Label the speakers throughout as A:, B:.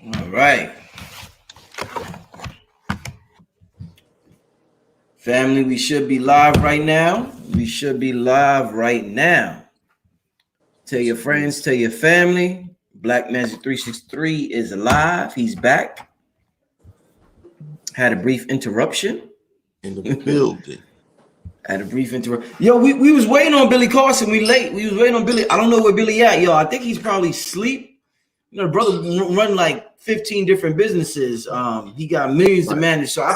A: All right. Family, we should be live right now. Tell your friends, tell your family. Black Magic 363 is alive. He's back. Had a brief interruption.
B: In the building.
A: Yo, we was waiting on Billy Carson. We late. We was waiting on Billy. I don't know where Billy at, yo. I think he's probably asleep. You know, the brother run like 15 different businesses. He got millions to manage. So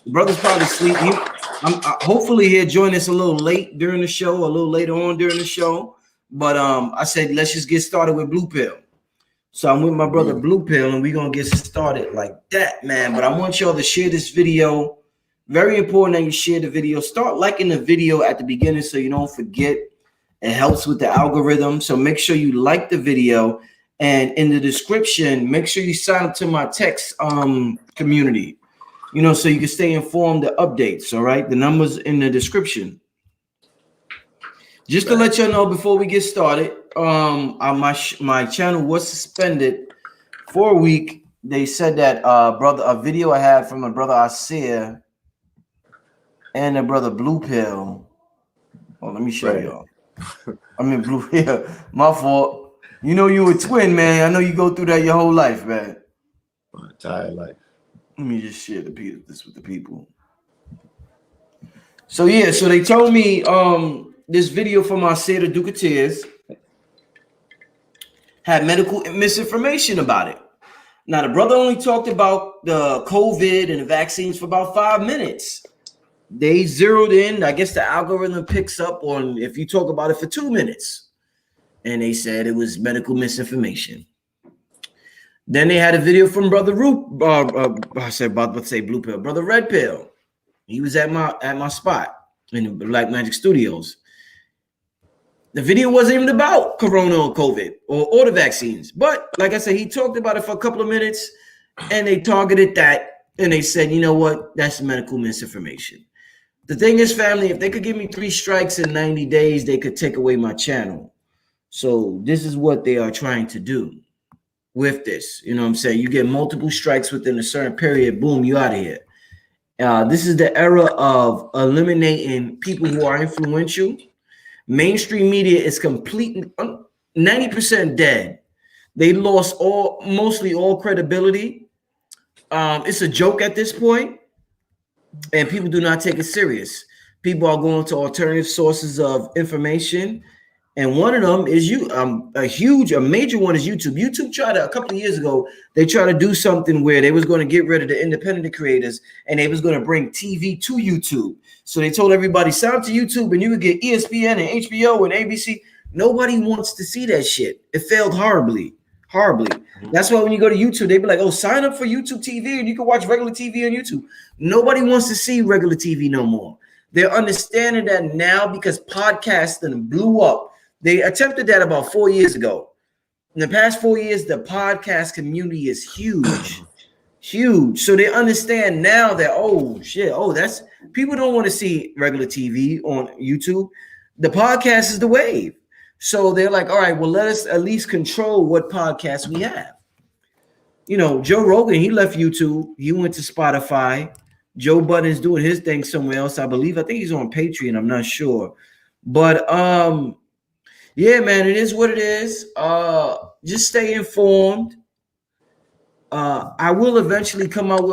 A: the brother's probably asleep. Hopefully he'll join us a little late during the show, a little later on during the show. But I said let's just get started with Blue Pill. So I'm with my brother Blue Pill, and we're gonna get started like that, man. But I want y'all to share this video. Very important that you share the video. Start liking the video at the beginning so you don't forget. It helps with the algorithm. So make sure you like the video. And in the description, make sure you sign up to my text community, you know, so you can stay informed of updates. All right. The numbers in the description. Just to let you know before we get started, my channel was suspended for a week. They said that a video I had from my brother Asir and the brother Blue Pill. Oh, let me show y'all. I mean Blue Pill. My fault. You know you a twin, man. I know you go through that your whole life, man.
B: My entire life.
A: Let me just share this with the people. So yeah, so they told me this video from Asir the Duke of Tears had medical misinformation about it. Now the brother only talked about the COVID and the vaccines for about 5 minutes. They zeroed in. I guess the algorithm picks up on if you talk about it for 2 minutes. And they said it was medical misinformation. Then they had a video from Brother Blue Pill, Brother Red Pill. He was at my spot in the Black Magic Studios. The video wasn't even about Corona or COVID or the vaccines. But like I said, he talked about it for a couple of minutes and they targeted that. And they said, you know what? That's medical misinformation. The thing is, family, if they could give me 3 strikes in 90 days, they could take away my channel. So this is what they are trying to do with this. You know what I'm saying? You get multiple strikes within a certain period. Boom, you out of here. This is the era of eliminating people who are influential. Mainstream media is completely 90% dead. They lost mostly all credibility. It's a joke at this point, and people do not take it serious. People are going to alternative sources of information. And one of them is a major one is YouTube. YouTube tried a couple of years ago, they tried to do something where they was going to get rid of the independent creators and they was going to bring TV to YouTube. So they told everybody, sign up to YouTube and you would get ESPN and HBO and ABC. Nobody wants to see that shit. It failed horribly. That's why when you go to YouTube, they be like, oh, sign up for YouTube TV and you can watch regular TV on YouTube. Nobody wants to see regular TV no more. They're understanding that now because podcasting blew up. They attempted that about 4 years ago. In the past 4 years, the podcast community is huge. So they understand now that, that's people don't want to see regular TV on YouTube. The podcast is the wave. So they're like, all right, well, let us at least control what podcasts we have. You know, Joe Rogan, he left YouTube. He went to Spotify. Joe Budden's doing his thing somewhere else, I believe. I think he's on Patreon. I'm not sure. But yeah, man, it is what it is. Just stay informed. I will eventually come out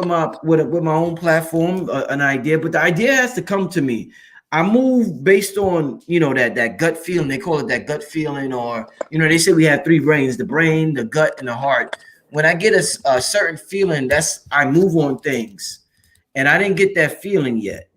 A: with my own platform, an idea, but the idea has to come to me. I move based on, you know, that gut feeling. They call it that gut feeling, or, you know, they say we have 3 brains: the brain, the gut, and the heart. When I get a certain feeling, I move on things, and I didn't get that feeling yet.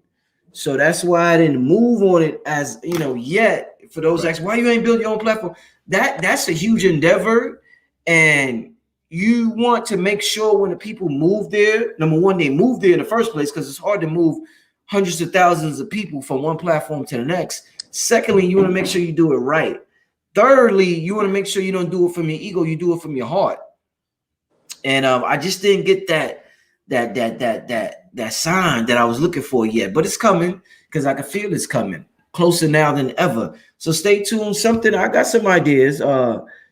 A: So that's why I didn't move on it as, you know, yet. For those asking, why you ain't build your own platform? That's a huge endeavor, and you want to make sure when the people move there, number one, they move there in the first place because it's hard to move hundreds of thousands of people from one platform to the next. Secondly, you want to make sure you do it right. Thirdly, you want to make sure you don't do it from your ego, you do it from your heart. And I just didn't get that sign that I was looking for yet, but it's coming because I can feel it's coming closer now than ever. So stay tuned. I got some ideas.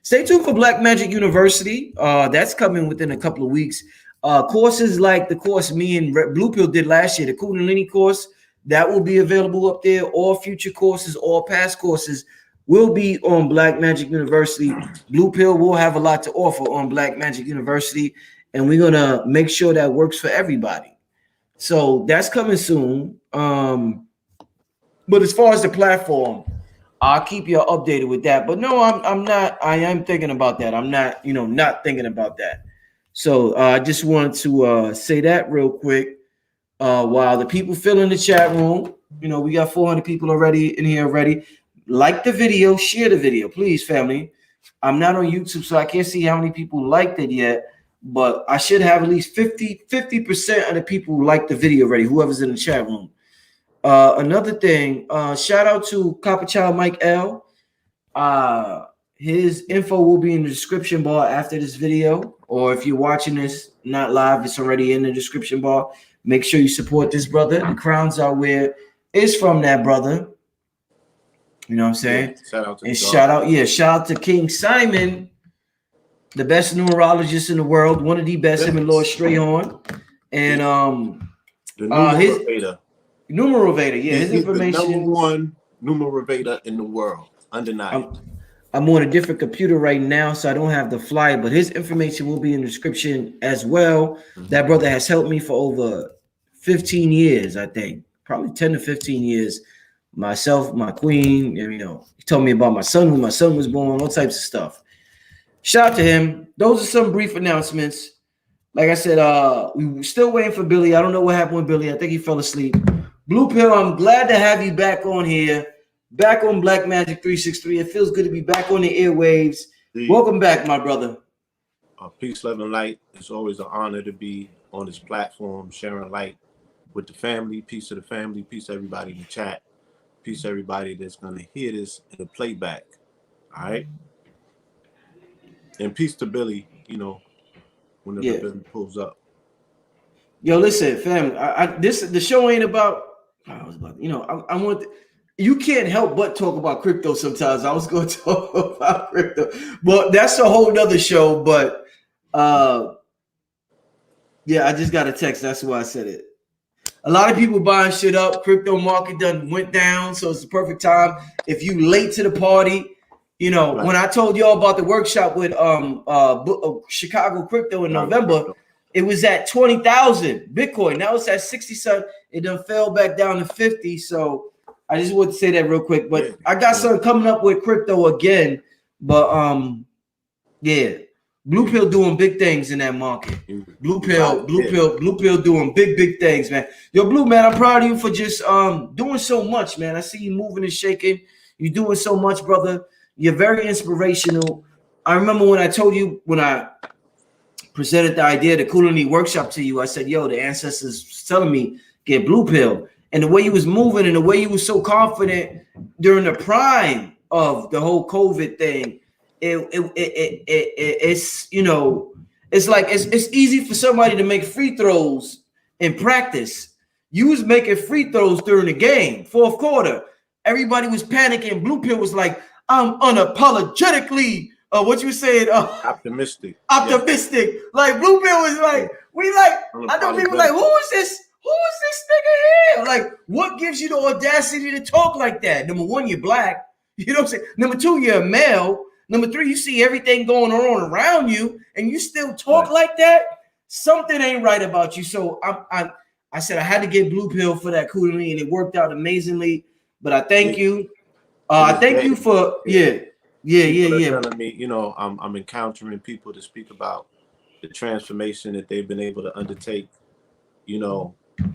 A: Stay tuned for Black Magic University. That's coming within a couple of weeks. Courses like the course me and Blue Pill did last year, the Kundalini course, that will be available up there. All future courses, all past courses will be on Black Magic University. Blue Pill will have a lot to offer on Black Magic University, and we're gonna make sure that works for everybody. So that's coming soon. But as far as the platform, I'll keep you updated with that. But no, I'm not. I am thinking about that. I'm not, not thinking about that. So I just wanted to say that real quick. While the people fill in the chat room, we got 400 people already in here already. Like the video, share the video, please, family. I'm not on YouTube, so I can't see how many people liked it yet. But I should have at least 50% of the people who liked the video already, whoever's in the chat room. Another thing, shout out to Copper Child Mike L. His info will be in the description bar after this video, or if you're watching this not live, it's already in the description bar. Make sure you support this brother. The crowns I wear is from that brother. You know what I'm saying?
B: Yeah, shout out to
A: and shout out to King Simon, the best numerologist in the world, one of the best, him and Lord Strayhorn. And
B: the
A: Numerator, yeah, his
B: he's
A: information.
B: The number one numerator in the world, undeniable.
A: I'm on a different computer right now, so I don't have the flyer, but his information will be in the description as well. Mm-hmm. That brother has helped me for over 15 years, I think, probably 10 to 15 years. Myself, my queen, he told me about my son, when my son was born, all types of stuff. Shout out to him. Those are some brief announcements. Like I said, we were still waiting for Billy. I don't know what happened with Billy. I think he fell asleep. Blue Pill, I'm glad to have you back on here, back on Black Magic 363. It feels good to be back on the airwaves. Welcome back, my brother.
B: Peace, love, and light. It's always an honor to be on this platform, sharing light with the family. Peace to the family. Peace to everybody in the chat. Peace to everybody that's going to hear this in the playback. All right? And peace to Billy, whenever Billy pulls up.
A: Yo, listen, fam. The show ain't about. I want. You can't help but talk about crypto sometimes. I was going to talk about crypto, but that's a whole nother show. But I just got a text. That's why I said it. A lot of people buying shit up. Crypto market done went down, so it's the perfect time. If you late to the party, right. When I told y'all about the workshop with Chicago Crypto in November, it was at 20,000 Bitcoin. Now it's at 60. It done fell back down to 50. So I just want to say that real quick. But I got something coming up with crypto again. But Blue Pill doing big things in that market. Blue Pill doing big things, man. Yo, Blue, man, I'm proud of you for just doing so much, man. I see you moving and shaking. You're doing so much, brother. You're very inspirational. I remember when I told you, when I presented the idea of the Kundalini workshop to you, I said, yo, the ancestors telling me get Blue Pill. And the way you was moving and the way you was so confident during the prime of the whole COVID thing, it's it's like it's easy for somebody to make free throws in practice. You was making free throws during the game, fourth quarter. Everybody was panicking. Blue Pill was like, I'm unapologetically what you said,
B: optimistic.
A: Like Blue Pill was like, I know people like, who is this nigga here? Like, what gives you the audacity to talk like that? Number one, you're black. You know what I'm saying? Number two, you're a male. Number three, you see everything going on around you, and you still talk like that. Something ain't right about you. So I said I had to get Blue Pill for that Kundalini, and it worked out amazingly. But I thank you. I thank you for
B: telling me, I'm encountering people to speak about the transformation that they've been able to undertake,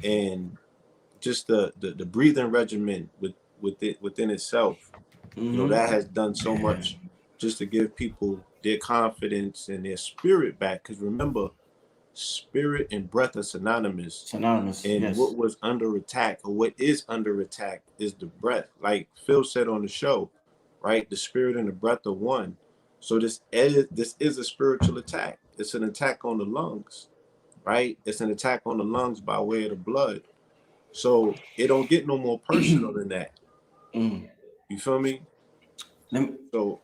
B: and just the breathing regimen within itself.
A: Mm-hmm.
B: That has done so much just to give people their confidence and their spirit back. Because remember, spirit and breath are synonymous. And what was under attack, or what is under attack, is the breath. Like Phil said on the show, right? The spirit and the breath are one. So this is a spiritual attack. It's an attack on the lungs, right? It's an attack on the lungs by way of the blood. So it don't get no more personal than that. You feel me? So,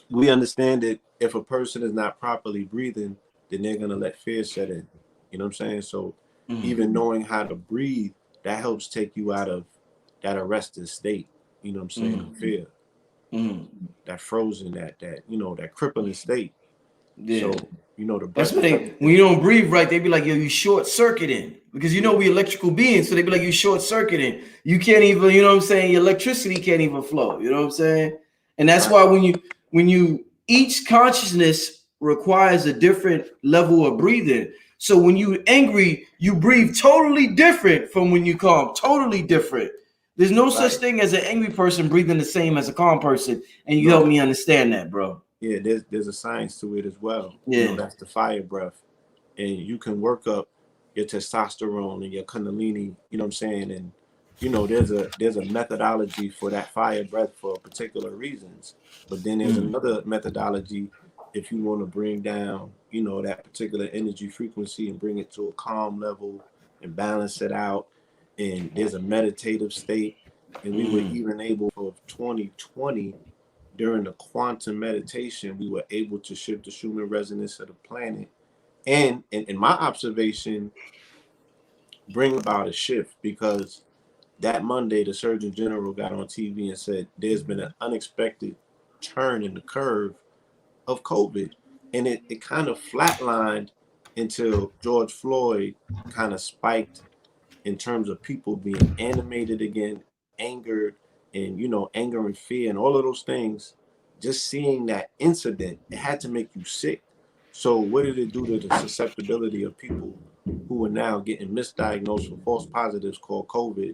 B: we understand that if a person is not properly breathing, then they're gonna let fear set in. You know what I'm saying? So even knowing how to breathe, that helps take you out of that arrested state. You know what I'm saying? Of fear, that frozen, that that crippling state.
A: Yeah.
B: So the
A: That's
B: breath
A: what
B: is
A: they,
B: everything.
A: when you don't breathe right, they be like, yo, you short circuiting, because we electrical beings. So they be like, you short circuiting. You can't even, you know what I'm saying? Your electricity can't even flow. You know what I'm saying? And that's why when you each consciousness requires a different level of breathing. So when you angry, you breathe totally different from when you calm. Totally different. There's no such thing as an angry person breathing the same as a calm person. And you help me understand that, bro.
B: Yeah, there's a science to it as well.
A: Yeah.
B: That's the fire breath. And you can work up your testosterone and your kundalini, you know what I'm saying? And there's a methodology for that fire breath for particular reasons. But then there's another methodology if you want to bring down, that particular energy frequency and bring it to a calm level and balance it out. And there's a meditative state. And we were even able for 2020 during the quantum meditation, we were able to shift the Schumann resonance of the planet. And in my observation, bring about a shift, because that Monday, the Surgeon General got on TV and said there's been an unexpected turn in the curve of COVID. And it kind of flatlined until George Floyd kind of spiked in terms of people being animated again, angered, and anger and fear and all of those things. Just seeing that incident, it had to make you sick. So what did it do to the susceptibility of people who are now getting misdiagnosed with false positives called COVID?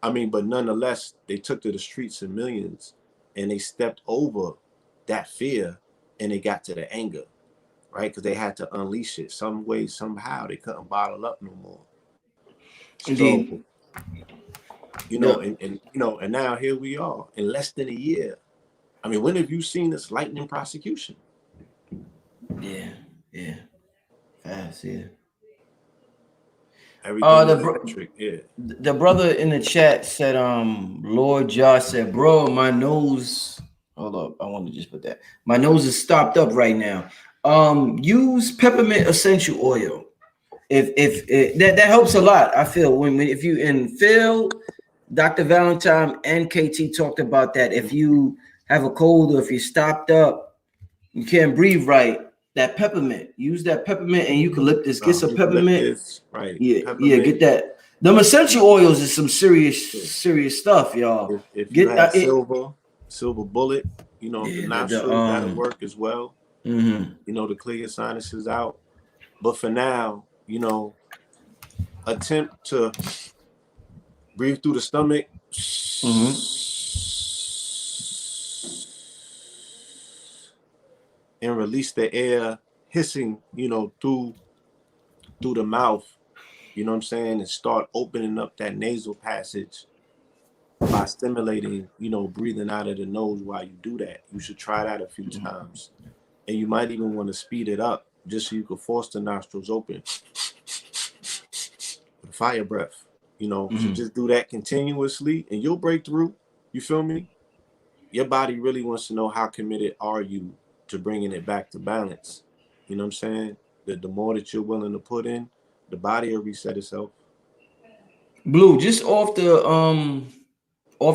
B: I mean, but nonetheless, they took to the streets in millions, and they stepped over that fear and they got to the anger, right? Because they had to unleash it some way, somehow. They couldn't bottle up no more. So,
A: Indeed.
B: and now here we are in less than a year. I mean, when have you seen this lightning prosecution?
A: Yeah. Fast, yeah.
B: Everything is electric, yeah.
A: The brother in the chat said, Lord Josh said, bro, my nose. Hold up, I want to just put that. My nose is stopped up right now. Use peppermint essential oil. If that helps a lot. I feel when if you and Phil, Dr. Valentine and KT talked about that. If you have a cold or if you're stopped up, you can't breathe right, that peppermint, use that peppermint and eucalyptus. Get some peppermint.
B: Right.
A: Yeah,
B: Peppermint.
A: get that. Them essential oils is some serious stuff, y'all.
B: If you have silver bullet, the nostrils, that'll work as well. To clear your sinuses out. But for now, attempt to breathe through the stomach. And release the air hissing, through the mouth, you know what I'm saying? And start opening up that nasal passage by stimulating, breathing out of the nose while you do that. You should try that a few times. And you might even want to speed it up just so you can force the nostrils open. Fire breath, So just do that continuously and you'll break through. You feel me? Your body really wants to know how committed are you to bringing it back to balance. You know what I'm saying? The more that you're willing to put in, the body will reset itself.
A: Blue, just off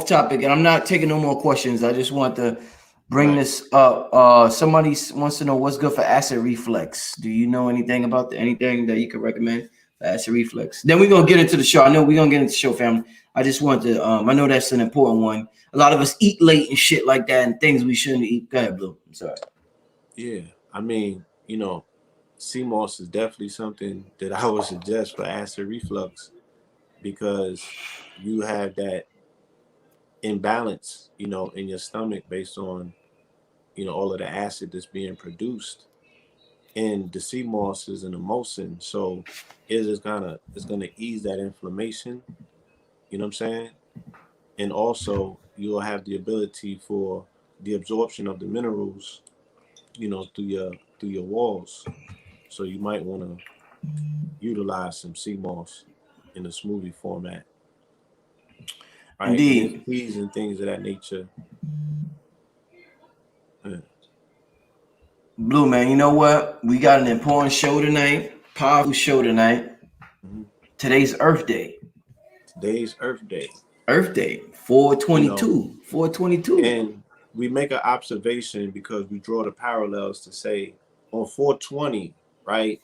A: topic, and I'm not taking no more questions. I just want to bring this up. Somebody wants to know what's good for acid reflux. Do you know anything about anything that you could recommend for acid reflux? Then we're gonna get into the show. I know we're gonna get into the show, family. I just want to I know that's an important one. A lot of us eat late and shit like that and things we shouldn't eat. Go ahead, Blue. I'm sorry.
B: Yeah. I mean, sea moss is definitely something that I would suggest for acid reflux, because you have that imbalance, in your stomach based on, all of the acid that's being produced. And the sea moss is an emulsion, so it's gonna ease that inflammation. You know what I'm saying? And also you'll have the ability for the absorption of the minerals, through your walls. So you might want to utilize some sea moss in a smoothie format. Right?
A: Indeed.
B: And teas and things of that nature.
A: Blue, man, you know what? We got an important show tonight. Powerful show tonight. Today's Earth Day. Earth Day. 4/22. 4/22.
B: And we make an observation because we draw the parallels to say on 4/20, right?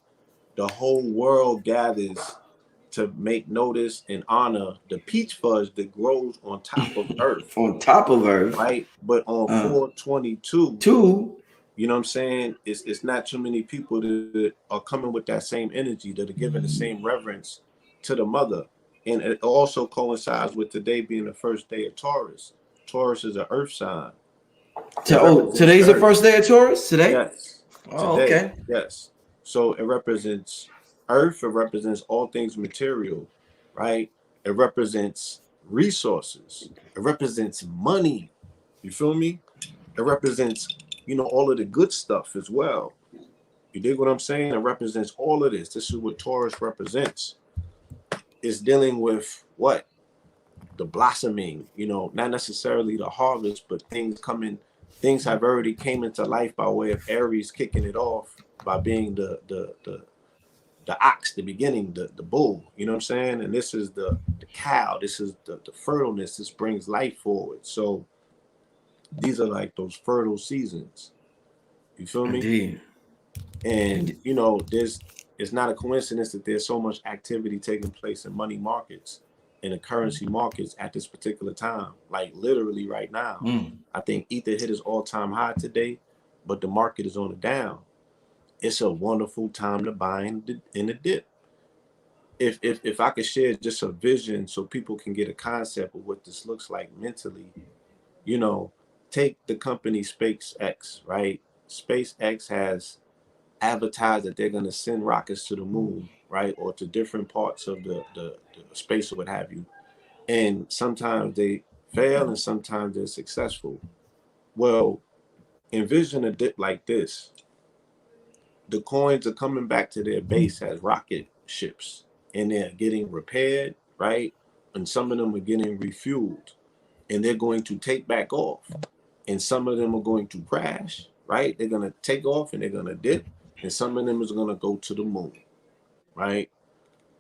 B: The whole world gathers to make notice and honor the peach fudge that grows on top of Earth.
A: On top of Earth.
B: Right? But on 4/22, you know what I'm saying? It's not too many people that are coming with that same energy, that are giving the same reverence to the mother. And it also coincides with today being the first day of Taurus. Taurus is an earth sign.
A: Today's the first day of Taurus? Today?
B: Yes.
A: Oh, today, okay.
B: Yes. So it represents Earth. It represents all things material, right? It represents resources. It represents money. You feel me? It represents, all of the good stuff as well. You dig what I'm saying? It represents all of this. This is what Taurus represents. It's dealing with what? The blossoming, not necessarily the harvest, but things have already came into life by way of Aries kicking it off by being the ox, the beginning, the bull, you know what I'm saying? And this is the cow, this is the fertileness, this brings life forward. So these are like those fertile seasons. You feel me?
A: Indeed.
B: And it's not a coincidence that there's so much activity taking place in money markets, in the currency markets at this particular time, like literally right now. I think Ether hit his all-time high today, but the market is on the down. It's a wonderful time to buy in the dip. If I could share just a vision so people can get a concept of what this looks like mentally, take the company SpaceX, right? SpaceX has advertised that they're going to send rockets to the moon, right? Or to different parts of the space or what have you. And sometimes they fail and sometimes they're successful. Well, envision a dip like this. The coins are coming back to their base as rocket ships and they're getting repaired, right? And some of them are getting refueled and they're going to take back off. And some of them are going to crash, right? They're going to take off and they're going to dip. And some of them is going to go to the moon, right?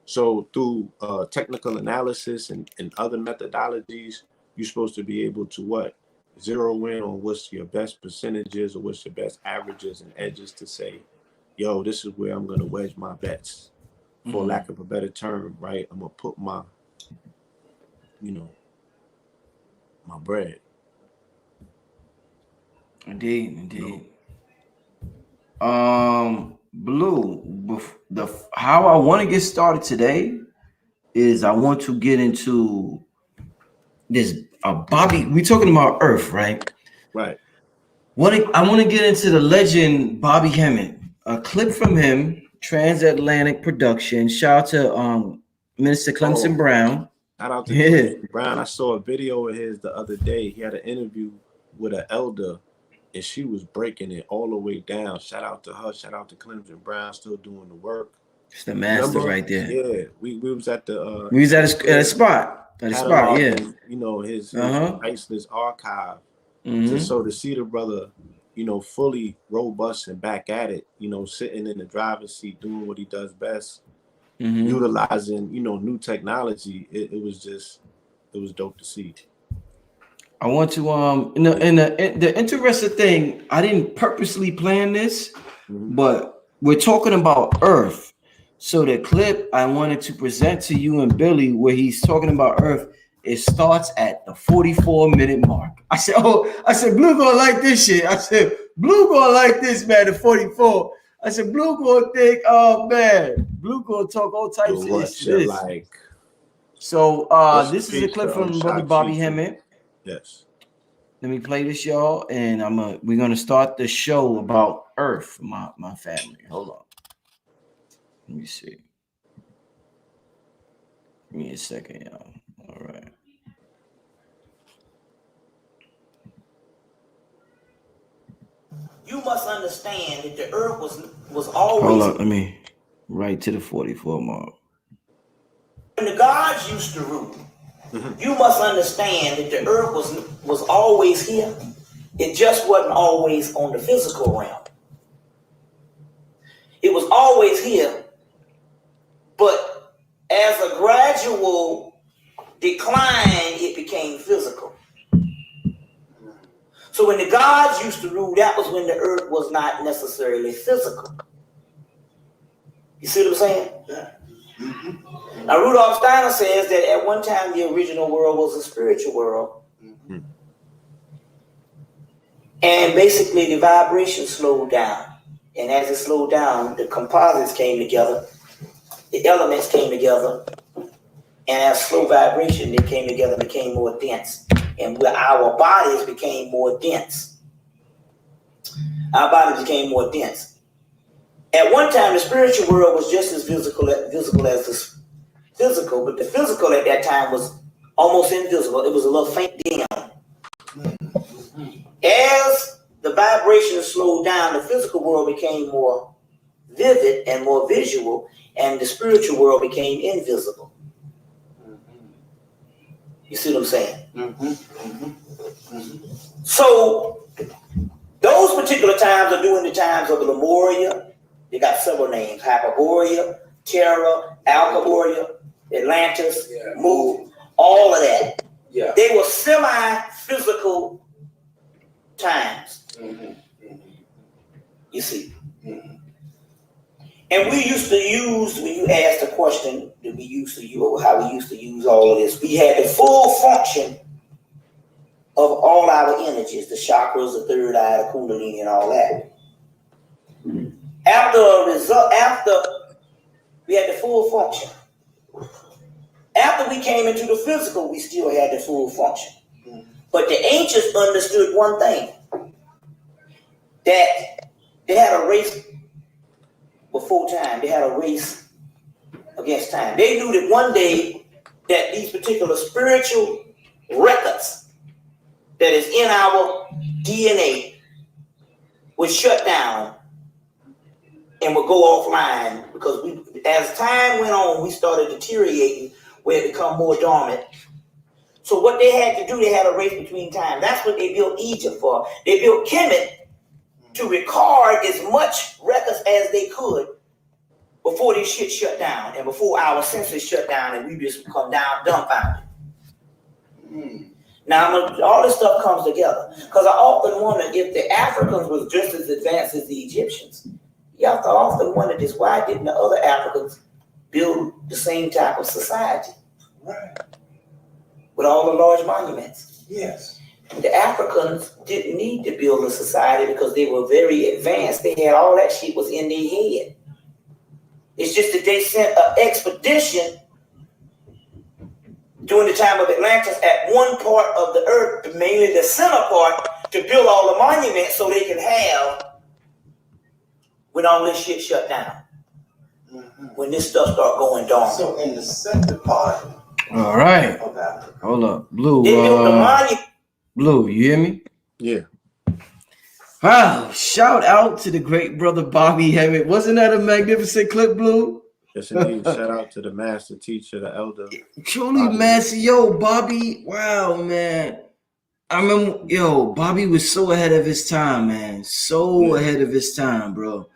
B: So through technical analysis and other methodologies, you're supposed to be able to what? Zero in on what's your best percentages or what's your best averages and edges to say, yo, this is where I'm going to wedge my bets, for lack of a better term, right? I'm going to put my, my bread.
A: Indeed. Blue, how I want to get started today is I want to get into this Bobby. We're talking about Earth, right?
B: Right.
A: I want to get into the legend Bobby Hemmett. A clip from him, Transatlantic Production. Shout out to Minister Clemson Brown.
B: Shout out to Clemson Brown. I saw a video of his the other day. He had an interview with an elder, and she was breaking it all the way down. Shout out to her. Shout out to Clemson Brown, still doing the work.
A: It's the master right there.
B: Yeah, we was at the.
A: We was at a spot. Yeah.
B: His priceless archive. So to see the brother, fully robust and back at it, sitting in the driver's seat doing what he does best, utilizing, new technology. It was dope to see.
A: I want to the interesting thing, I didn't purposely plan this, but we're talking about Earth. So the clip I wanted to present to you and Billy, where he's talking about Earth, it starts at the 44-minute mark. I said, Blue gonna like this shit. I said, Blue gonna like this, man, the 44. I said, Blue gonna think, oh man, Blue gonna talk all types of shit. Like. So this is a clip from Brother Bobby Hemmett.
B: Yes.
A: Let me play this, y'all, and we're gonna start the show about Earth, my family. Hold on. Let me see. Give me a second, y'all. All right.
C: You must understand that the Earth was always.
A: Hold up, let me right to the 44 mark.
C: When the gods used to rule, you must understand that the Earth was always here, It just wasn't always on the physical realm. It was always here, but as a gradual decline, it became physical. So when the gods used to rule, that was when the earth was not necessarily physical. You see what I'm saying? Yeah. Mm-hmm. Now Rudolf Steiner says that at one time the original world was a spiritual world. Mm-hmm. And basically the vibration slowed down. And as it slowed down, the composites came together, the elements came together, and as slow vibration, they came together, became more dense. And our bodies became more dense. Our bodies became more dense. At one time, the spiritual world was just as visible as the physical, but the physical at that time was almost invisible. It was a little faint dim. As the vibration slowed down, the physical world became more vivid and more visual, and the spiritual world became invisible. You see what I'm saying? Mm-hmm. Mm-hmm. Mm-hmm. So those particular times are during the times of the Lemuria. They got several names: Hyperborea, Terra, Alcaborea, Atlantis, Mu, all of that. Yeah. They were semi-physical times. Mm-hmm. Mm-hmm. You see. Mm-hmm. And we used to use, when you asked the question that we used to use, how we used to use all of this, we had the full function of all our energies, the chakras, the third eye, the kundalini, and all that. After we had the full function. After we came into the physical, we still had the full function. But the ancients understood one thing, that they had a race before time. They had a race against time. They knew that one day that these particular spiritual records that is in our DNA would shut down and would go offline, because as time went on, we started deteriorating, where it become more dormant. So what they had to do, they had a race between time. That's what they built Egypt for. They built Kemet to record as much records as they could before this shit shut down, and before our senses shut down and we just become dumbfounded. Now, all this stuff comes together, because I often wonder if the Africans was just as advanced as the Egyptians. You have to often wonder this: why didn't the other Africans build the same type of society? Right. With all the large monuments. Yes. The Africans didn't need to build a society because they were very advanced. They had all that shit was in their head. It's just that they sent an expedition during the time of Atlantis at one part of the earth, mainly the center part, to build all the monuments so they can have when all this shit shut down. Mm-hmm. When this stuff start going down. So in the center part.
A: All right. Hold up. Blue.
C: They built the monument.
A: Blue, you hear me?
B: Yeah.
A: Wow. Shout out to the great brother Bobby Hammett. Wasn't that a magnificent clip, Blue?
B: Yes, indeed. Shout out to the master teacher, the elder.
A: Truly, master. Yo, Bobby. Wow, man. I remember, Bobby was so ahead of his time, man. So ahead of his time, bro.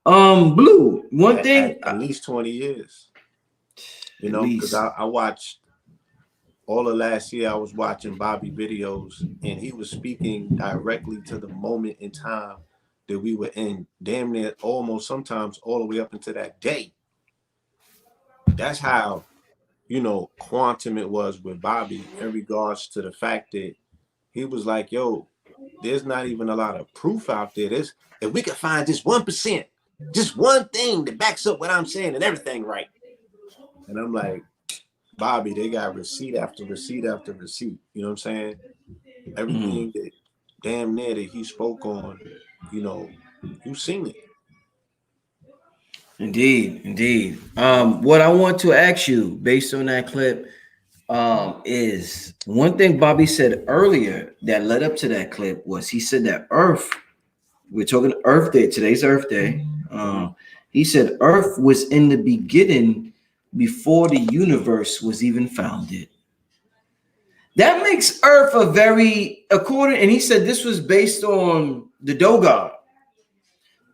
A: Blue, one thing.
B: At least 20 years. You know, because I watched all of last year, I was watching Bobby videos, and he was speaking directly to the moment in time that we were in, damn near almost sometimes all the way up into that day. That's how, quantum it was with Bobby in regards to the fact that he was like, yo, there's not even a lot of proof out there. If we could find just 1%, just one thing that backs up what I'm saying and everything right. And I'm like, Bobby, they got receipt after receipt after receipt. You know what I'm saying? Everything that damn near that he spoke on, you've seen it.
A: Indeed. What I want to ask you based on that clip is one thing Bobby said earlier that led up to that clip was he said that Earth, we're talking Earth Day, today's Earth Day. He said Earth was in the beginning before the universe was even founded. That makes Earth a very, and he said this was based on the Dogon.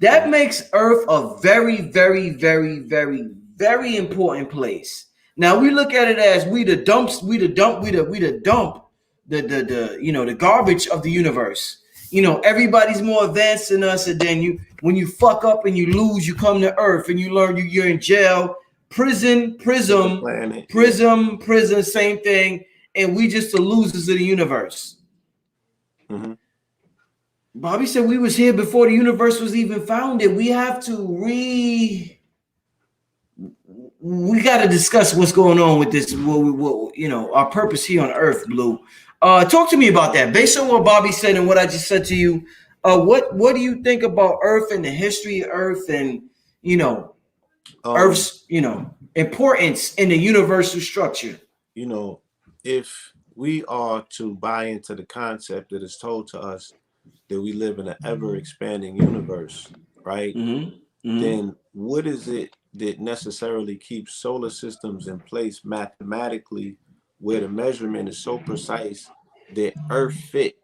A: That makes Earth a very, very, very, very, very important place. Now we look at it as the garbage of the universe. Everybody's more advanced than us, and then when you fuck up and you lose, you come to Earth and you learn you're in jail, prison, same thing, and we just the losers of the universe. Mm-hmm. Bobby said we was here before the universe was even founded. We have to we got to discuss what's going on with this. Our purpose here on Earth, Blue. Talk to me about that. Based on what Bobby said and what I just said to you, what do you think about Earth and the history of Earth and Earth's importance in the universal structure?
B: If we are to buy into the concept that is told to us that we live in an ever-expanding universe, right? Mm-hmm. Mm-hmm. Then what is it that necessarily keeps solar systems in place mathematically where the measurement is so precise that Earth fit,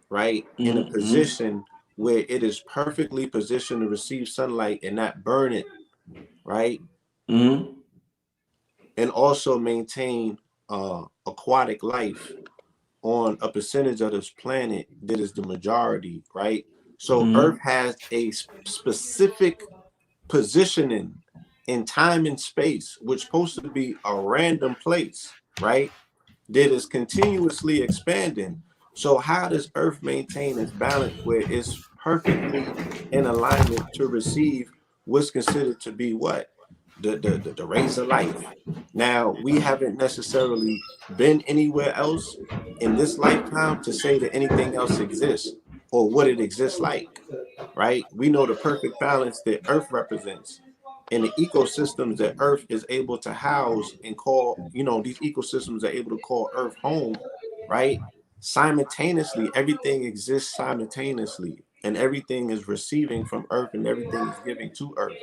B: right, in a position where it is perfectly positioned to receive sunlight and not burn it, right? Mm-hmm. And also maintain aquatic life on a percentage of this planet that is the majority, right? So Earth has a specific positioning in time and space, which is supposed to be a random place, right? That is continuously expanding. So how does Earth maintain its balance where it's perfectly in alignment to receive what's considered to be what? The rays of life. Now, we haven't necessarily been anywhere else in this lifetime to say that anything else exists or what it exists like, right? We know the perfect balance that Earth represents and the ecosystems that Earth is able to house and call, these ecosystems are able to call Earth home, right? Simultaneously, everything exists simultaneously and everything is receiving from Earth and everything is giving to Earth.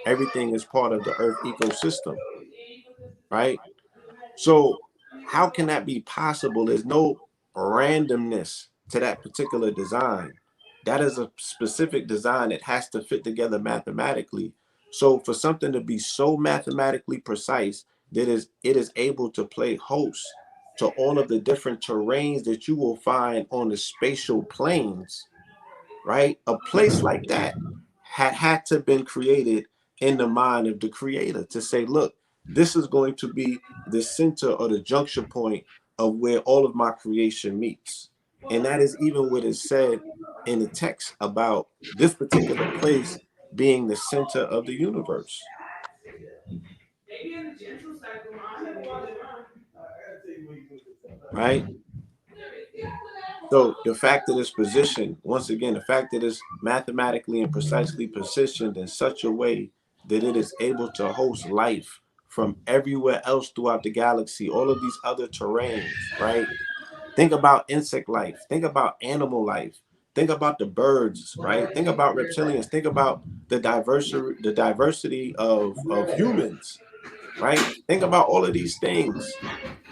B: Everything is part of the Earth ecosystem, right? So how can that be possible? There's no randomness to that particular design. That is a specific design that has to fit together mathematically. So for something to be so mathematically precise that it is able to play host to all of the different terrains that you will find on the spatial planes, right? A place like that had to have been created in the mind of the creator to say, look, this is going to be the center or the junction point of where all of my creation meets. And that is even what is said in the text about this particular place being the center of the universe. Right? So the fact that it's positioned, once again, the fact that it's mathematically and precisely positioned in such a way that it is able to host life from everywhere else throughout the galaxy, all of these other terrains, right? Think about insect life. Think about animal life. Think about the birds, right? Think about reptilians. Think about the diversity of humans, right? Think about all of these things.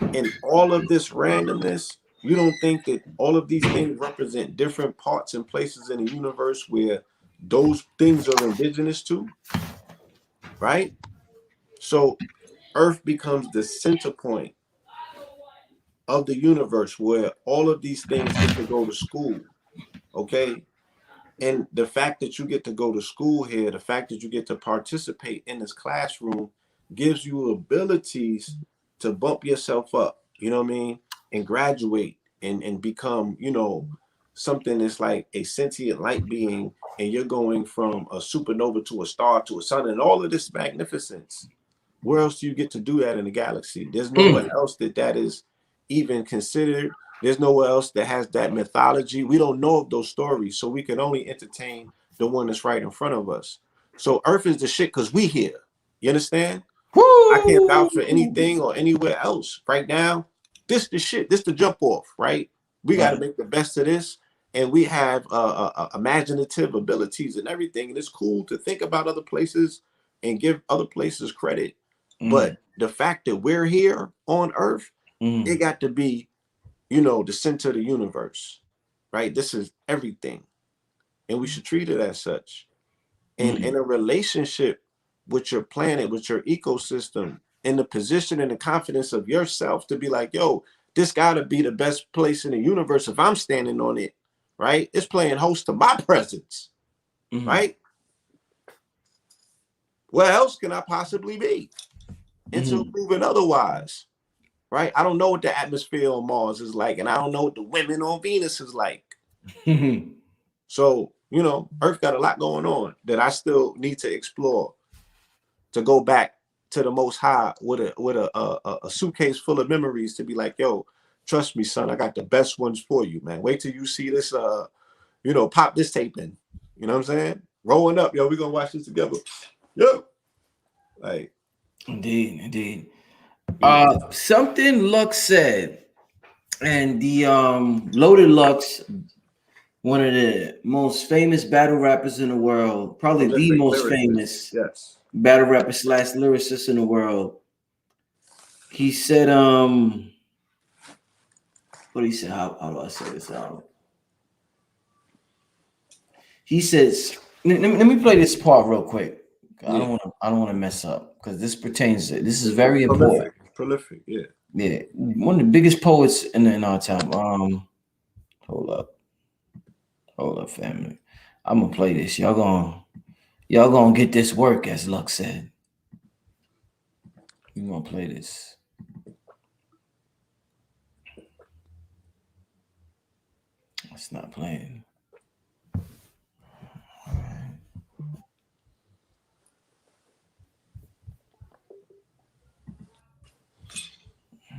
B: And all of this randomness, you don't think that all of these things represent different parts and places in the universe where those things are indigenous to, right? So Earth becomes the center point of the universe where all of these things get to go to school, okay? And the fact that you get to go to school here, the fact that you get to participate in this classroom gives you abilities to bump yourself up, you know what I mean? And graduate and become, something that's like a sentient light being, and you're going from a supernova to a star to a sun and all of this magnificence. Where else do you get to do that in the galaxy? There's nowhere else that is even considered. There's nowhere else that has that mythology. We don't know of those stories, so we can only entertain the one that's right in front of us. So Earth is the shit because we here. You understand? Woo! I can't vouch for anything or anywhere else. Right now, this the shit. This the jump off, right? We got to make the best of this. And we have imaginative abilities and everything. And it's cool to think about other places and give other places credit. But the fact that we're here on Earth, it got to be you know, the center of the universe, right? This is everything. And we should treat it as such. And in a relationship with your planet, with your ecosystem, in the position and the confidence of yourself to be like, yo, this gotta be the best place in the universe if I'm standing on it, right? It's playing host to my presence, right? Where else can I possibly be? Until proven otherwise, right? I don't know what the atmosphere on Mars is like, and I don't know what the women on Venus is like. So, you know, Earth got a lot going on that I still need to explore, to go back to the Most High with a suitcase full of memories to be like, yo, trust me, son, I got the best ones for you, man. Wait till you see this, you know, pop this tape in. You know what I'm saying? Rolling up, yo, we're gonna watch this together. Yo. Like,
A: indeed. Something Lux said, and the Loaded Lux, one of the most famous battle rappers in the world, probably the most famous battle rapper / lyricist in the world. He said, what he said? How do I say this out? He says, let me play this part real quick. I don't want to mess up because this pertains to, this is very important.
B: Prolific, yeah.
A: Yeah, one of the biggest poets in our time. Hold up, family. I'm gonna play this. Y'all gonna get this work, as Luck said. We gonna play this. It's not playing. All right.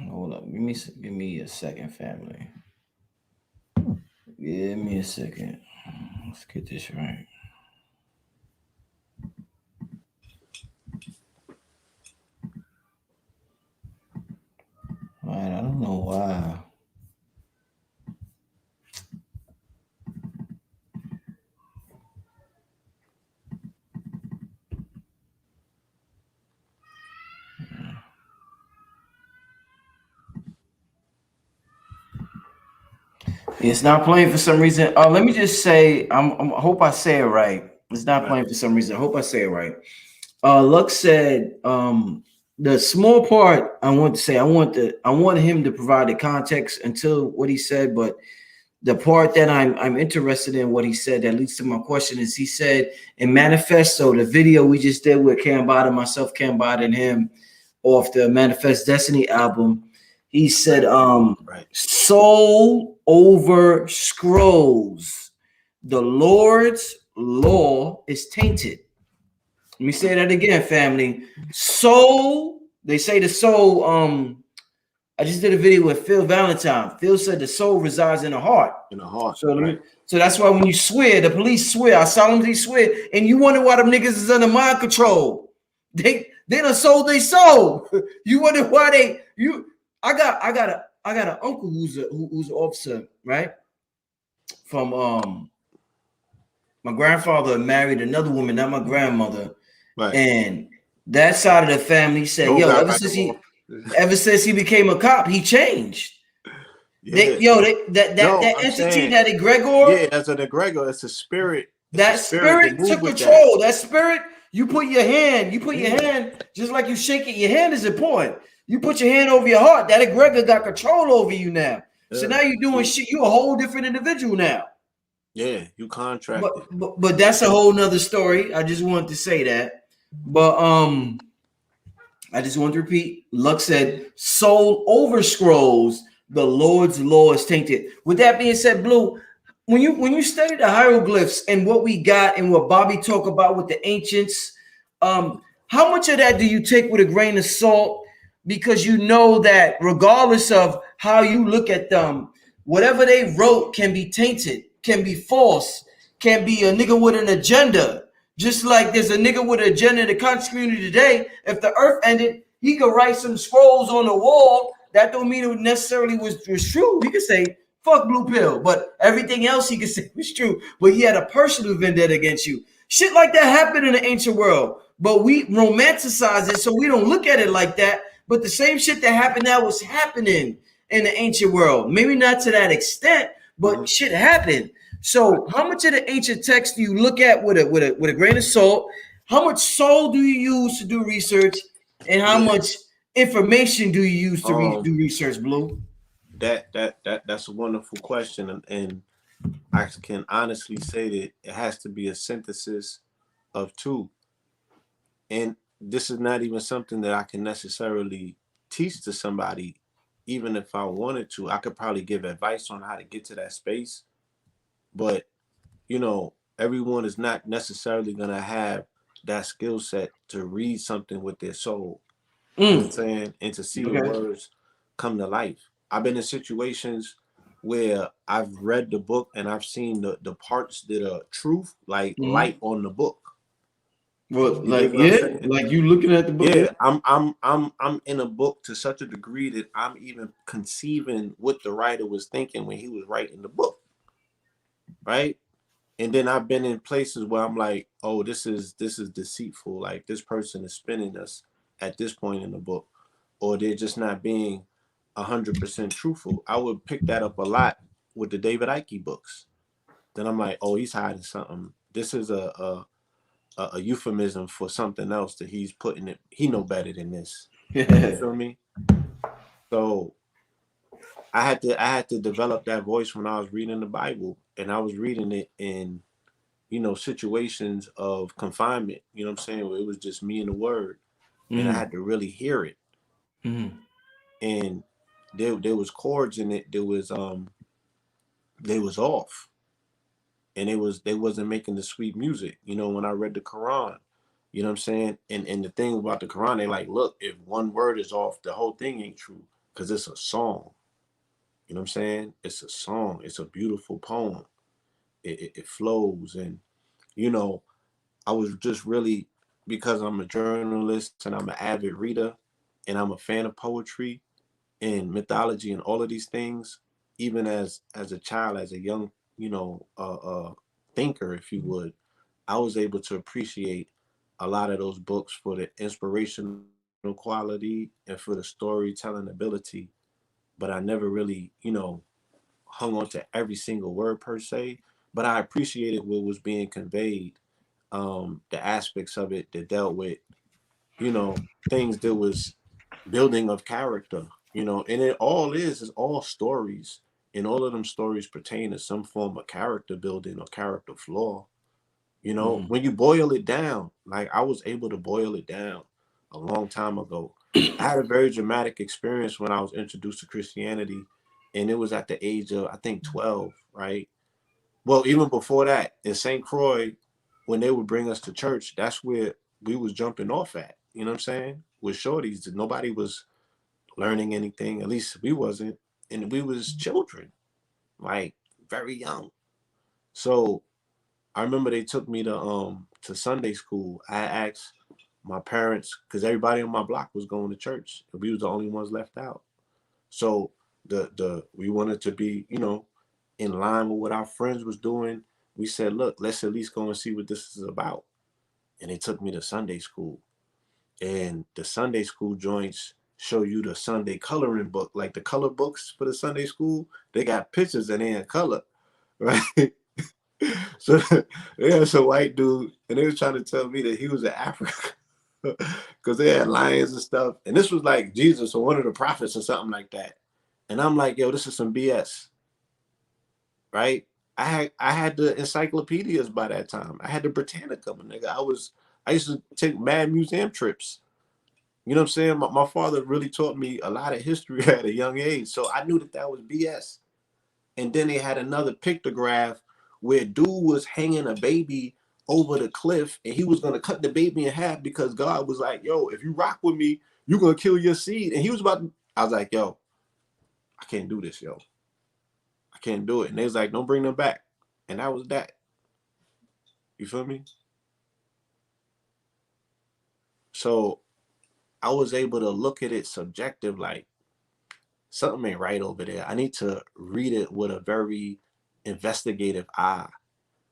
A: Hold up. Give me a second, family. Give me a second. Let's get this right. All right, I don't know why. It's not playing for some reason. Let me just say, I hope I say it right. It's not playing for some reason. I hope I say it right. Luck said, the small part I want to say, I want him to provide the context until what he said, but the part that I'm interested in what he said that leads to my question is he said in Manifesto, the video we just did with Cambada, myself, Cambada, and him off the Manifest Destiny album. He said, soul over scrolls. The Lord's law is tainted. Let me say that again, family. Soul, they say the soul, I just did a video with Phil Valentine. Phil said the soul resides in the heart.
B: In the heart.
A: So that's why when you swear, the police swear, I solemnly swear, and you wonder why them niggas is under mind control. They done sold their soul. You wonder why I got an uncle who's an officer, right? From my grandfather married another woman, not my grandmother. Right. And that side of the family said, ever since he became a cop, he changed. Yeah. That entity, that egregor.
B: Yeah, that's an egregor. It's a spirit.
A: That spirit took control. That spirit, you put your hand, just like you shake it. Your hand is important. You put your hand over your heart. That egregor got control over you now. Yeah. So now you're doing shit. You're a whole different individual now.
B: Yeah, you contracted.
A: But that's a whole nother story. I just wanted to say that. But I just want to repeat. Luck said, "Soul over scrolls. The Lord's law is tainted." With that being said, Blue, when you study the hieroglyphs and what we got and what Bobby talked about with the ancients, how much of that do you take with a grain of salt? Because you know that regardless of how you look at them, whatever they wrote can be tainted, can be false, can be a nigga with an agenda. Just like there's a nigga with an agenda in the conscious community today. If the earth ended, he could write some scrolls on the wall. That don't mean it necessarily was true. He could say, fuck blue pill. But everything else he could say was true. But he had a personal vendetta against you. Shit like that happened in the ancient world. But we romanticize it so we don't look at it like that. But the same shit that happened now was happening. in the ancient world. Maybe not to that extent, but shit happened. So how much of the ancient text do you look at with a grain of salt? How much soul do you use to do research, and how much information do you use to do research, Blue?
B: That's a wonderful question, and I can honestly say that it has to be a synthesis of two. And this is not even something that I can necessarily teach to somebody, even if I wanted to. I could probably give advice on how to get to that space, but everyone is not necessarily going to have that skill set to read something with their soul. You know what I'm saying? And to see the words come to life. I've been in situations where I've read the book and I've seen the parts that are truth, like light on the book.
A: Well, like like you looking at the book.
B: Yeah, I'm in a book to such a degree that I'm even conceiving what the writer was thinking when he was writing the book. Right? And then I've been in places where I'm like, oh, this is deceitful. Like this person is spinning us at this point in the book, or they're just not being 100% truthful. I would pick that up a lot with the David Icke books. Then I'm like, oh, he's hiding something. This is a euphemism for something else that he's putting it. He know better than this. You feel me? So I had to develop that voice when I was reading the Bible, and I was reading it in situations of confinement, you know what I'm saying, where it was just me and the word, and I had to really hear it. And there was chords in it that was they was off, and they wasn't making the sweet music. When I read the Quran, you know what I'm saying, and the thing about the Quran, they like, look, if one word is off, the whole thing ain't true, because it's a song. You know what I'm saying? It's a song. It's a beautiful poem. It flows, and I was just really, because I'm a journalist and I'm an avid reader and I'm a fan of poetry and mythology and all of these things, even as a child, as a young, thinker, if you would, I was able to appreciate a lot of those books for the inspirational quality and for the storytelling ability. But I never really, hung on to every single word per se, but I appreciated what was being conveyed, the aspects of it that dealt with, things that was building of character, and it all is all stories, and all of them stories pertain to some form of character building or character flaw. When you boil it down, like I was able to boil it down a long time ago. I had a very dramatic experience when I was introduced to Christianity, and it was at the age of, I think, 12, right? Well, even before that, in St. Croix, when they would bring us to church, that's where we was jumping off at. You know what I'm saying? With shorties, nobody was learning anything. At least we wasn't, and we was children, like very young. So I remember they took me to Sunday school. I asked my parents, because everybody on my block was going to church, and we was the only ones left out. So we wanted to be, in line with what our friends was doing. We said, look, let's at least go and see what this is about. And they took me to Sunday school. And the Sunday school joints show you the Sunday coloring book, like the color books for the Sunday school. They got pictures and they in color, right? So they had some white dude, and they was trying to tell me that he was an African, because they had lions and stuff. And this was like Jesus or one of the prophets or something like that. And I'm like, yo, this is some BS. Right? I had the encyclopedias by that time. I had the Britannica, my nigga. I used to take mad museum trips. You know what I'm saying? My father really taught me a lot of history at a young age. So I knew that was BS. And then they had another pictograph where dude was hanging a baby over the cliff, and he was going to cut the baby in half because God was like, yo, if you rock with me, you're going to kill your seed. And he was about to, I was like, yo, I can't do this, yo. I can't do it. And they was like, don't bring them back. And that was that. You feel me? So I was able to look at it subjective, like something ain't right over there. I need to read it with a very investigative eye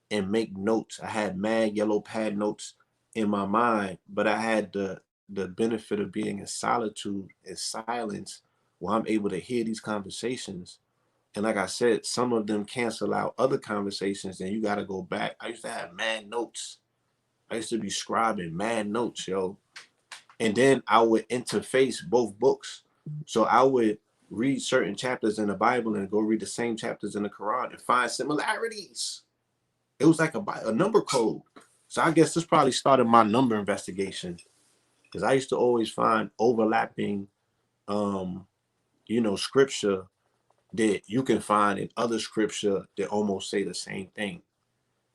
B: and make notes. I had mad yellow pad notes in my mind, but I had the benefit of being in solitude and silence where I'm able to hear these conversations. And like I said, some of them cancel out other conversations, and you got to go back. I used to have mad notes. I used to be scribing mad notes, yo. And then I would interface both books. So I would read certain chapters in the Bible and go read the same chapters in the Quran and find similarities. It was like a number code. So I guess this probably started my number investigation, because I used to always find overlapping, scripture that you can find in other scripture that almost say the same thing.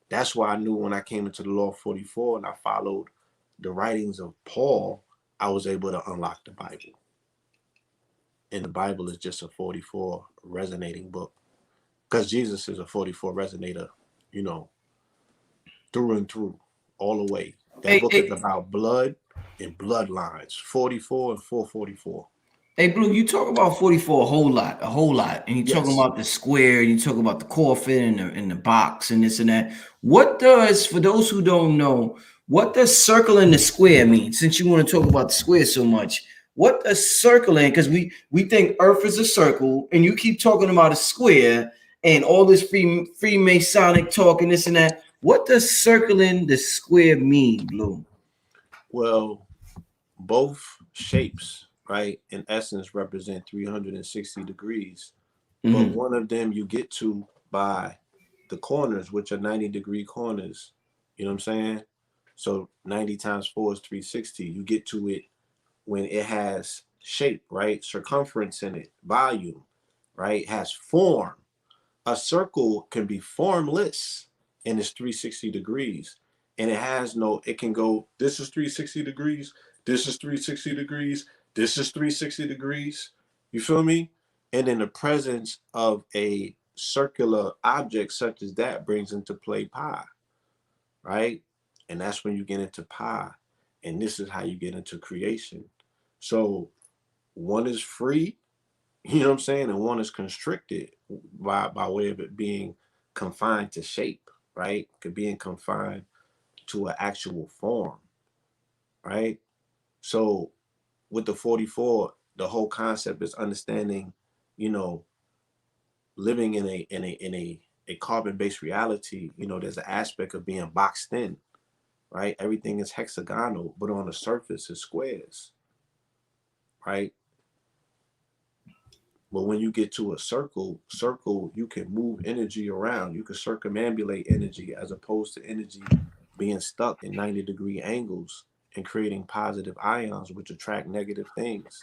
B: That's why I knew when I came into the Law 44 and I followed the writings of Paul, I was able to unlock the Bible. And the Bible is just a 44 resonating book, because Jesus is a 44 resonator, through and through, all the way. That book is about blood and bloodlines, 44 and 444.
A: Hey, Blue, you talk about 44 a whole lot. And you talking about the square, and you talk about the coffin and the box and this and that. What does, for those who don't know, what does circle and the square mean? Since you want to talk about the square so much, what does circling, because we think Earth is a circle, and you keep talking about a square and all this Freemasonic talk and this and that. What does circling the square mean, Blue?
B: Well, both shapes, right, in essence represent 360 degrees. But one of them you get to by the corners, which are 90-degree corners. You know what I'm saying? So 90 times 4 is 360. You get to it when it has shape, right? Circumference in it, volume, right? It has form. A circle can be formless, and it's 360 degrees. And it can go, this is 360 degrees, this is 360 degrees, this is 360 degrees. You feel me? And in the presence of a circular object such as that brings into play pi, right? And that's when you get into pi. And this is how you get into creation. So one is free, you know what I'm saying? And one is constricted by way of it being confined to shape, right? Being confined to an actual form, right? So with the 44, the whole concept is understanding, living in a carbon-based reality. There's an aspect of being boxed in, right? Everything is hexagonal, but on the surface is squares, right? But when you get to a circle, you can move energy around. You can circumambulate energy, as opposed to energy being stuck in 90-degree angles and creating positive ions, which attract negative things.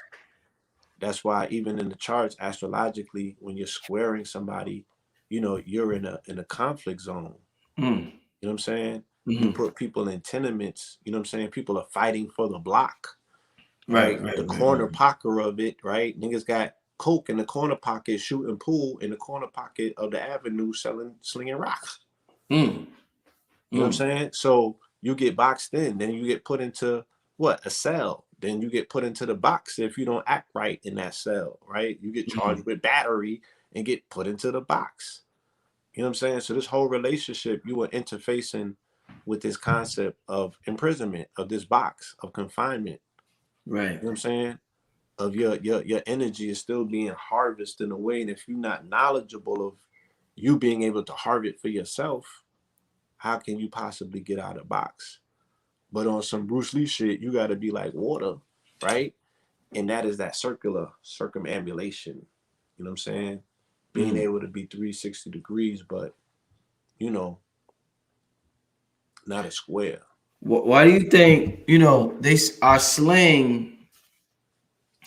B: That's why even in the charts, astrologically, when you're squaring somebody, you're in a conflict zone. You know what I'm saying? You put people in tenements, you know what I'm saying? People are fighting for the block, right? The corner pocket of it, right? Niggas got coke in the corner pocket, shooting pool in the corner pocket of the avenue, slinging rocks. You know what I'm saying? So you get boxed in, then you get put into a cell. Then you get put into the box if you don't act right in that cell, right? You get charged with battery and get put into the box. You know what I'm saying? So this whole relationship, you are interfacing with this concept of imprisonment, of this box, of confinement.
A: Right.
B: You know what I'm saying? Of your energy is still being harvested in a way. And if you're not knowledgeable of you being able to harvest for yourself, how can you possibly get out of the box? But on some Bruce Lee shit, you got to be like water, right? And that is that circumambulation. You know what I'm saying? Being able to be 360 degrees, but, not a square.
A: Why do you think, our slang,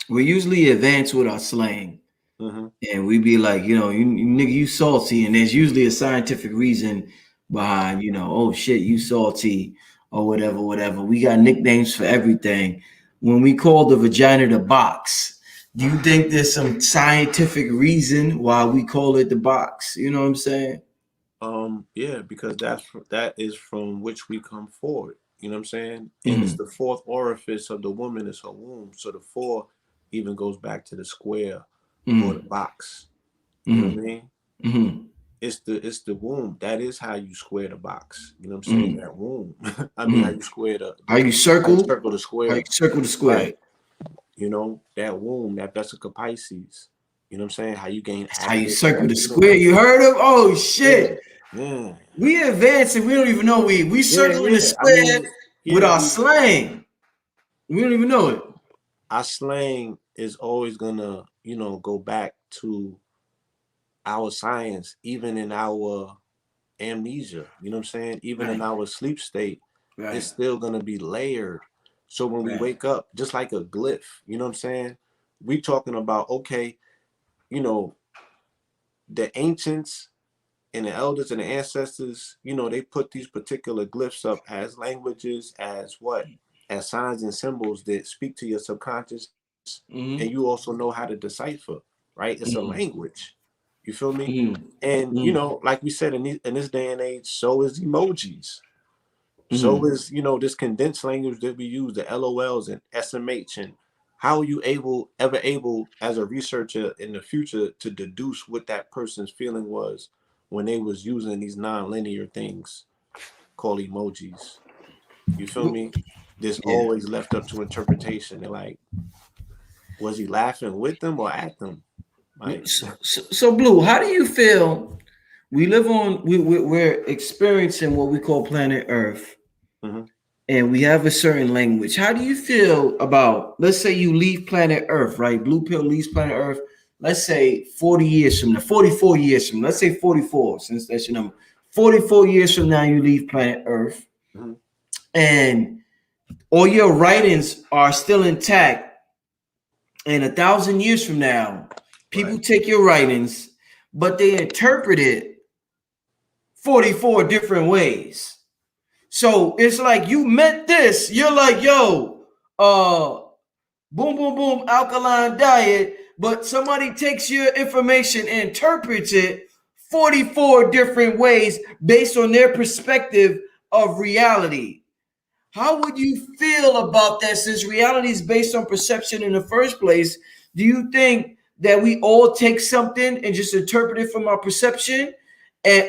A: we're usually advanced with our slang. And we be like, you nigga, you salty. And there's usually a scientific reason behind, oh shit, you salty or whatever. We got nicknames for everything. When we call the vagina the box, do you think there's some scientific reason why we call it the box? You know what I'm saying?
B: Yeah, because that is from which we come forward. You know what I'm saying? And it's the fourth orifice of the woman is her womb. So the 4 even goes back to the square or the box. You know what I mean? It's the womb. That is how you square the box. You know what I'm saying? That womb. I mean, how you square
A: How you circle
B: the square.
A: How you circle the square.
B: Right. You know, that womb, that vesica Pisces. You know what I'm saying? How you gain
A: That's how you circle the square. You heard of? Oh shit.
B: Yeah.
A: We advancing. We don't even know we circling the square with our slang. We don't even know it.
B: Our slang is always gonna, you know, go back to our science, even in our amnesia. You know what I'm saying? Even in our sleep state, it's still gonna be layered. So when we wake up, just like a glyph, you know what I'm saying? We talking about, okay, you know, the ancients and the elders and the ancestors, you know, they put these particular glyphs up as languages, as what? As signs and symbols that speak to your subconscious, and you also know how to decipher, right? It's a language. You feel me? And, you know, like we said, in this day and age, so is emojis. So is, you know, this condensed language that we use, the LOLs and SMH. And how are you ever able as a researcher in the future to deduce what that person's feeling was when they was using these non-linear things called emojis? You feel me? This always left up to interpretation. They're like, was he laughing with them or at them? Like,
A: so Blue, how do you feel? We live on. We're experiencing what we call planet Earth, and we have a certain language. How do you feel about? Let's say you leave planet Earth, right? Blue Pill leaves planet Earth. Let's say 40 years from now, 44 years from now. Let's say 44, since that's your number. 44 years from now, you leave planet Earth, and all your writings are still intact. And 1,000 years from now, people take your writings, but they interpret it 44 different ways. So it's like you meant this. You're like, yo, boom, boom, boom, alkaline diet, but somebody takes your information and interprets it 44 different ways based on their perspective of reality. How would you feel about that, since reality is based on perception in the first place? Do you think that we all take something and just interpret it from our perception?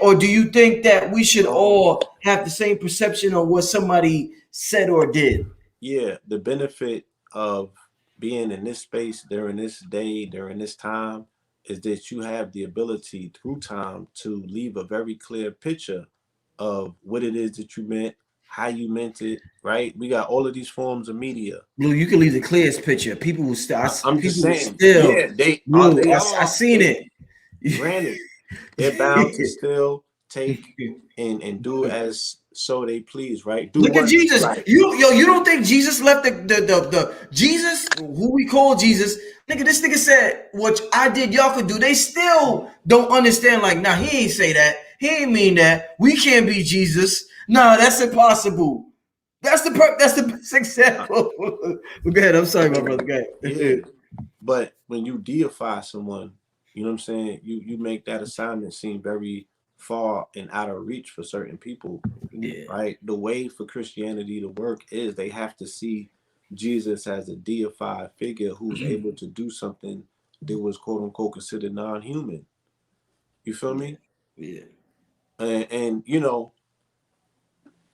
A: Or do you think that we should all have the same perception of what somebody said or did?
B: Yeah, the benefit of being in this space during this day, during this time, is that you have the ability through time to leave a very clear picture of what it is that you meant, how you meant it, right? We got all of these forms of media.
A: Blue, you can leave the clearest picture. People will still.
B: I'm just saying.
A: Still,
B: yeah,
A: Blue, I seen it.
B: Granted, they're bound to still take and do as so they please, right?
A: Look at Jesus. You don't think Jesus left the Jesus, who we call Jesus? Nigga, this nigga said, what I did, y'all could do. They still don't understand. Like, nah, he ain't say that. He ain't mean that. We can't be Jesus. Nah, that's impossible. That's the best example. Go ahead. I'm sorry, my brother. Go ahead.
B: Yeah. But when you deify someone, you know what I'm saying? You make that assignment seem very far and out of reach for certain people.
A: Yeah.
B: Right? The way for Christianity to work is they have to see Jesus as a deified figure who's able to do something that was quote unquote considered non-human. You feel me?
A: Yeah.
B: And you know,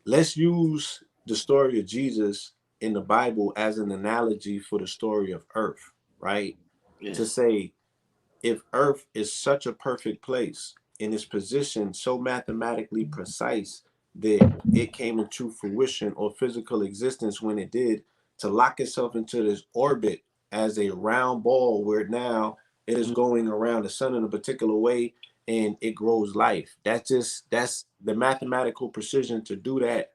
B: let's use the story of Jesus in the Bible as an analogy for the story of Earth, right? Yeah. To say, if Earth is such a perfect place and its position so mathematically precise that it came into fruition or physical existence when it did, to lock itself into this orbit as a round ball where now it is going around the sun in a particular way and it grows life. That's the mathematical precision to do that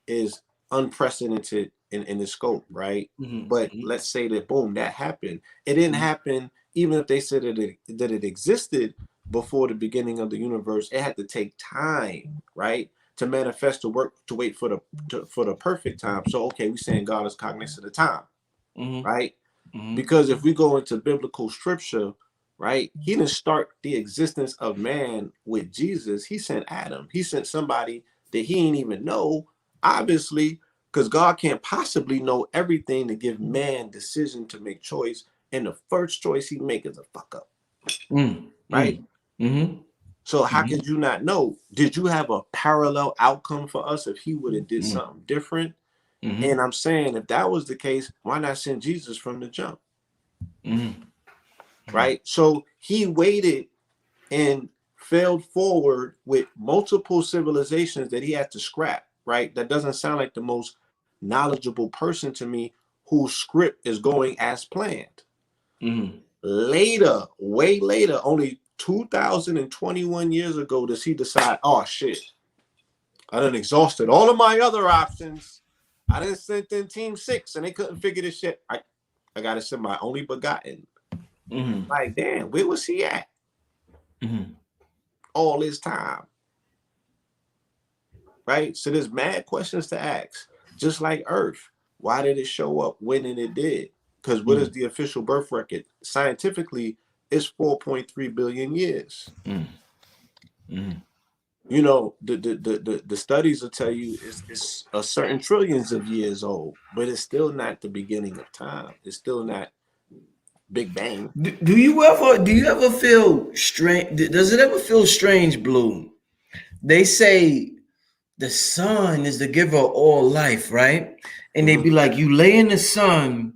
B: is unprecedented in the scope, right? But let's say that, boom, that happened. It didn't happen, even if they said that it existed before the beginning of the universe. It had to take time, right, to manifest, to work, to wait for the perfect time. So, okay, we're saying God is cognizant of time, right? Because if we go into biblical scripture, right, he didn't start the existence of man with Jesus. He sent Adam. He sent somebody that he didn't even know, obviously, because God can't possibly know everything to give man decision to make choice. And the first choice he make is a fuck up, right? So how could you not know? Did you have a parallel outcome for us if he would have did something different? And I'm saying, if that was the case, why not send Jesus from the jump? Right? So he waited and failed forward with multiple civilizations that he had to scrap, right? That doesn't sound like the most knowledgeable person to me whose script is going as planned. Later, way later, only 2021 years ago, does he decide, oh shit, I done exhausted all of my other options. I done sent in Team 6 and they couldn't figure this shit. I gotta send my only begotten. Like, damn, where was he at? All this time. Right? So there's mad questions to ask. Just like Earth. Why did it show up when it did? Because what is the official birth record? Scientifically, it's 4.3 billion years. You know, the studies will tell you it's a certain trillions of years old, but it's still not the beginning of time. It's still not Big Bang.
A: Do you ever feel strange? Does it ever feel strange, Blue? They say the sun is the giver of all life, right? And they be like, you lay in the sun,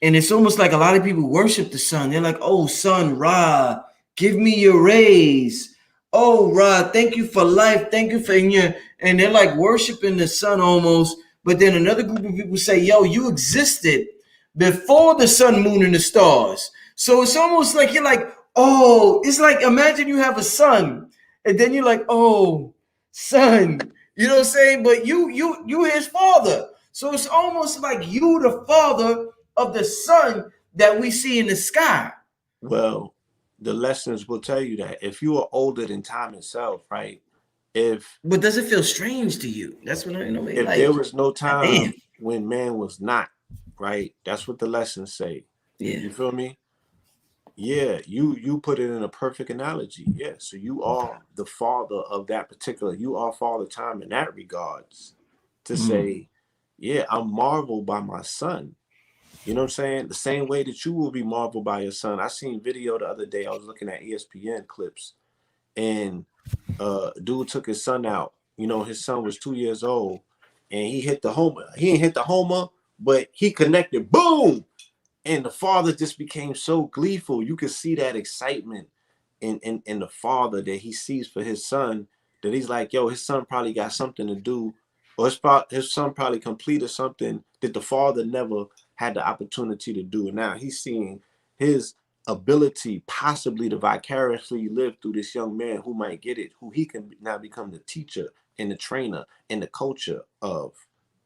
A: and it's almost like a lot of people worship the sun. They're like, oh, sun, Ra, give me your rays. Oh, Ra, thank you for life. Thank you for your, and they're like worshiping the sun almost. But then another group of people say, yo, you existed before the sun, moon, and the stars. So it's almost like you're like, oh, it's like, imagine you have a son, and then you're like, oh, son, you know what I'm saying? But you his father. So it's almost like you the father of the sun that we see in the sky.
B: Well, the lessons will tell you that if you are older than time itself, right?
A: But does it feel strange to you? That's what I know.
B: If like, there was no time when man was not, right? That's what the lessons say. Yeah. You feel me? Yeah, you put it in a perfect analogy. Yeah. So you are the father of that particular, you are father time in that regards to say, yeah, I'm marveled by my son. You know what I'm saying? The same way that you will be marveled by your son. I seen video the other day. I was looking at ESPN clips, and dude took his son out. You know, his son was 2 years old, and he hit the homer. He didn't hit the homer, but he connected. Boom! And the father just became so gleeful. You could see that excitement in the father that he sees for his son, that he's like, yo, his son probably got something to do, or his son probably completed something that the father never had the opportunity to do. And now he's seeing his ability possibly to vicariously live through this young man who might get it, who he can now become the teacher and the trainer and the coacher of.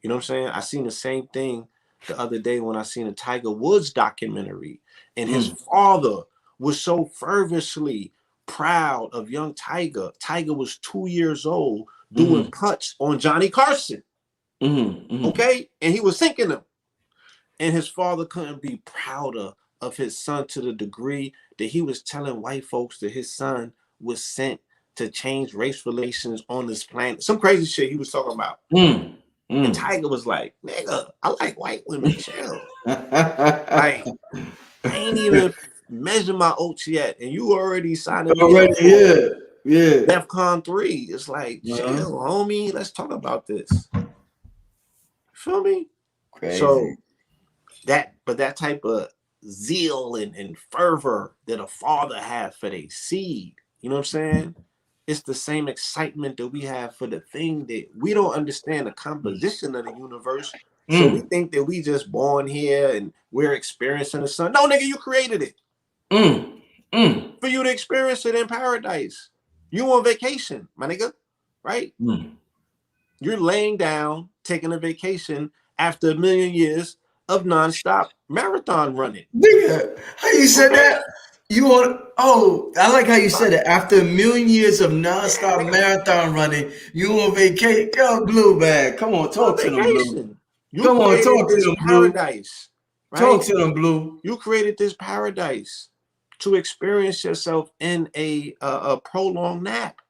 B: You know what I'm saying? I seen the same thing the other day when I seen a Tiger Woods documentary, and his father was so fervently proud of young Tiger. Tiger was 2 years old doing putts on Johnny Carson. Okay? And he was sinking them. And his father couldn't be prouder of his son to the degree that he was telling white folks that his son was sent to change race relations on this planet. Some crazy shit he was talking about. And Tiger was like, nigga, I like white women, chill. Like, I ain't even measure my oats yet, and you already signed me up for DEFCON 3. It's like, chill, homie, let's talk about this. Feel me? Crazy. So that type of zeal and fervor that a father had for their seed, you know what I'm saying? It's the same excitement that we have for the thing that we don't understand the composition of the universe. So we think that we just born here and we're experiencing the sun. No, nigga, you created it. For you to experience it in paradise. You on vacation, my nigga, right? You're laying down, taking a vacation after 1 million years of nonstop marathon running.
A: Nigga, how you said that? You want? Oh, I like how you said it. After 1 million years of nonstop marathon running, you on vacation? Go, Blue bag. Come on, talk to them, Blue. Come on, talk to them, Blue. Paradise. Right? Talk to them, Blue.
B: You created this paradise to experience yourself in a prolonged nap.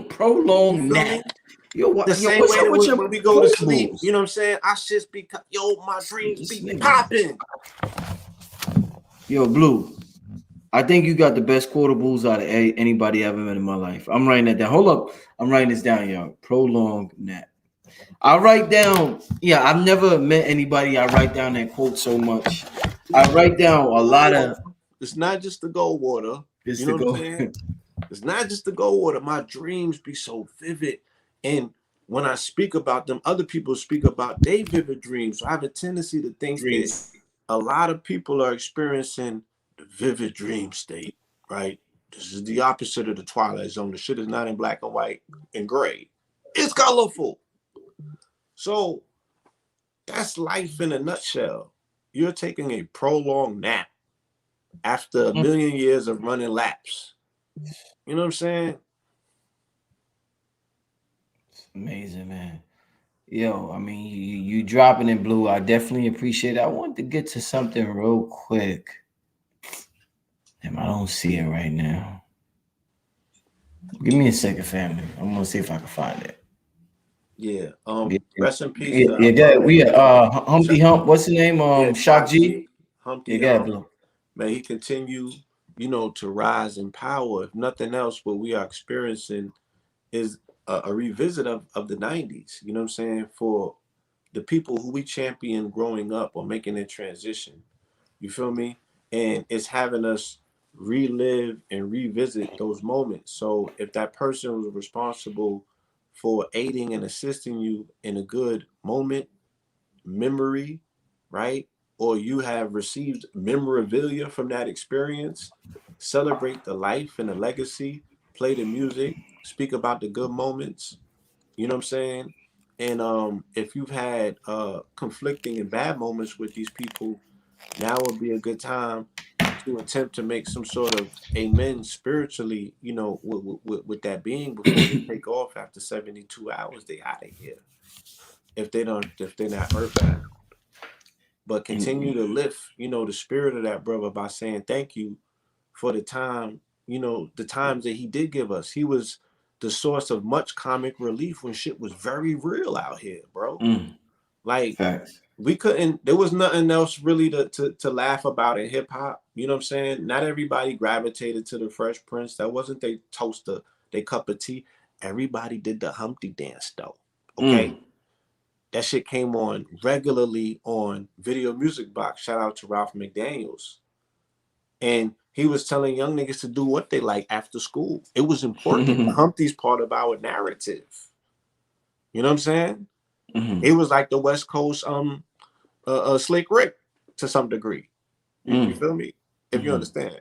A: Prolonged nap.
B: The same way that when we go to sleep, you know what I'm saying? I just be, my dreams be popping.
A: Yo, Blue, I think you got the best quotables out of anybody I've ever met in my life. I'm writing that down. Hold up. I'm writing this down, y'all. Prolonged nap. I write down, I've never met anybody I write down that quote so much. I write down a lot of.
B: It's not just the gold water. You know what I'm saying? It's not just the gold water. My dreams be so vivid, and when I speak about them, other people speak about their vivid dreams. So I have a tendency to think that a lot of people are experiencing the vivid dream state, right? This is the opposite of the Twilight Zone. The shit is not in black and white and gray. It's colorful. So that's life in a nutshell. You're taking a prolonged nap after a million years of running laps. You know what I'm saying?
A: It's amazing, man. Yo, I mean, you dropping in blue. I definitely appreciate it. I want to get to something real quick. Damn, I don't see it right now. Give me a second, family. I'm gonna see if I can find it.
B: Yeah. Rest in peace.
A: Humpty Hump. What's the name? Shock G.
B: Humpty Hump. Man, he continue, to rise in power. If nothing else, what we are experiencing is a revisit of the 90s. You know what I'm saying? For the people who we champion growing up or making a transition. You feel me? And it's having us relive and revisit those moments. So if that person was responsible for aiding and assisting you in a good moment, memory, right? Or you have received memorabilia from that experience, celebrate the life and the legacy, play the music, speak about the good moments, you know what I'm saying? And if you've had conflicting and bad moments with these people, now would be a good time to attempt to make some sort of amends spiritually, with that being before they take off after 72 hours. They out of here. If they're not earthbound. But continue to lift, the spirit of that brother by saying thank you for the time, the times that he did give us. He was the source of much comic relief when shit was very real out here, bro. Like there was nothing else really to laugh about in hip hop. You know what I'm saying? Not everybody gravitated to the Fresh Prince. That wasn't their toaster, their cup of tea. Everybody did the Humpty dance though. Okay. That shit came on regularly on Video Music Box. Shout out to Ralph McDaniels. And he was telling young niggas to do what they like after school. It was important. Humpty's part of our narrative. You know what I'm saying? It was like the West Coast Slick Rick to some degree. You feel me? If you understand.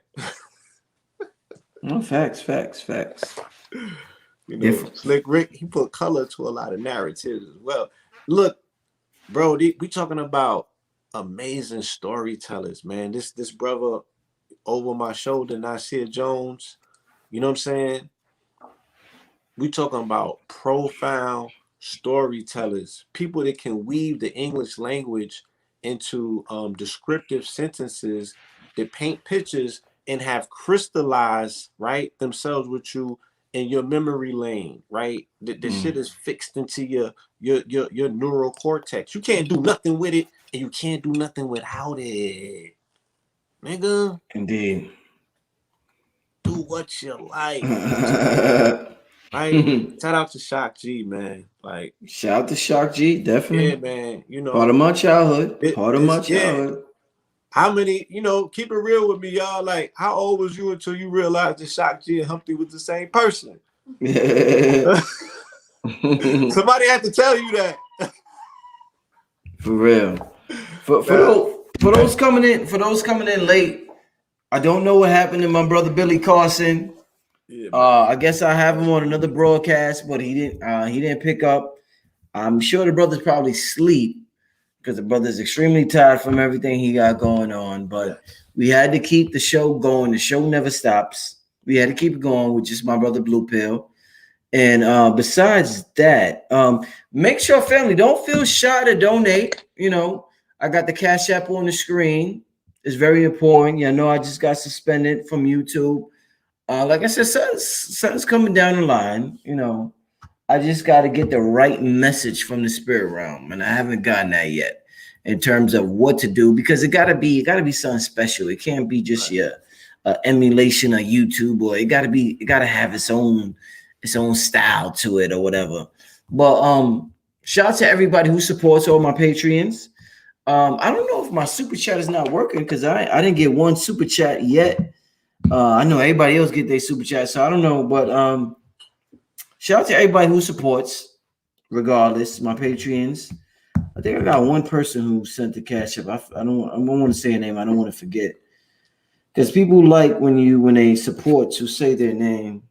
A: No, facts.
B: Slick Rick, he put color to a lot of narratives as well. Look, bro, we talking about amazing storytellers, man. This brother over my shoulder, Nasir Jones, you know what I'm saying? We talking about profound storytellers, people that can weave the English language into descriptive sentences that paint pictures and have crystallized, right, themselves with you in your memory lane, right? The shit is fixed into your neural cortex. You can't do nothing with it, and you can't do nothing without it, nigga.
A: Indeed.
B: Do what you like. Right? Shout out to Shock G, man. Like,
A: shout out to Shock G, definitely.
B: Yeah, man.
A: Part of my childhood.
B: How many, keep it real with me, y'all. Like, how old was you until you realized that Shock G and Humpty was the same person? Somebody had to tell you that.
A: For real. For those coming in late, I don't know what happened to my brother Billy Carson. Yeah, I guess I have him on another broadcast, but he didn't pick up. I'm sure the brother's probably asleep because the brother's extremely tired from everything he got going on. But we had to keep the show going. The show never stops. We had to keep it going with just my brother Blue Pill. And besides that, make sure, family, don't feel shy to donate. I got the Cash App on the screen. It's very important. I know I just got suspended from YouTube. Like I said, something's coming down the line. I just got to get the right message from the spirit realm, and I haven't gotten that yet in terms of what to do, because it gotta be something special. It can't be just your emulation of YouTube, or it gotta have its own style to it or whatever. But shout out to everybody who supports all my Patreons. I don't know if my super chat is not working because I didn't get one super chat yet. I know everybody else get their super chat, so I don't know. But shout out to everybody who supports, regardless. My Patreons. I think I got one person who sent the cash up. I don't want to say a name. I don't want to forget because people like when they support to say their name.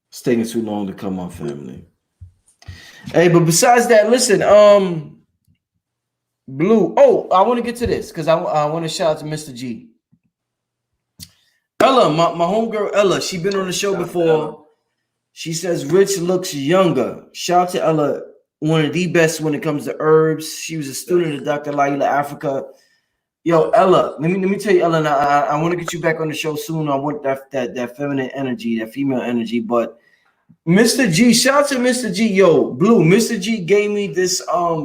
A: It's taking too long to come on, family. Hey, but besides that, listen, Blue. Oh, I want to get to this because I want to shout out to Mr. G. Ella, my homegirl Ella, she been on the show before. She says Rich looks younger. Shout out to Ella, one of the best when it comes to herbs. She was a student of Dr. Laila Africa. Yo, Ella, let me tell you, Ella, I want to get you back on the show soon. I want that feminine energy, that female energy. But Mr. G, shout out to Mr. G. Yo, Blue, Mr. G gave me this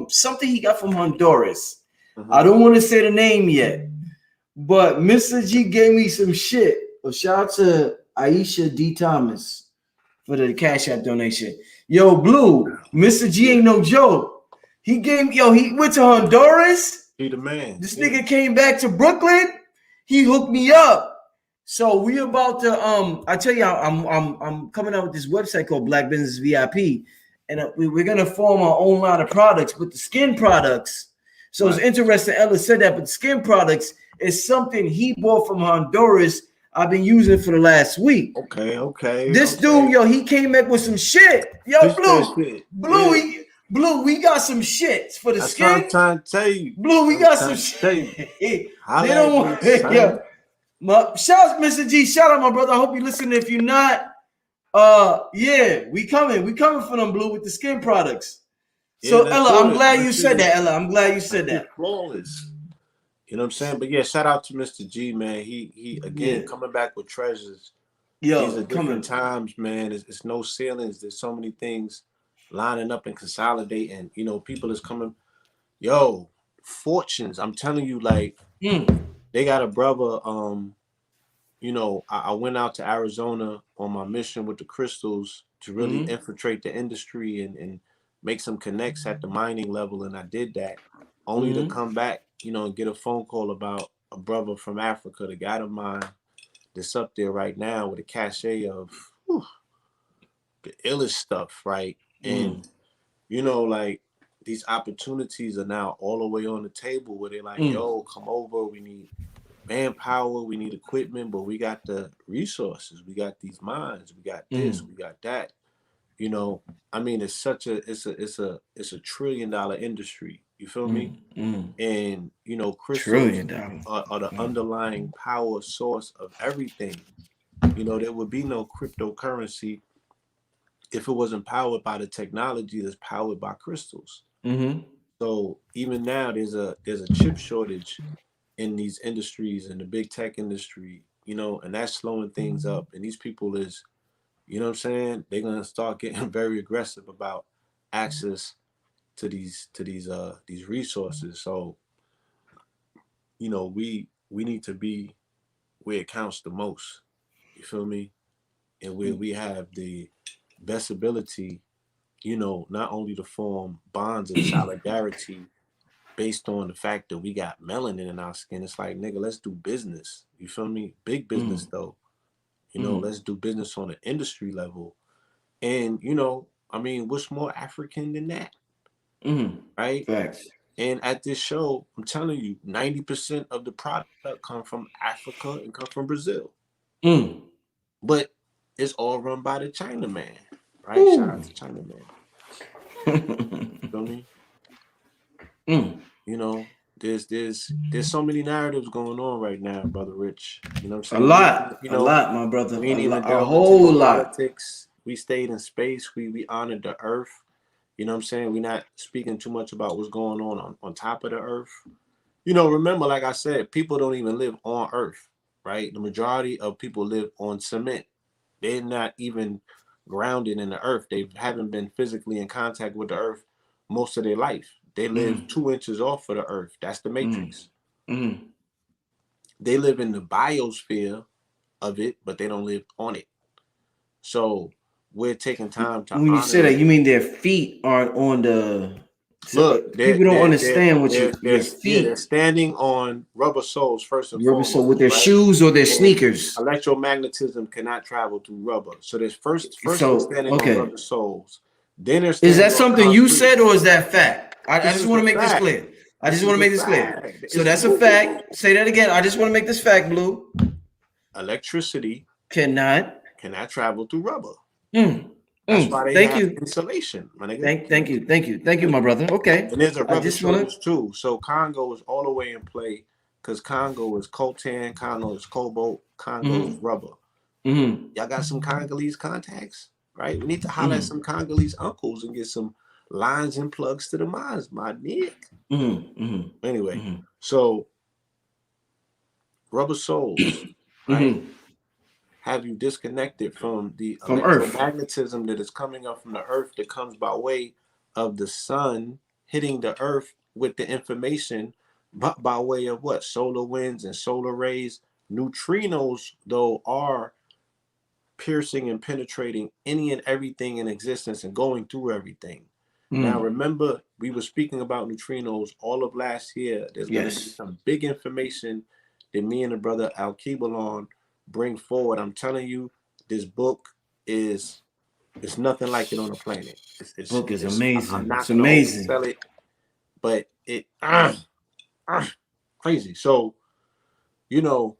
A: something he got from Honduras. I don't want to say the name yet, but Mr. G gave me some shit. Well, shout out to Aisha D. Thomas for the Cash App donation. Yo, Blue, Mr. G ain't no joke. He went to Honduras.
B: He the man.
A: This nigga came back to Brooklyn. He hooked me up. So we about to I tell you, I'm coming out with this website called Black Business VIP, and we're gonna form our own line of products with the skin products. So It's interesting. Ella said that, but the skin products is something he bought from Honduras. I've been using for the last week.
B: Okay.
A: This dude, yo, he came back with some shit. Yo, Blue, we got some shit for the skin.
B: I'm trying to tell you.
A: Blue, we got some shit. They don't want yo. Shout out Mr. G, shout out my brother. I hope you listen. If you're not, we coming for them, Blue, with the skin products. So Ella, I'm glad you said that. Ella, I'm glad you said that.
B: Flawless. You know what I'm saying? But yeah, shout out to Mr. G, man. He again coming back with treasures.
A: Yo,
B: these are different times, man. It's no ceilings. There's so many things lining up and consolidating. You know, people is coming. Yo, fortunes. I'm telling you, like they got a brother. You know, I went out to Arizona on my mission with the crystals to really infiltrate the industry and make some connects at the mining level, and I did that only to come back, you know, and get a phone call about a brother from Africa, the guy of mine that's up there right now with a cachet of the illest stuff, right? And you know, like these opportunities are now all the way on the table where they're like, yo, come over, we need manpower, we need equipment, but we got the resources, we got these mines, we got this, we got that. You know, I mean, it's a $1 trillion industry. You feel me? And you know, crystals are the underlying power source of everything. You know, there would be no cryptocurrency if it wasn't powered by the technology that's powered by crystals. So even now, there's a chip shortage in these industries, in the big tech industry. You know, and that's slowing things up. And these people is, you know what I'm saying? They're gonna start getting very aggressive about access to these resources. So, you know, we need to be where it counts the most. You feel me? And where we have the best ability, you know, not only to form bonds of solidarity based on the fact that we got melanin in our skin. It's like, nigga, let's do business. You feel me? Big business though. You know, let's do business on an industry level. And, you know, I mean, what's more African than that? Right?
A: Facts.
B: And at this show, I'm telling you, 90% of the product come from Africa and come from Brazil. But it's all run by the Chinaman, right? Shout out to Chinaman. You feel me? You know, there's so many narratives going on right now, brother Rich. You know what I'm saying?
A: A lot, my brother.
B: We ain't even
A: a whole lot.
B: Politics. We stayed in space. We honored the earth. You know what I'm saying? We're not speaking too much about what's going on top of the earth. You know, remember, like I said, people don't even live on earth, right? The majority of people live on cement. They're not even grounded in the earth. They haven't been physically in contact with the earth most of their life. They live 2 inches off of the earth. That's the matrix. They live in the biosphere of it, but they don't live on it. So we're taking time to
A: when you say that, you mean their feet aren't on the
B: Look,
A: people don't understand what your feet.
B: Yeah, they're standing on rubber soles first and foremost.
A: So with their shoes or their sneakers.
B: Electromagnetism cannot travel through rubber. So there's first they're standing on rubber soles. Then they're standing.
A: Is that something you said, or is that fact? I just want to make this clear. I just want to make this clear. So that's a fact. Say that again. I just want to make this fact, Blue.
B: Electricity
A: cannot
B: travel through rubber. That's why they have insulation, my nigga.
A: Thank you, my brother. Okay.
B: And there's a rubber shortage too. So Congo is all the way in play because Congo is coltan, Congo is cobalt, Congo is rubber. Y'all got some Congolese contacts, right? We need to holler at some Congolese uncles and get some lines and plugs to the mines, my nigga. Anyway, so rubber soles, right? Have you disconnected from the electromagnetism that is coming up from the earth that comes by way of the sun hitting the earth with the information, but by way of what? Solar winds and solar rays. Neutrinos, though, are piercing and penetrating any and everything in existence and going through everything. Now, remember, we were speaking about neutrinos all of last year. There's going to be some big information that me and the brother Al-Kibalon bring forward. I'm telling you, this book it's nothing like it on the planet. This
A: book is amazing.
B: I'm not
A: it's amazing.
B: Sell it, but it crazy. So, you know,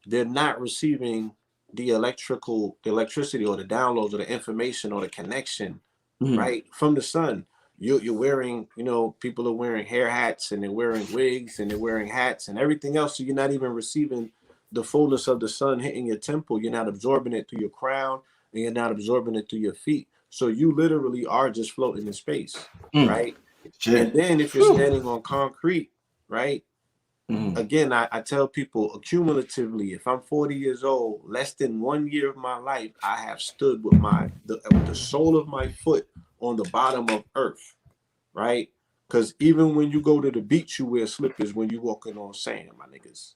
B: they're not receiving the electricity or the downloads or the information or the connection, right, from the sun. You're wearing, you know, people are wearing hair hats and they're wearing wigs and they're wearing hats and everything else. So you're not even receiving the fullness of the sun hitting your temple. You're not absorbing it through your crown and you're not absorbing it through your feet. So you literally are just floating in space, right? Sure. And then if you're standing on concrete, right? Again, I tell people accumulatively, if I'm 40 years old, less than 1 year of my life, I have stood with the sole of my foot on the bottom of earth, right? Because even when you go to the beach, you wear slippers when you're walking on sand, my niggas.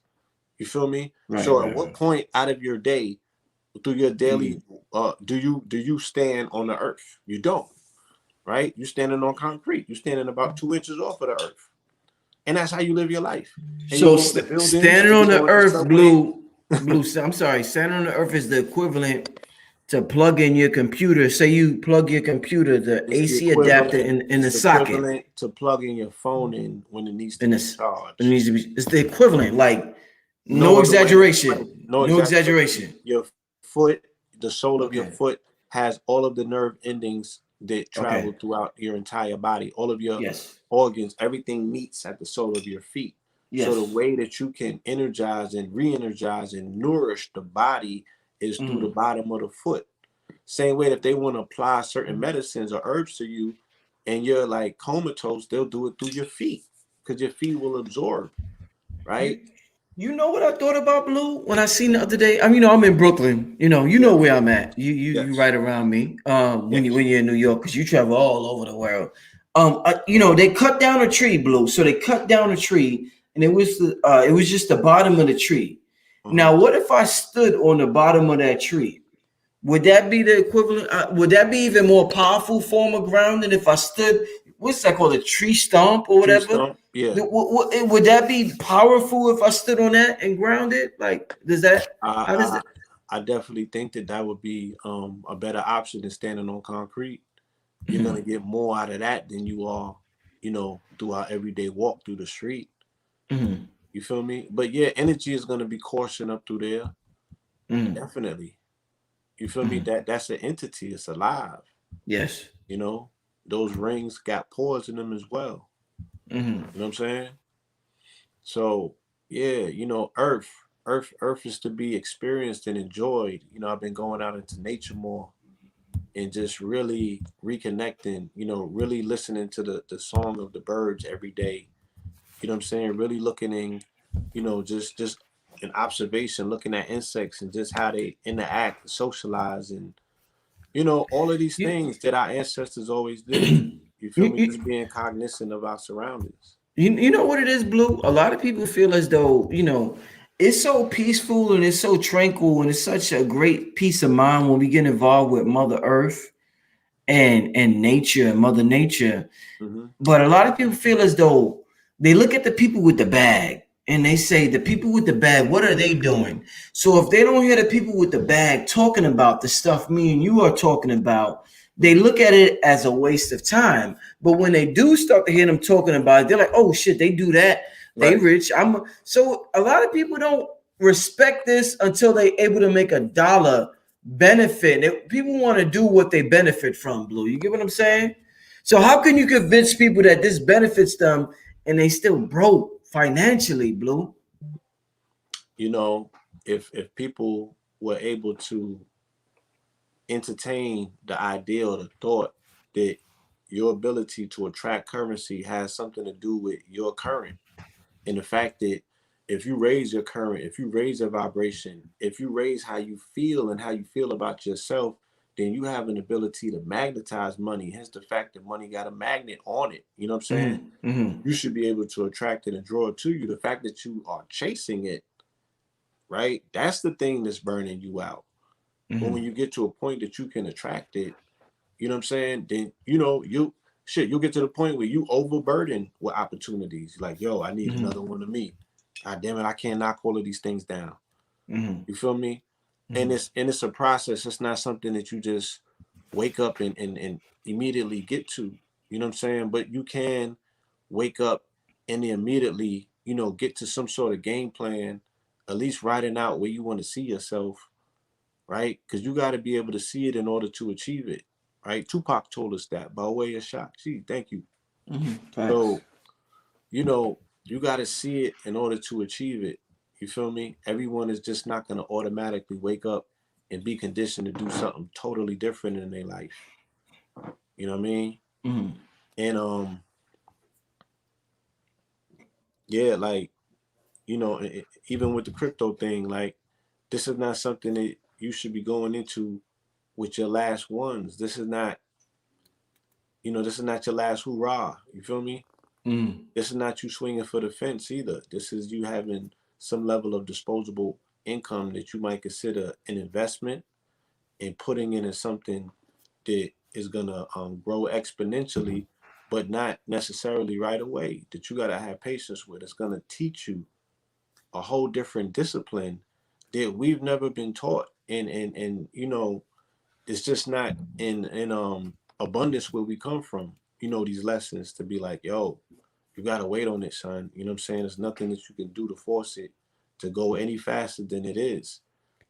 B: You feel me? Right, so at what point out of your day, through your daily, do you stand on the earth? You don't, right? You're standing on concrete. You're standing about 2 inches off of the earth. And that's how you live your life. And
A: so standing on the earth, Blue, I'm sorry, standing on the earth is the equivalent to plug in your computer. Say you plug your computer, the AC adapter in the socket.
B: Equivalent to plugging your phone in when it needs to be charged.
A: It's the equivalent, like no exaggeration. No exaggeration.
B: Your foot, the sole of your foot has all of the nerve endings that travel throughout your entire body. All of your organs, everything meets at the sole of your feet. So the way that you can energize and re-energize and nourish the body is through the bottom of the foot. Same way that if they want to apply certain medicines or herbs to you and you're like comatose, they'll do it through your feet because your feet will absorb, right?
A: You know what I thought about, Blue, when I seen the other day? I mean, I'm in Brooklyn. You know where I'm at. You right around me. When you're in New York, because you travel all over the world. They cut down a tree, Blue. So they cut down a tree, and it was just the bottom of the tree. Now, what if I stood on the bottom of that tree? Would that be the equivalent? Would that be even more powerful form of grounding if I stood? What's that called? A tree stump or whatever? Tree stump, yeah. Would that be powerful if I stood on that and grounded? Like, does that?
B: I definitely think that would be a better option than standing on concrete. You're gonna get more out of that than you are, through our everyday walk through the street. You feel me? But yeah, energy is gonna be coursing up through there. Definitely. You feel me? That's an entity. It's alive.
A: Yes.
B: Those rings got pores in them as well. You know what I'm saying? So yeah, Earth is to be experienced and enjoyed. I've been going out into nature more and just really reconnecting, really listening to the song of the birds every day. You know what I'm saying? Really looking in, just an observation, looking at insects and just how they interact, socialize, and all of these things that our ancestors always did. You feel me? Just being cognizant of our surroundings.
A: You know what it is, Blue? A lot of people feel as though, it's so peaceful and it's so tranquil and it's such a great peace of mind when we get involved with Mother Earth. and nature and Mother Nature.
B: Mm-hmm.
A: But a lot of people feel as though they look at the people with the bag and they say, the people with the bag, what are they doing? So if they don't hear the people with the bag talking about the stuff me and you are talking about, they look at it as a waste of time. But when they do start to hear them talking about it, they're like, oh shit, they do that. They rich. So a lot of people don't respect this until they able to make a dollar benefit. People want to do what they benefit from, Blue. You get what I'm saying? So how can you convince people that this benefits them and they still broke financially, Blue?
B: You know, if people were able to entertain the idea or the thought that your ability to attract currency has something to do with your current, and the fact that if you raise your current, if you raise your vibration, if you raise how you feel and how you feel about yourself, then you have an ability to magnetize money. Hence the fact that money got a magnet on it. You know what I'm saying?
A: Mm-hmm.
B: You should be able to attract it and draw it to you. The fact that you are chasing it, right? That's the thing that's burning you out.
A: Mm-hmm.
B: But when you get to a point that you can attract it, you know what I'm saying? Then, you know, you'll get to the point where you overburden with opportunities. Like, yo, I need another one of me. God damn it, I can't knock all of these things down.
A: Mm-hmm.
B: You feel me?
A: Mm-hmm.
B: And it's a process. It's not something that you just wake up and immediately get to. You know what I'm saying? But you can wake up and then immediately, you know, get to some sort of game plan, at least writing out where you want to see yourself, right? Because you got to be able to see it in order to achieve it, right? Tupac told us that by way of shock. Gee, thank you.
A: Mm-hmm.
B: So, you know, you got to see it in order to achieve it. You feel me? Everyone is just not going to automatically wake up and be conditioned to do something totally different in their life. You know what I mean?
A: Mm-hmm.
B: And yeah, like, you know, even with the crypto thing, like, this is not something that you should be going into with your last ones. This is not, you know, this is not your last hoorah. You feel me?
A: Mm-hmm.
B: This is not you swinging for the fence either. This is you having some level of disposable income that you might consider an investment and putting in something that is gonna grow exponentially, but not necessarily right away. That you gotta have patience with. It's gonna teach you a whole different discipline that we've never been taught, and you know, it's just not in abundance where we come from. You know, these lessons to be like, yo, you gotta wait on it, son. You know what I'm saying? There's nothing that you can do to force it to go any faster than it is.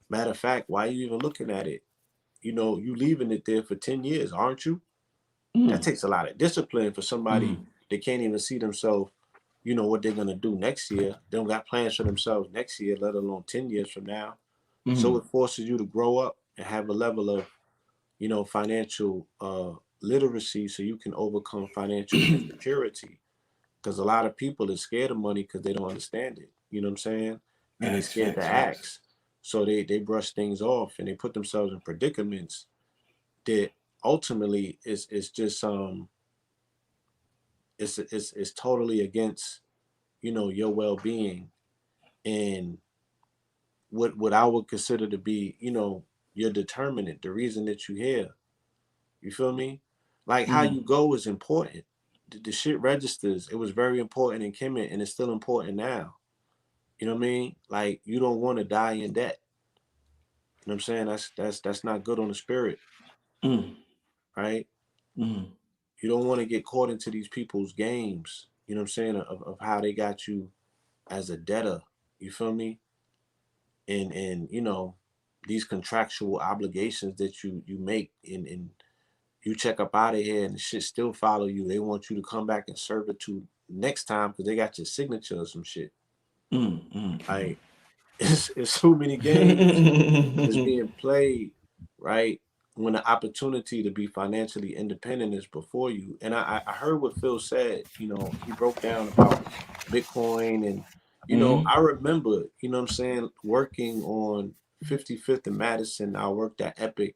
B: Matter of fact, why are you even looking at it? You know, you leaving it there for 10 years, aren't you? That takes a lot of discipline for somebody
A: Mm-hmm.
B: that can't even see themselves, you know, what they're gonna do next year. They don't got plans for themselves next year, let alone 10 years from now. So
A: Mm-hmm.
B: it forces you to grow up and have a level of, you know, financial literacy so you can overcome financial insecurity. Because a lot of people are scared of money because they don't understand it. You know what I'm saying? And they
A: Facts,
B: scared to
A: facts, facts.
B: ask. So they brush things off and they put themselves in predicaments that ultimately is just it's totally against, you know, your well-being and what I would consider to be, you know, your determinant, the reason that you're here. You feel me? Like how
A: Mm-hmm.
B: you go is important. The shit registers. It was very important in Kemet and it's still important now. You know what I mean? Like you don't want to die in debt. You know what I'm saying? That's not good on the spirit, right?
A: Mm-hmm.
B: You don't want to get caught into these people's games. You know what I'm saying? Of how they got you as a debtor. You feel me? And you know, these contractual obligations that you make and you check up out of here and the shit still follow you. They want you to come back and serve it to next time because they got your signature or some shit.
A: Mm-hmm.
B: Like it's too many games that's being played, right? When the opportunity to be financially independent is before you. And I heard what Phil said, you know, he broke down about Bitcoin and, you know,
A: Mm-hmm.
B: I remember, you know what I'm saying, working on 55th and Madison. I worked at Epic,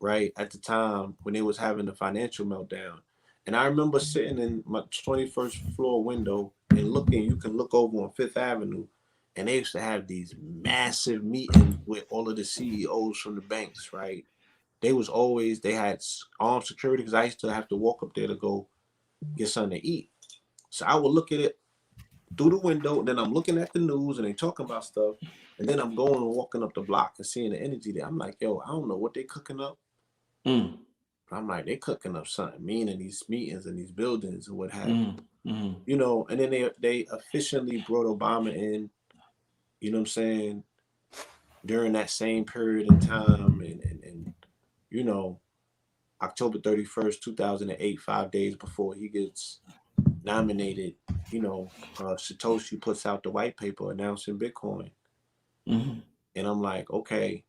B: right, at the time when they was having the financial meltdown. And I remember sitting in my 21st floor window and looking, you can look over on Fifth Avenue, and they used to have these massive meetings with all of the CEOs from the banks, right? they had armed security because I used to have to walk up there to go get something to eat. So I would look at it through the window, and then I'm looking at the news and they talking about stuff, and then I'm going and walking up the block and seeing the energy there. I'm like, yo, I don't know what they cooking up. I'm like, they cooking up something mean in these meetings and these buildings and what have you. You know, and then they efficiently brought Obama in, you know what I'm saying, during that same period in time, and you know, October 31st, 2008, 5 days before he gets nominated, you know, Satoshi puts out the white paper announcing Bitcoin. And I'm like, okay,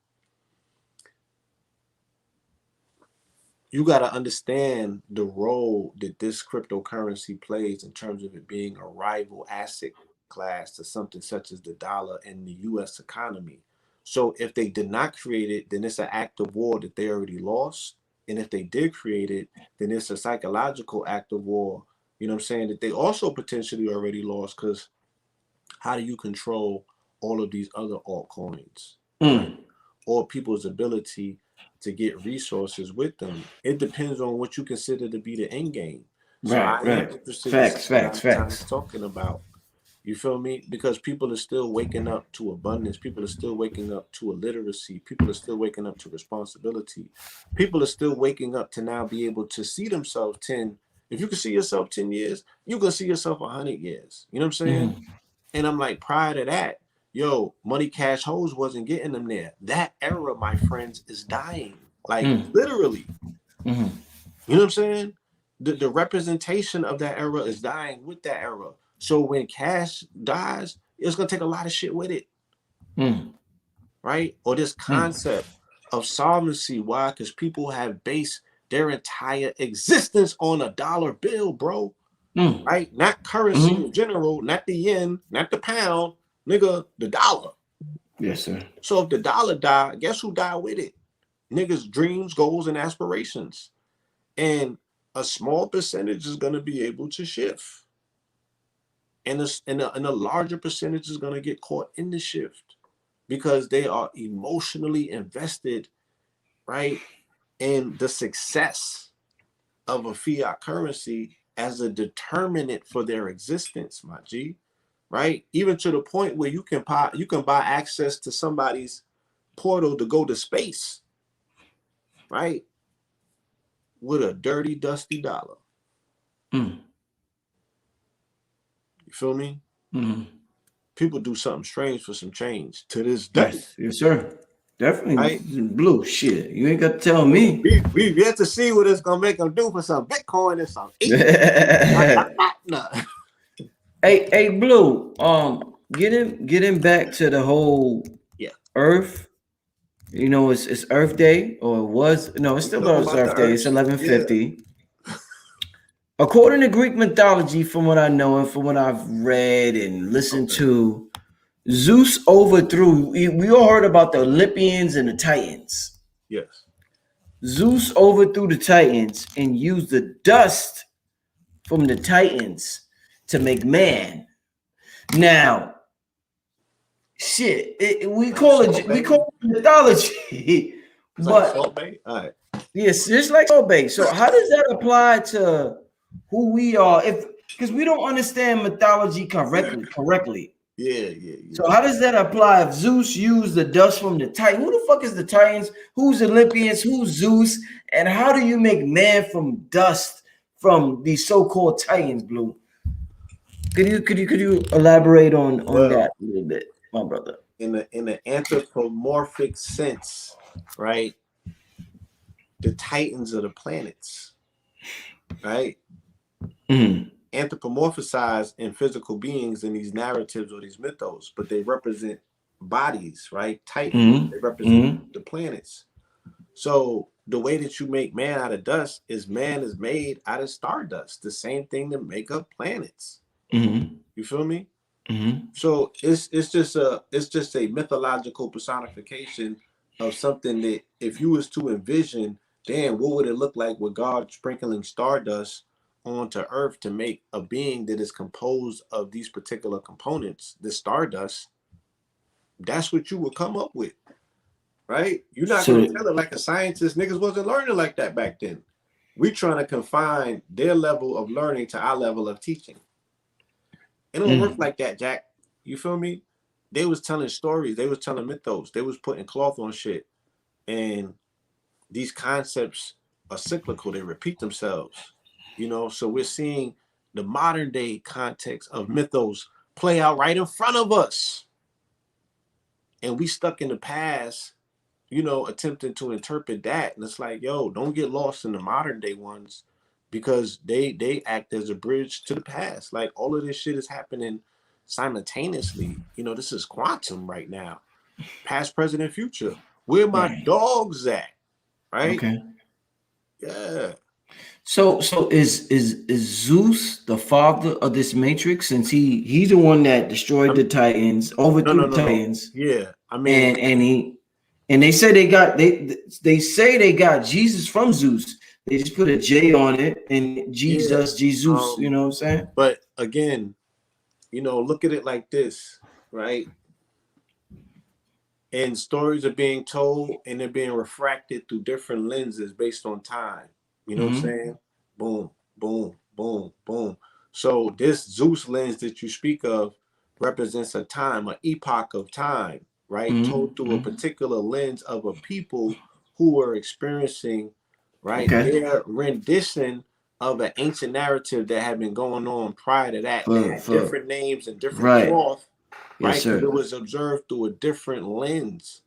B: you got to understand the role that this cryptocurrency plays in terms of it being a rival asset class to something such as the dollar in the U.S. economy. So if they did not create it, then it's an act of war that they already lost. And if they did create it, then it's a psychological act of war, you know what I'm saying, that they also potentially already lost, because how do you control all of these other altcoins, right? Or people's ability to get resources with them? It depends on what you consider to be the end game. So I am interested in facts talking about. You feel me? Because people are still waking up to abundance. People are still waking up to illiteracy. People are still waking up to responsibility. People are still waking up to now be able to see themselves 10. If you can see yourself 10 years, you can see yourself 100 years. You know what I'm saying? And I'm like, prior to that, yo, money, cash, hoes wasn't getting them there. That era, my friends, is dying. Like literally. You know what I'm saying? The representation of that era is dying with that era. So when cash dies, it's gonna take a lot of shit with it. Right? Or this concept of solvency. Why? Because people have based their entire existence on a dollar bill, bro. Right? Not currency in general, not the yen, not the pound, nigga, the dollar.
A: Yes, sir.
B: So if the dollar died, guess who died with it? Niggas' dreams, goals, and aspirations. And a small percentage is going to be able to shift. And a larger percentage is going to get caught in the shift because they are emotionally invested, right, in the success of a fiat currency as a determinant for their existence, my G, right? Even to the point where you can buy access to somebody's portal to go to space, right, with a dirty, dusty dollar. You feel me? People do something strange for some change to this day.
A: Yes, sir. Definitely, right? Blue shit. You ain't got to tell me.
B: We've yet to see what it's gonna make them do for some Bitcoin and some.
A: Hey, Blue. Getting back to the whole Earth. You know, it's Earth Day, or it was. No, it's still Earth Day. It's 11:50. According to Greek mythology, from what I know and from what I've read and listened to, Zeus overthrew. We all heard about the Olympians and the Titans.
B: Yes.
A: Zeus overthrew the Titans and used the dust from the Titans to make man. Now, shit, we call it mythology, but
B: Salt Bay? All right.
A: Yes, just like Salt Bay. So how does that apply to who we are? Because we don't understand mythology correctly.
B: Yeah.
A: So how does that apply if Zeus used the dust from the Titan? Who the fuck is the Titans? Who's Olympians? Who's Zeus? And how do you make man from dust from these so-called Titans, Blue? Could you elaborate on that a little bit, my brother?
B: In an anthropomorphic sense, right? The Titans are the planets, right? Anthropomorphized in physical beings in these narratives or these mythos, but they represent bodies, right? Titans, they represent the planets. So the way that you make man out of dust is man is made out of stardust, the same thing to make up planets. You feel me? So it's just a mythological personification of something that if you was to envision, damn, what would it look like with God sprinkling stardust onto Earth to make a being that is composed of these particular components, the stardust? That's what you would come up with. right? You're not going to tell it like a scientist. Niggas wasn't learning like that back then. We trying to confine their level of learning to our level of teaching. It don't work like that, Jack. You feel me? They was telling stories. They was telling mythos. They was putting cloth on shit. And these concepts are cyclical. They repeat themselves. You know, so we're seeing the modern day context of mythos play out right in front of us. And we stuck in the past, you know, attempting to interpret that. And it's like, yo, don't get lost in the modern day ones, because they act as a bridge to the past. Like, all of this shit is happening simultaneously. You know, this is quantum right now. Past, present, and future. Where my dogs at? Right?
A: Okay.
B: Yeah.
A: So is Zeus the father of this matrix, since he's the one that destroyed the Titans, overthrew the Titans?
B: Yeah. I mean,
A: and they say they say they got Jesus from Zeus. They just put a J on it, and Jesus, Jesus, you know what I'm saying?
B: But again, you know, look at it like this, right? And stories are being told and they're being refracted through different lenses based on time. You know what I'm saying? Boom, boom, boom, boom. So this Zeus lens that you speak of represents a time, an epoch of time, right? Told through a particular lens of a people who were experiencing, right, their rendition of an ancient narrative that had been going on prior to that. They had different names and different cloth. Right, because it was observed through a different lens,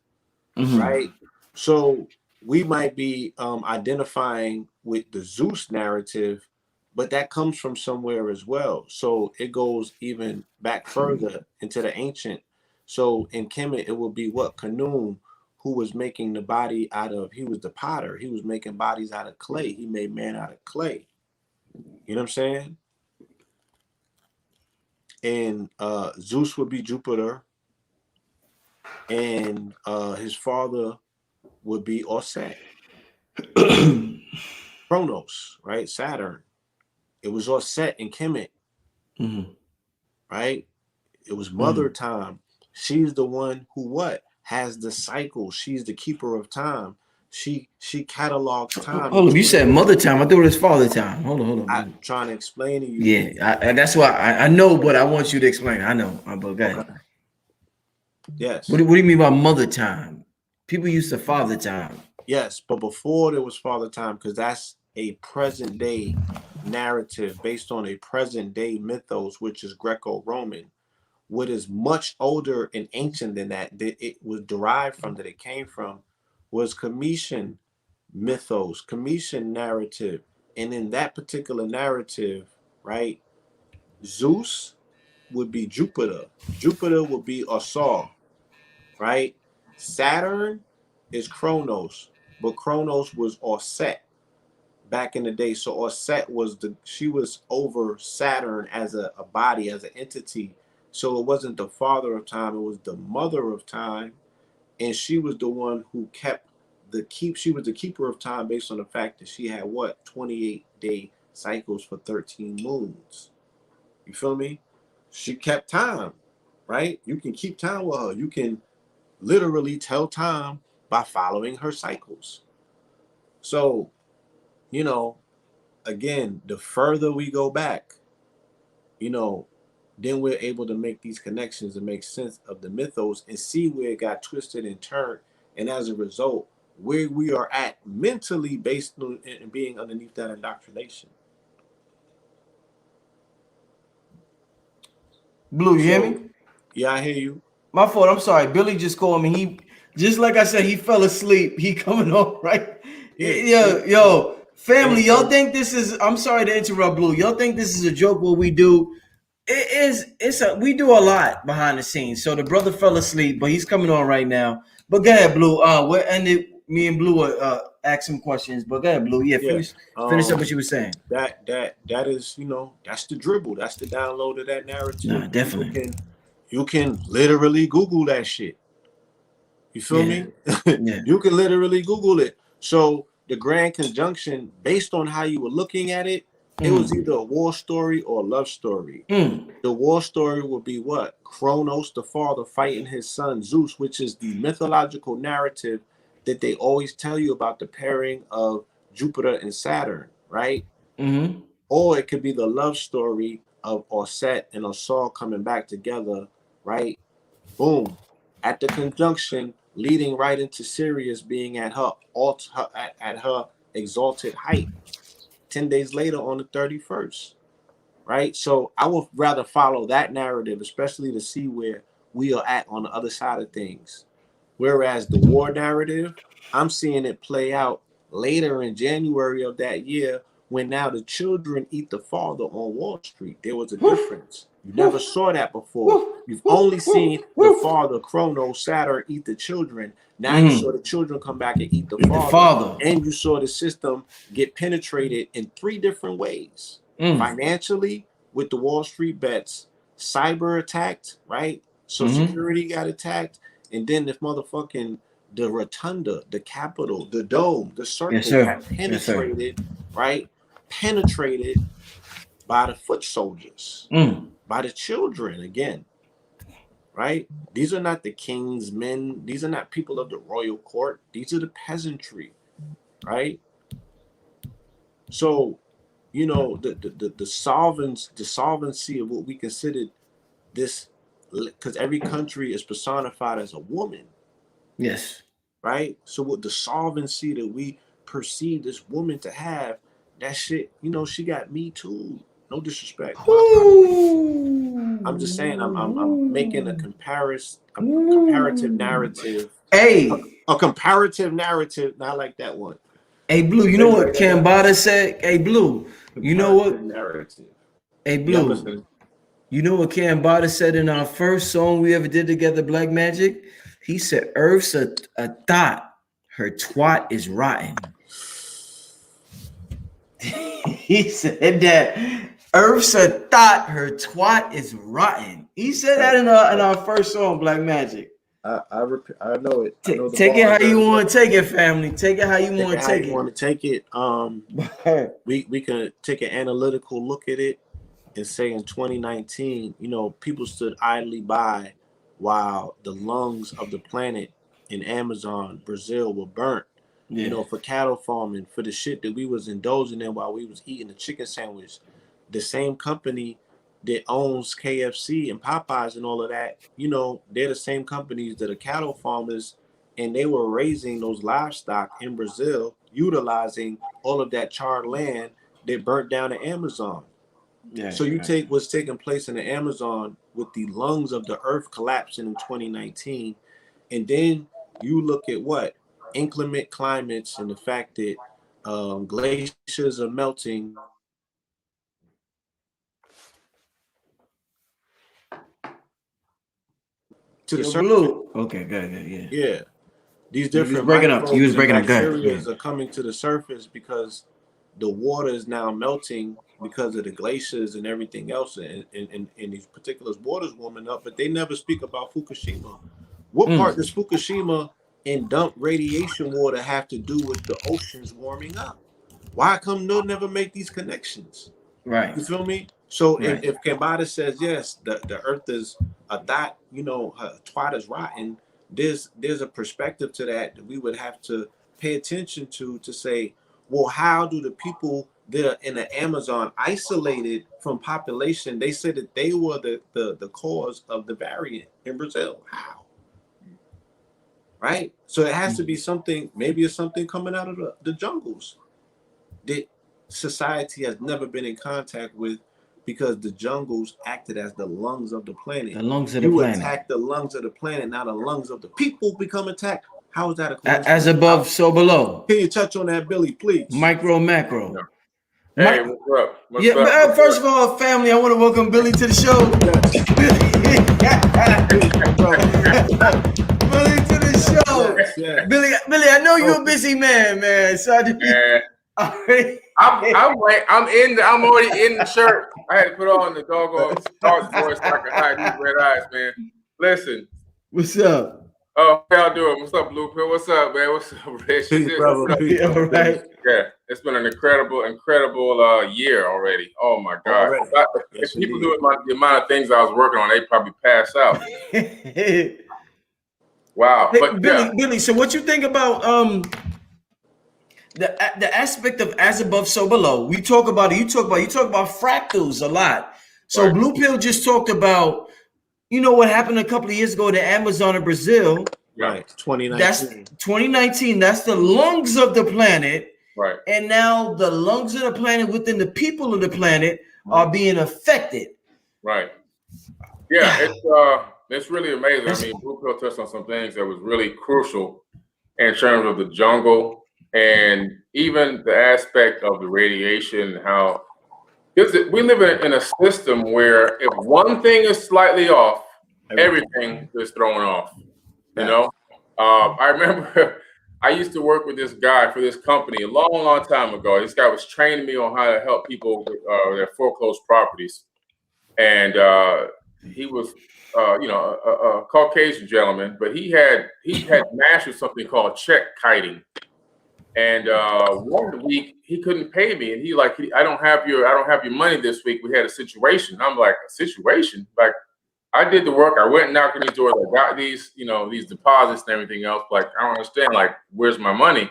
B: right? So we might be identifying with the Zeus narrative, but that comes from somewhere as well. So it goes even back further into the ancient. So in Kemet, it will be what? Khnum, who was making the body out of, he was the potter. He was making bodies out of clay. He made man out of clay. You know what I'm saying? And Zeus would be Jupiter, and his father would be Osset. Kronos, right? Saturn. It was Osset in Kemet, right? It was mother time. She's the one who what? Has the cycle. She's the keeper of time. She catalogs time.
A: Hold on, you said mother time. I thought it was father time. Hold on.
B: I'm trying to explain to you.
A: Yeah, that's why I know, but I want you to explain. I know, but go ahead.
B: Okay. Yes.
A: What do you mean by mother time? People used to father time.
B: Yes, but before there was father time, because that's a present day narrative based on a present day mythos, which is Greco-Roman. What is much older and ancient than that it was derived from, that it came from, was Cometian mythos, Cometian narrative. And in that particular narrative, right, Zeus would be Jupiter. Jupiter would be Osar, right? Saturn is Kronos, but Kronos was Osset back in the day. So Osset was she was over Saturn as a body, as an entity. So it wasn't the father of time, it was the mother of time. And she was the one who she was the keeper of time based on the fact that she had 28-day cycles for 13 moons. You feel me? She kept time, right? You can keep time with her. You can literally tell time by following her cycles. So, you know, again, the further we go back, you know, then we're able to make these connections and make sense of the mythos and see where it got twisted and turned. And as a result, where we are at mentally based on and being underneath that indoctrination.
A: Blue, you hear me?
B: Yeah, I hear you.
A: My fault. I'm sorry. Billy just called me. He just like I said, he fell asleep. He coming on right. Yeah. Yo, family, y'all think this is? I'm sorry to interrupt, Blue. Y'all think this is a joke? What we do? It is. We do a lot behind the scenes. So the brother fell asleep, but he's coming on right now. But go ahead, Blue. We're ended. Me and Blue ask some questions. But go ahead, Blue. Yeah, finish up what you were saying.
B: That is, you know, that's the dribble. That's the download of that narrative.
A: Nah, definitely.
B: You can literally Google that shit. You feel me?
A: Yeah.
B: You can literally Google it. So the grand conjunction, based on how you were looking at it, It was either a war story or a love story. The war story would be what? Kronos, the father, fighting his son Zeus, which is the mythological narrative that they always tell you about the pairing of Jupiter and Saturn, right? Or it could be the love story of Orset and Osar coming back together, right? Boom. At the conjunction, leading right into Sirius being at her exalted height. 10 days later on the 31st, right? So I would rather follow that narrative, especially to see where we are at on the other side of things. Whereas the war narrative, I'm seeing it play out later in January of that year when now the children eat the father on Wall Street. There was a difference. You never saw that before. You've only seen the father, Kronos, Saturn, eat the children. Now you saw the children come back and eat the father. And you saw the system get penetrated in 3 different ways. Financially, with the Wall Street bets, cyber attacked, right? So security got attacked. And then this motherfucking, the rotunda, the Capitol, the dome, the circle got penetrated, right? Penetrated by the foot soldiers, by the children again, right? These are not the king's men. These are not people of the royal court. These are the peasantry, right? So, you know, the solvency of what we considered this, because every country is personified as a woman.
A: Yes.
B: Right? So with the solvency that we perceive this woman to have, that shit, you know, she got me too. No disrespect. I'm just saying, I'm making a comparative narrative. A comparative narrative, not like that one.
A: Hey, Blue, you know what Kambada said? Hey, Blue, you know what?
B: Narrative.
A: Hey, Blue, you know what Kambada said in our first song we ever did together, Black Magic? He said, Earth's a thought, her twat is rotten. He said that Earth's a thought, her twat is rotten. He said that in our first song, Black Magic.
B: I know it.
A: Take it how you want to take it, family. Take it how you want to take it.
B: Want to take it. We can take an analytical look at it and say in 2019, you know, people stood idly by while the lungs of the planet in Amazon, Brazil were burnt. Yeah. You know, for cattle farming, for the shit that we was indulging in while we was eating the chicken sandwich. The same company that owns KFC and Popeyes and all of that, you know, they're the same companies that are cattle farmers, and they were raising those livestock in Brazil, utilizing all of that charred land that burnt down the Amazon. Yeah, so you take what's taking place in the Amazon with the lungs of the earth collapsing in 2019, and then you look at what? Inclement climates and the fact that glaciers are melting. To the surface.
A: Okay, good,
B: yeah. These different bacteria are coming to the surface because the water is now melting because of the glaciers and everything else, and these particular waters warming up. But they never speak about Fukushima. What part does Fukushima and dump radiation water have to do with the oceans warming up? Why come they'll never make these connections?
A: Right.
B: You feel me? So if Kambada says yes, the earth is a dot, you know, twat is rotten, there's a perspective to that we would have to pay attention to say, well, how do the people that are in the Amazon isolated from population, they said that they were the cause of the variant in Brazil? How? Right? So it has to be something, maybe it's something coming out of the jungles that society has never been in contact with, because the jungles acted as the lungs of the planet.
A: The lungs of the planet.
B: You attack the lungs of the planet, now the lungs of the people become attacked. How is that a
A: coincidence? As above, so below.
B: Can you touch on that, Billy, please?
A: Micro, macro.
D: Hey, what's up? What's up?
A: First of all, family, I want to welcome Billy to the show. Billy to the show. Yes. Billy, I know you're a busy man. So
D: I'm already in the shirt. I had to put on the doggone Star's voice so I could hide these red eyes, man. Listen.
A: What's up?
D: Oh, how y'all doing? What's up, Blue Pill? What's up, man? What's up, Rich?
B: Peace, brother. Peace,
A: All right.
D: Yeah, it's been an incredible year already. Oh my God! If people knew the amount of things I was working on, they'd probably pass out. Wow.
A: Hey,
D: But
A: Billy, so what you think about the aspect of as above, so below? You talk about fractals a lot. So
D: right.
A: Blue Pill just talked about, you know, what happened a couple of years ago in the Amazon in Brazil.
B: Right, 2019.
A: That's 2019. That's the lungs of the planet.
D: Right.
A: And now the lungs of the planet within the people of the planet are being affected.
D: Right. Yeah, it's really amazing. I mean, Blue Pill touched on some things that was really crucial in terms of the jungle and even the aspect of the radiation and how we live in a system where if one thing is slightly off, everything is thrown off. You know, I remember I used to work with this guy for this company a long, long time ago. This guy was training me on how to help people with their foreclosed properties, and he was, a Caucasian gentleman, but he had mastered something called check kiting. And one week he couldn't pay me, and I don't have your money this week. We had a situation. I'm like, a situation? Like, I did the work. I went and knocked on these doors. I got these, these deposits and everything else. Like, I don't understand. Like, where's my money?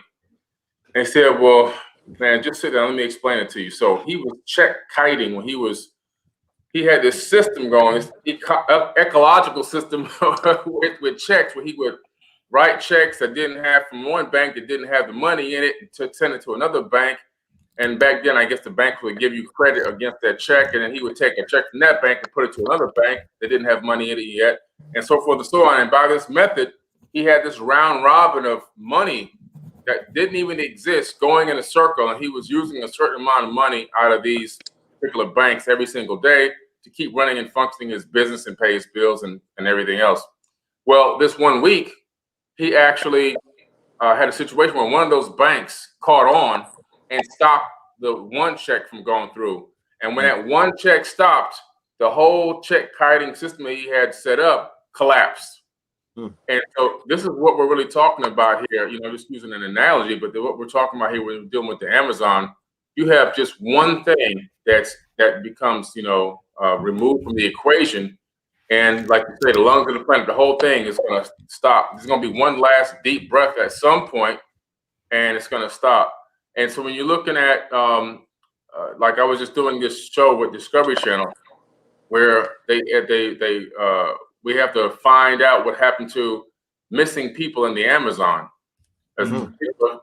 D: And he said, well, man, just sit down. Let me explain it to you. So he was check kiting when he had this system going, this ecological system with checks where he would write checks that didn't have from one bank that didn't have the money in it to send it to another bank. And back then, I guess the bank would give you credit against that check, and then he would take a check from that bank and put it to another bank that didn't have money in it yet, and so forth and so on. And by this method, he had this round robin of money that didn't even exist going in a circle, and he was using a certain amount of money out of these particular banks every single day to keep running and functioning his business and pay his bills and everything else. Well, this one week, he actually had a situation where one of those banks caught on and stopped the one check from going through. And when that one check stopped, the whole check kiting system that he had set up collapsed. And so this is what we're really talking about here, just using an analogy, but what we're talking about here when we're dealing with the Amazon, you have just one thing that becomes, removed from the equation. And like you say, the lungs of the planet, the whole thing is going to stop. There's going to be one last deep breath at some point, and it's going to stop. And so when you're looking at, like I was just doing this show with Discovery Channel, where we have to find out what happened to missing people in the Amazon. As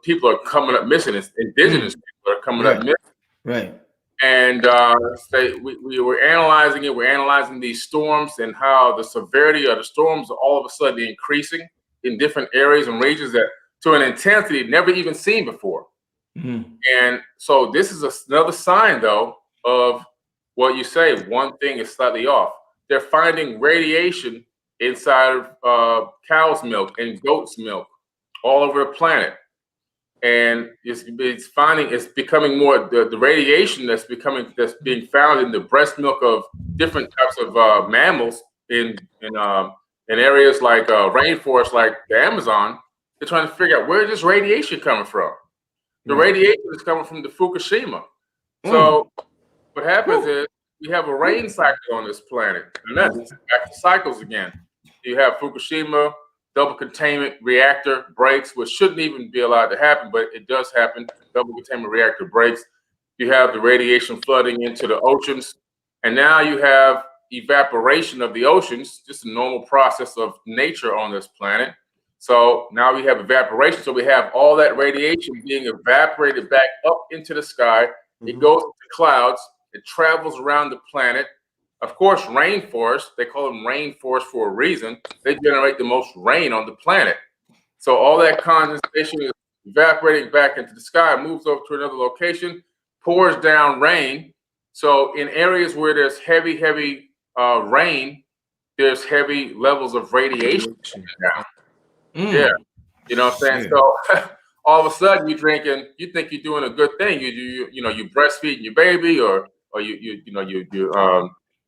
D: people are coming up missing. It's indigenous people are coming up missing.
A: Right.
D: And we were analyzing it. We're analyzing these storms and how the severity of the storms are all of a sudden increasing in different areas and regions that to an intensity never even seen before. And so this is another sign, though, of what you say. One thing is slightly off. They're finding radiation inside of cow's milk and goat's milk all over the planet. And it's becoming more the radiation that's being found in the breast milk of different types of mammals in areas like rainforests like the Amazon. They're trying to figure out where is this radiation coming from. The radiation is coming from the Fukushima. So what happens is we have a rain cycle on this planet, and that's back to cycles again. You have Fukushima. Double containment reactor breaks, which shouldn't even be allowed to happen, but it does happen. Double containment reactor breaks. You have the radiation flooding into the oceans. And now you have evaporation of the oceans, just a normal process of nature on this planet. So now we have evaporation. So we have all that radiation being evaporated back up into the sky. It goes into clouds. It travels around the planet. Of course, rainforests, they call them rainforests for a reason. They generate the most rain on the planet. So all that condensation is evaporating back into the sky, moves over to another location, pours down rain. So in areas where there's heavy rain, there's heavy levels of radiation down. Yeah, you know what I'm saying? So all of a sudden you're drinking, you think you're doing a good thing. You breastfeeding your baby, or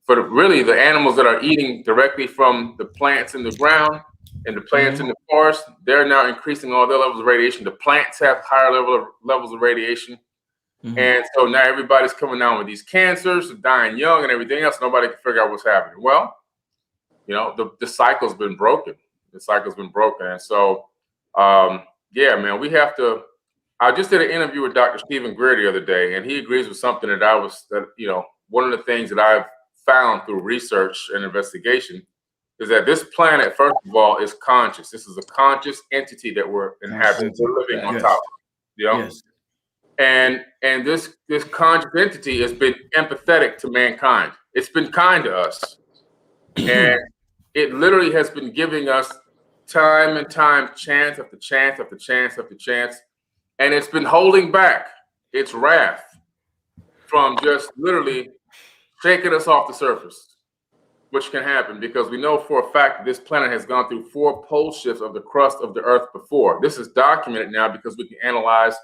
D: really the animals that are eating directly from the plants in the ground, And the plants in the forest, they're now increasing all their levels of radiation. The plants have higher levels of radiation. And so now everybody's coming down with these cancers, dying young and everything else. Nobody can figure out what's happening. Well, you know, the cycle's been broken. The cycle's been broken. And so, yeah, man, we have to. I just did an interview with Dr. Stephen Greer the other day, and he agrees with something that you know, one of the things that I've found through research and investigation is that this planet, first of all, is conscious. This is a conscious entity that we're inhabiting. We're living on top of, you know? Yes. And this conscious entity has been empathetic to mankind. It's been kind to us. And it literally has been giving us time and time, chance after chance after chance after chance. And it's been holding back its wrath from just literally shaking us off the surface, which can happen because we know for a fact that this planet has gone through 4 pole shifts of the crust of the earth before. This is documented now because we can analyze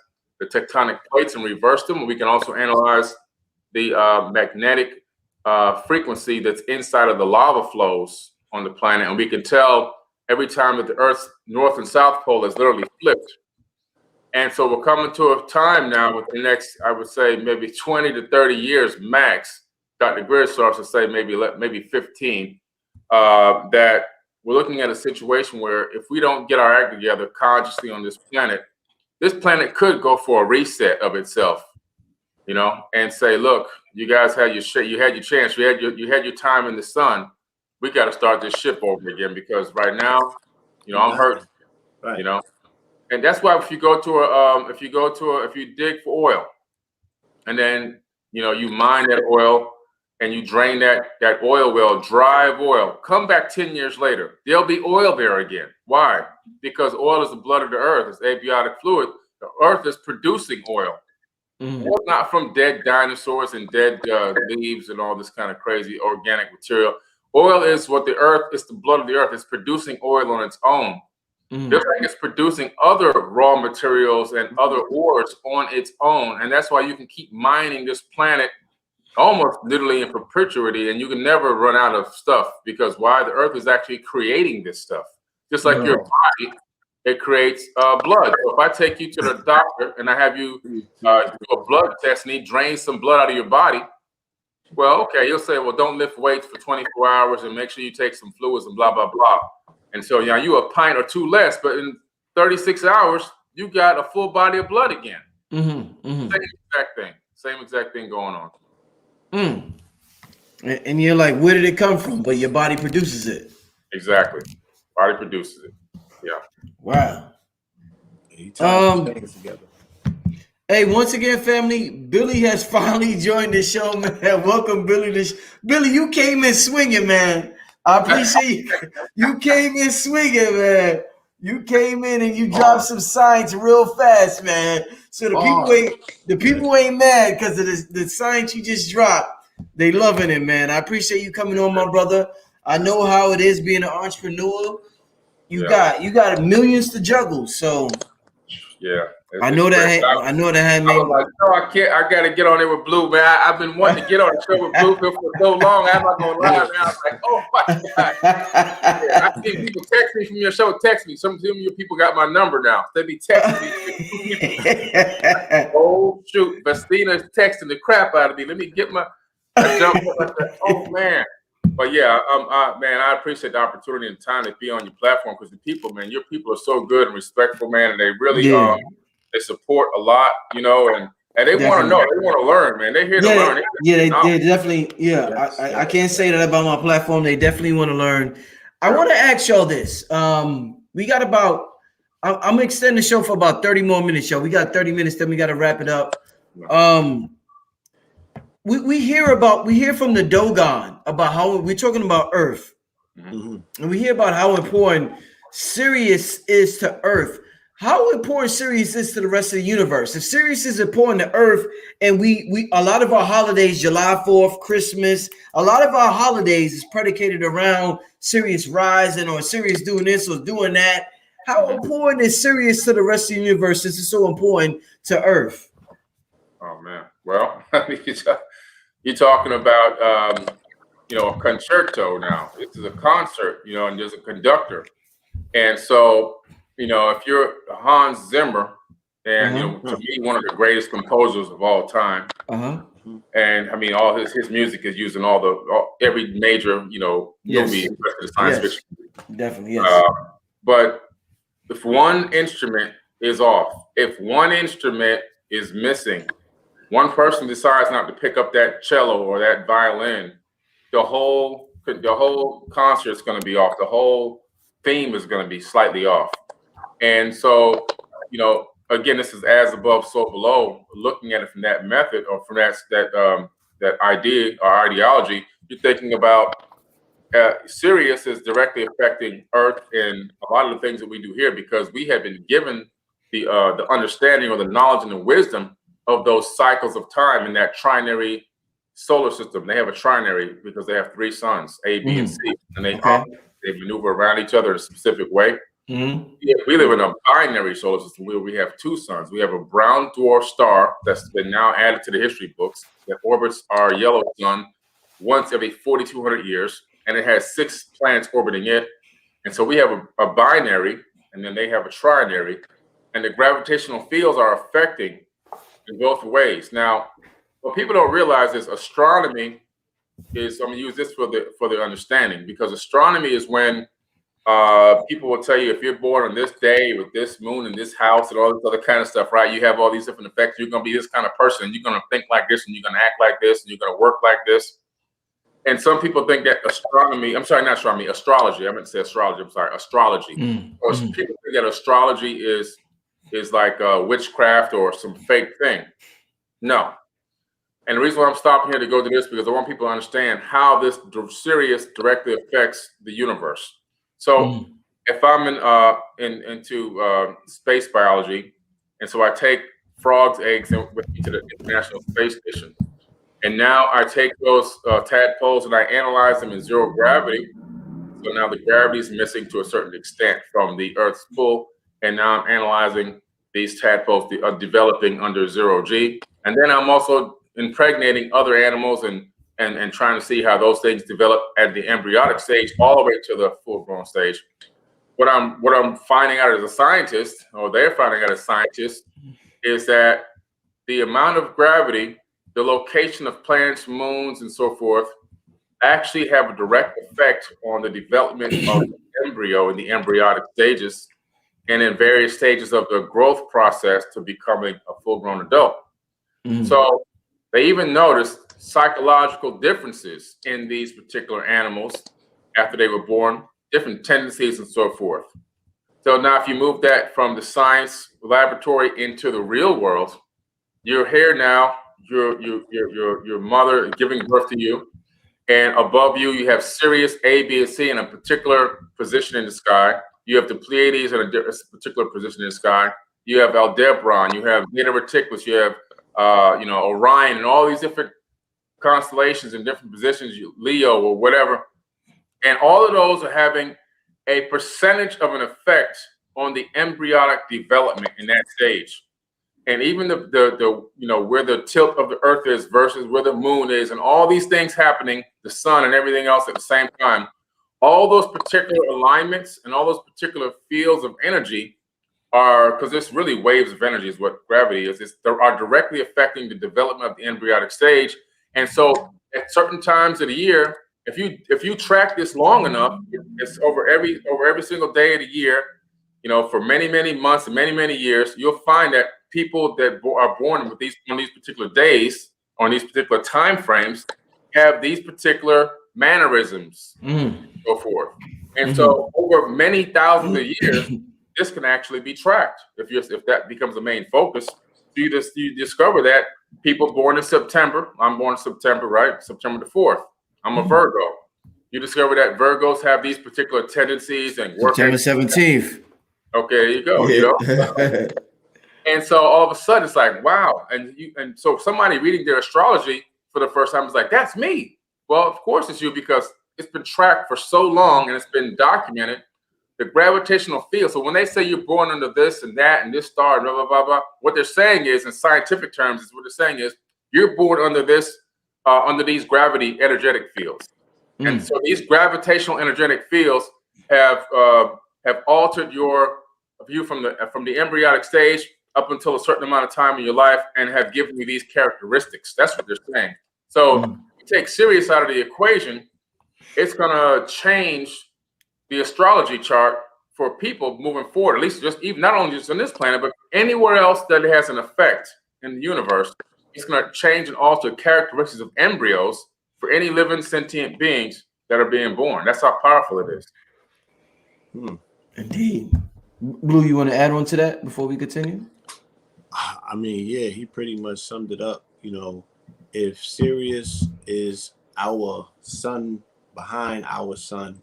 D: the tectonic plates and reverse them. We can also analyze the magnetic frequency that's inside of the lava flows on the planet. And we can tell every time that the Earth's north and south pole is literally flipped. And so we're coming to a time now with the next, I would say, maybe 20 to 30 years max. Dr. Greer starts to say maybe 15, that we're looking at a situation where if we don't get our act together consciously on this planet could go for a reset of itself, you know, and say, look, you guys had your shit, you had your chance, you had your time in the sun. We got to start this ship over again because right now, you know, I'm hurt, right. You know. And that's why if you dig for oil and then, you know, you mine that oil and you drain that oil well, dry of oil, come back 10 years later, there'll be oil there again. Why? Because oil is the blood of the earth. It's abiotic fluid. The earth is producing oil. Oil not from dead dinosaurs and dead leaves and all this kind of crazy organic material. Oil is what the earth, it's the blood of the earth. It's producing oil on its own. Just like it's producing other raw materials and other ores on its own. And that's why you can keep mining this planet almost literally in perpetuity, and you can never run out of stuff because why? The earth is actually creating this stuff. Just like your body, it creates blood. So if I take you to the doctor and I have you do a blood test and he drains some blood out of your body, well, okay, you'll say, well, don't lift weights for 24 hours and make sure you take some fluids and blah, blah, blah. And so, yeah, you a pint or two less, but in 36 hours, you got a full body of blood again. Same exact thing going on.
A: And you're like, where did it come from? But your body produces it.
D: Exactly. Body produces it. Yeah.
A: Wow. Hey, once again, family, Billy has finally joined the show, man. Welcome, Billy. Billy, you came in swinging, man. I appreciate you came in swinging, man. You came in and you dropped some science real fast, man. So the people ain't mad because of the science you just dropped. They loving it, man. I appreciate you coming on, my brother. I know how it is being an entrepreneur. You got millions to juggle, so
D: yeah.
A: I know that. I know that.
D: I was like, no, I can't. I gotta get on there with Blue, man. I've been wanting to get on the show with Blue for so long. I'm not gonna lie, man. I was like, oh my god. Yeah, I see people text me from your show. Text me. Some of your people got my number now. They be texting me. Oh shoot, Vestina's texting the crap out of me. Let me get my. I jumped up. I said, oh man. But yeah, man, I appreciate the opportunity and time to be on your platform because the people, man, your people are so good and respectful, man, and they really they support a lot, you know, and they want to know, they want to learn, man. They're here to learn.
A: They definitely, yes. I can't say that about my platform. They definitely want to learn. I want to ask y'all this. We got about, I'm gonna extend the show for about 30 more minutes, y'all. We got 30 minutes, then we got to wrap it up. We hear from the Dogon about how we're talking about Earth, and we hear about how important Sirius is to Earth. How important Sirius is to the rest of the universe? If Sirius is important to Earth, and we a lot of our holidays, July 4th, Christmas, a lot of our holidays is predicated around Sirius rising or Sirius doing this or doing that. How important is Sirius to the rest of the universe? Is it so important to Earth?
D: Oh man, well, you're talking about a concerto now. This is a concert, you know, and there's a conductor. And so, if you're Hans Zimmer, and to me, one of the greatest composers of all time, and I mean, all his music is used in every major movie, especially science fiction.
A: Definitely, yes.
D: But if one instrument is off, if one instrument is missing, one person decides not to pick up that cello or that violin, the whole concert is going to be off. The whole theme is going to be slightly off. And so, again, this is as above, so below. Looking at it from that method or from that idea or ideology, you're thinking about Sirius is directly affecting Earth and a lot of the things that we do here because we have been given the understanding or the knowledge and the wisdom of those cycles of time in that trinary solar system. They have a trinary because they have 3 suns, A, B, and C, and they maneuver around each other in a specific way. We live in a binary solar system where we have 2 suns. We have a brown dwarf star that's been now added to the history books that orbits our yellow sun once every 4,200 years, and it has 6 planets orbiting it. And so we have a binary, and then they have a trinary, and the gravitational fields are affecting in both ways. Now, what people don't realize is astronomy is, I'm going to use this for the understanding, because astronomy is when people will tell you if you're born on this day with this moon and this house and all this other kind of stuff, right? You have all these different effects. You're going to be this kind of person. You're going to think like this, and you're going to act like this, and you're going to work like this. And some people think that astrology. I meant to say astrology. I'm sorry, astrology. Or people think that astrology is like witchcraft or some fake thing. No. And the reason why I'm stopping here to go to this because I want people to understand how this Sirius directly affects the universe. So if I'm into space biology, and so I take frogs' eggs with me to the International Space Station, and now I take those tadpoles and I analyze them in 0 gravity. So now the gravity is missing to a certain extent from the Earth's pull, and now I'm analyzing these tadpoles developing under 0G, and then I'm also impregnating other animals and trying to see how those things develop at the embryonic stage all the way to the full-grown stage. What I'm finding out as a scientist, or they're finding out as scientists, is that the amount of gravity, the location of planets, moons, and so forth, actually have a direct effect on the development of the embryo in the embryonic stages and in various stages of the growth process to becoming a full-grown adult. So they even noticed psychological differences in these particular animals after they were born, different tendencies and so forth. So now if you move that from the science laboratory into the real world, you're here now, your mother giving birth to you, and above you, you have Sirius A, B, and C in a particular position in the sky. You have the Pleiades in a particular position in the sky. You have Aldebaran, you have Beta Reticulus, you have Orion, and all these different constellations in different positions, Leo or whatever. And all of those are having a percentage of an effect on the embryonic development in that stage. And even the where the tilt of the Earth is versus where the moon is, and all these things happening, the sun and everything else at the same time, all those particular alignments and all those particular fields of energy are, because it's really waves of energy is what gravity is, they are directly affecting the development of the embryonic stage. And so at certain times of the year, if you track this long enough, it's over every single day of the year, for many, many months and many, many years, you'll find that people that are born on these particular days, on these particular time frames, have these particular mannerisms, and so forth. And so over many thousands of years, this can actually be tracked if that becomes the main focus. You discover that people born in September, I'm born in September, right? September the 4th. I'm a Virgo. You discover that Virgos have these particular tendencies and work.
A: September 17th.
D: Okay, there you go. And so all of a sudden it's like, wow. And so somebody reading their astrology for the first time is like, that's me. Well, of course it's you, because it's been tracked for so long and it's been documented. The gravitational field. So when they say you're born under this and that and this star and blah, blah, blah, blah, what they're saying is, in scientific terms, is what they're saying is you're born under this, under these gravity energetic fields. And so these gravitational energetic fields have have altered your view from the embryonic stage up until a certain amount of time in your life and have given you these characteristics. That's what they're saying. So you take Sirius out of the equation, it's going to change the astrology chart for people moving forward, at least just even not only just on this planet, but anywhere else that has an effect in the universe. It's going to change and alter characteristics of embryos for any living sentient beings that are being born. That's how powerful it is.
A: Indeed. Blue, you want to add on to that before we continue?
B: I mean, yeah, he pretty much summed it up. You know, if Sirius is our sun behind our sun,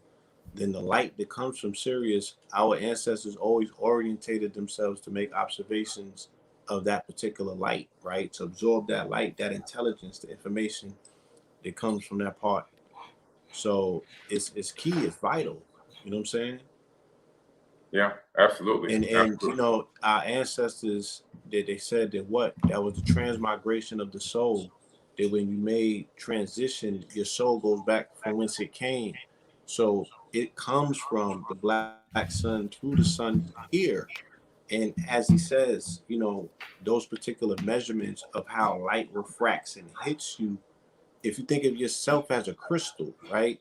B: then the light that comes from Sirius, our ancestors always orientated themselves to make observations of that particular light, right? To absorb that light, that intelligence, the information that comes from that part. So it's key, it's vital. You know what I'm saying?
D: Yeah, absolutely.
B: And
D: absolutely.
B: You know, our ancestors, they said that was the transmigration of the soul. That when you made transition, your soul goes back from whence it came. So it comes from the black sun through the sun here. And as he says, you know, those particular measurements of how light refracts and hits you, if you think of yourself as a crystal, right?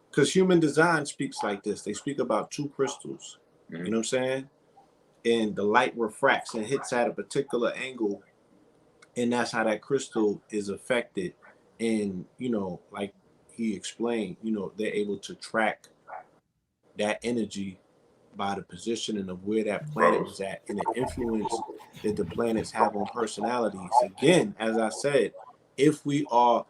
B: Because human design speaks like this. They speak about two crystals. You know what I'm saying? And the light refracts and hits at a particular angle, and that's how that crystal is affected. And you know, like he explained, you know, they're able to track that energy by the positioning of where that planet is at and the influence that the planets have on personalities. Again, as I said, if we are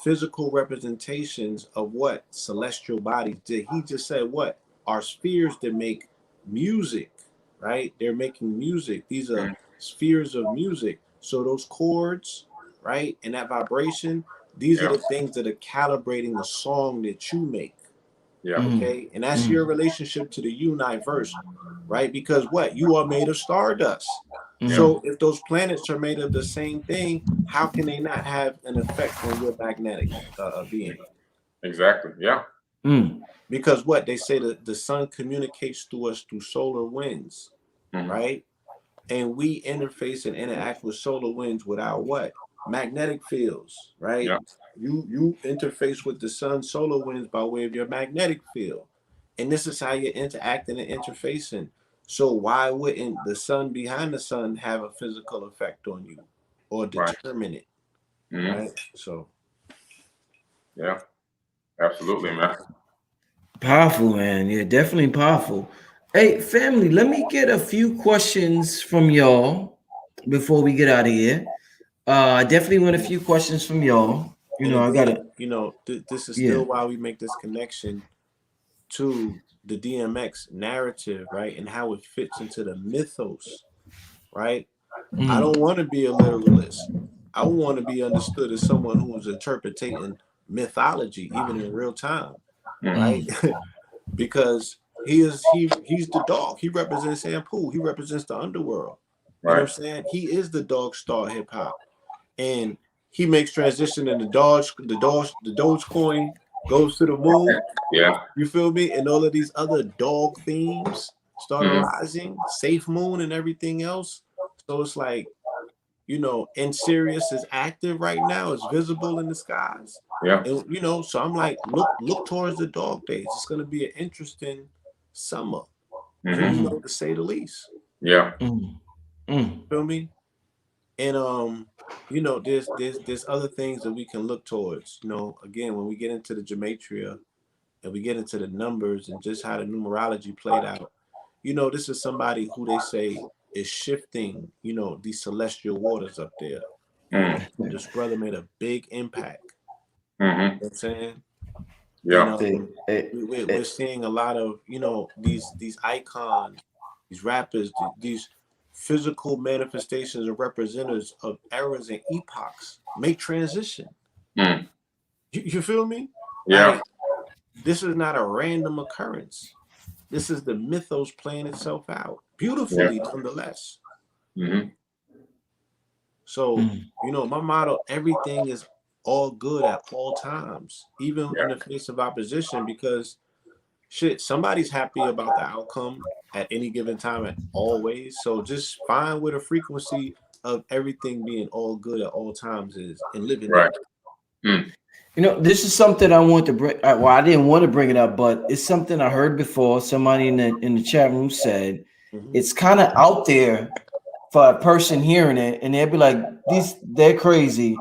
B: physical representations of what celestial bodies did, he just said what are spheres that make music, right? They're making music. These are spheres of music. So those chords, right, and that vibration, these are the things that are calibrating the song that you make.
D: Yeah.
B: Okay. And that's your relationship to the universe, right? Because what? You are made of stardust. So if those planets are made of the same thing, how can they not have an effect on your magnetic being?
D: Exactly. Yeah.
B: Because what? They say that the sun communicates to us through solar winds, right? And we interface and interact with solar winds with our what? Magnetic fields, right?
D: Yeah.
B: You interface with the sun solar winds by way of your magnetic field. And this is how you're interacting and interfacing. So why wouldn't the sun behind the sun have a physical effect on you or determine it? Right? So
D: yeah, absolutely, man.
A: Powerful, man. Yeah, definitely powerful. Hey, family, let me get a few questions from y'all before we get out of here. I definitely want a few questions from y'all. You know,
B: again,
A: I got it.
B: you know, this is still why we make this connection to the DMX narrative, right? And how it fits into the mythos, right? I don't want to be a literalist. I want to be understood as someone who is interpreting mythology, even in real time, right? Because he's the dog. He represents Sampu. He represents the underworld. You know what I'm saying? He is the dog star hip hop, and he makes transition in the Dogecoin goes to the moon.
D: Yeah.
B: You feel me? And all of these other dog themes start arising, Safe Moon and everything else. So it's like, you know, and Sirius is active right now. It's visible in the skies.
D: Yeah.
B: And you know, so I'm like, look towards the dog days. It's gonna be an interesting summer. You know, to say the least.
D: Yeah.
B: Feel me? And you know, there's other things that we can look towards. You know, again, when we get into the gematria and we get into the numbers and just how the numerology played out, you know, this is somebody who they say is shifting, you know, these celestial waters up there. This brother made a big impact. You know what I'm saying?
D: Yeah.
B: And, we're seeing a lot of, you know, these icons, these rappers, these physical manifestations and representatives of eras and epochs make transition. You feel me?
D: Yeah.
B: Like, this is not a random occurrence. This is the mythos playing itself out beautifully, nonetheless. So, you know, my motto, everything is all good at all times, even in the face of opposition, because shit, somebody's happy about the outcome at any given time, at always. So just find where the frequency of everything being all good at all times is, and live in
D: Right.
B: it.
A: You know, this is something I want to bring. Well, I didn't want to bring it up, but it's something I heard before. Somebody in the chat room said it's kind of out there for a person hearing it, and they'd be like, they're crazy.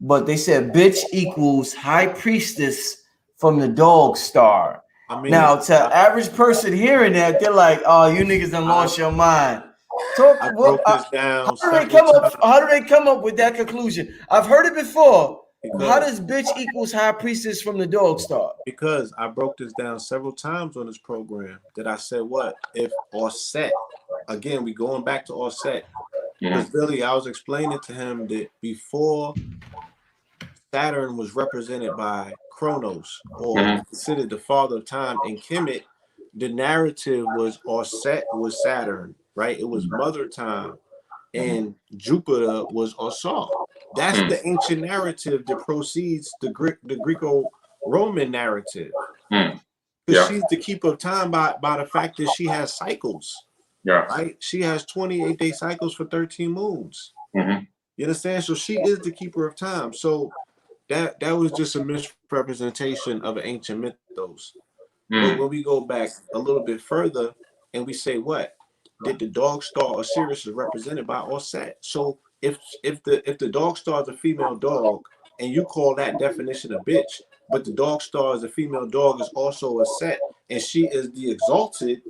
A: But they said bitch equals high priestess from the dog star. I mean, now, to average person hearing that, they're like, "Oh, you niggas done lost your mind." Talk.
B: I broke this down.
A: How do they come up with that conclusion? I've heard it before. How does bitch equals high priestess from the dog star?
B: Because I broke this down several times on this program. That I said, what if Offset? Again, we going back to Offset. Because really, I was explaining to him that before Saturn was represented by Kronos, or considered the father of time, and Kemet, the narrative was Offset was Saturn, right? It was mother time, and Jupiter was Osar. That's the ancient narrative that proceeds the Greco-Roman narrative. Because she's the keeper of time by the fact that she has cycles. Yeah. Right? She has 28-day cycles for 13 moons. You understand? So she is the keeper of time. So that was just a misrepresentation of an ancient mythos. But when we go back a little bit further and we say what? That the dog star Osiris is represented by Osset. So if the dog star is a female dog and you call that definition a bitch, but the dog star is a female dog is also a set, and she is the exalted,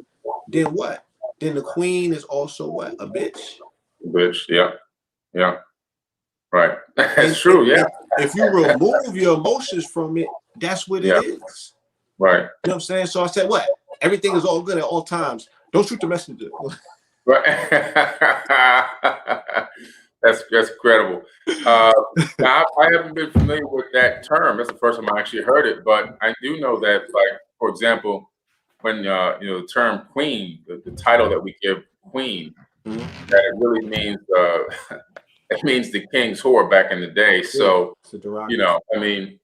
B: then what? Then the queen is also what? A bitch.
D: Bitch, yeah. Right. That's true, yeah.
B: If you remove your emotions from it, that's what it is.
D: Right.
B: You know what I'm saying? So I said, what? Everything is all good at all times. Don't shoot the messenger.
D: Right. That's incredible. Now, I haven't been familiar with that term. That's the first time I actually heard it, but I do know that, like, for example, when the term queen, the title that we give queen, that it really means it means the king's whore back in the day. So I mean,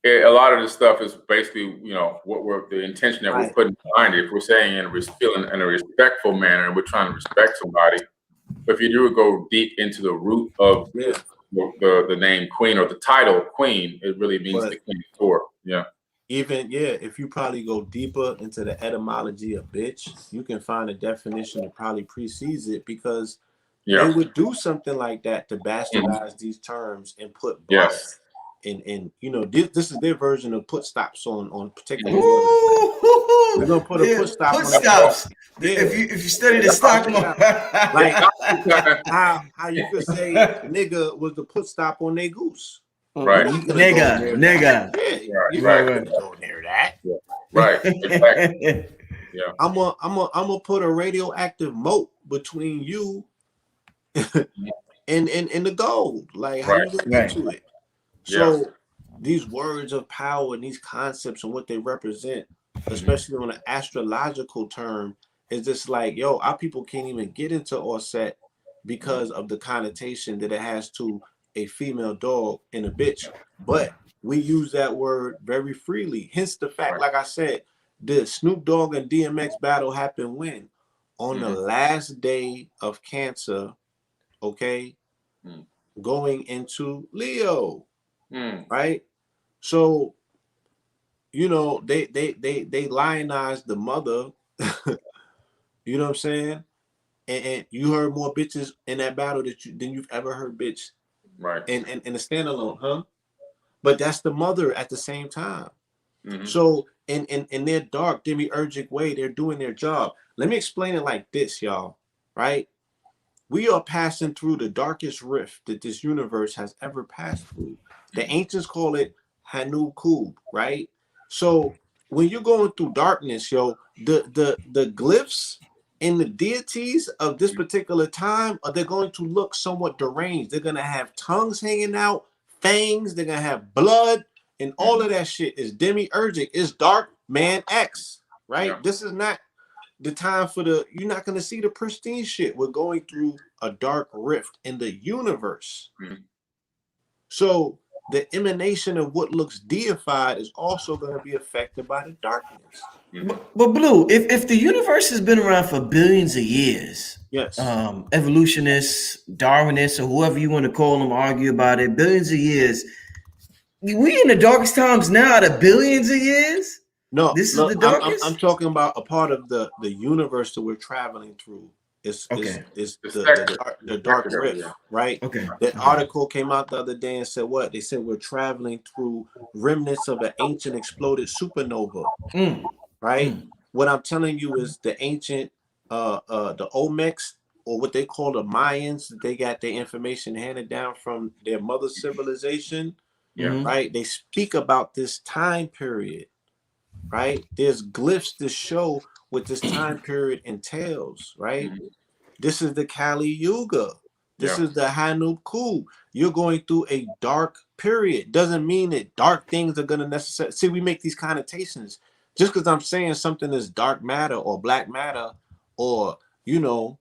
D: a lot of this stuff is basically what we're the intention that we're putting behind it. If we're saying in a respectful manner, and we're trying to respect somebody, but if you do go deep into the root of the name queen or the title queen, it really means the king's whore. Yeah.
B: Even if you probably go deeper into the etymology of bitch, you can find a definition that probably precedes it, because they would do something like that to bastardize these terms and put and this is their version of put stops on particular words. We're gonna put a put stop on
A: stops. If you study the stock market,
B: like how you could say nigga was the put stop on their goose.
D: Right.
A: Nigga.
B: You right. Go near that.
D: Right. Exactly.
B: Yeah. I'm gonna put a radioactive moat between you and the gold. Like how you gonna get to it? So these words of power and these concepts and what they represent, especially on an astrological term, is just like, our people can't even get into Offset because of the connotation that it has to a female dog and a bitch. But we use that word very freely. Hence the fact, like I said, the Snoop Dogg and DMX battle happened when? On the last day of Cancer, going into Leo. Right? So, they lionized the mother. You know what I'm saying? And you heard more bitches in that battle than you've ever heard bitch.
D: Right.
B: And a standalone, But that's the mother at the same time. So in their dark demiurgic way, they're doing their job. Let me explain it like this, y'all. Right? We are passing through the darkest rift that this universe has ever passed through. The ancients call it Hanu Kub, right? So when you're going through darkness, the glyphs and the deities of this particular time they're going to look somewhat deranged. They're gonna have tongues hanging out, fangs, they're gonna have blood, and all of that shit is demiurgic. It's dark man X, right? This is not the time for you're not going to see the pristine shit. We're going through a dark rift in the universe. So the emanation of what looks deified is also going to be affected by the darkness.
A: But Blue, if the universe has been around for billions of years,
B: yes,
A: evolutionists, Darwinists, or whoever you want to call them, argue about it, billions of years. We in the darkest times now out of billions of years?
B: No,
A: This
B: look,
A: is the darkest?
B: I'm talking about a part of the universe that we're traveling through. Is the dark rift, right?
A: Okay.
B: That article came out the other day and said what? They said we're traveling through remnants of an ancient exploded supernova. Right? What I'm telling you is the ancient the Olmecs, or what they call the Mayans, they got their information handed down from their mother civilization.
D: Yeah.
B: Right? They speak about this time period. Right? There's glyphs to show what this time period entails, right? This is the Kali Yuga. This is the Hanub Ku. You're going through a dark period. Doesn't mean that dark things are going to necessarily... See, we make these connotations. Just because I'm saying something is dark matter or black matter or, you know,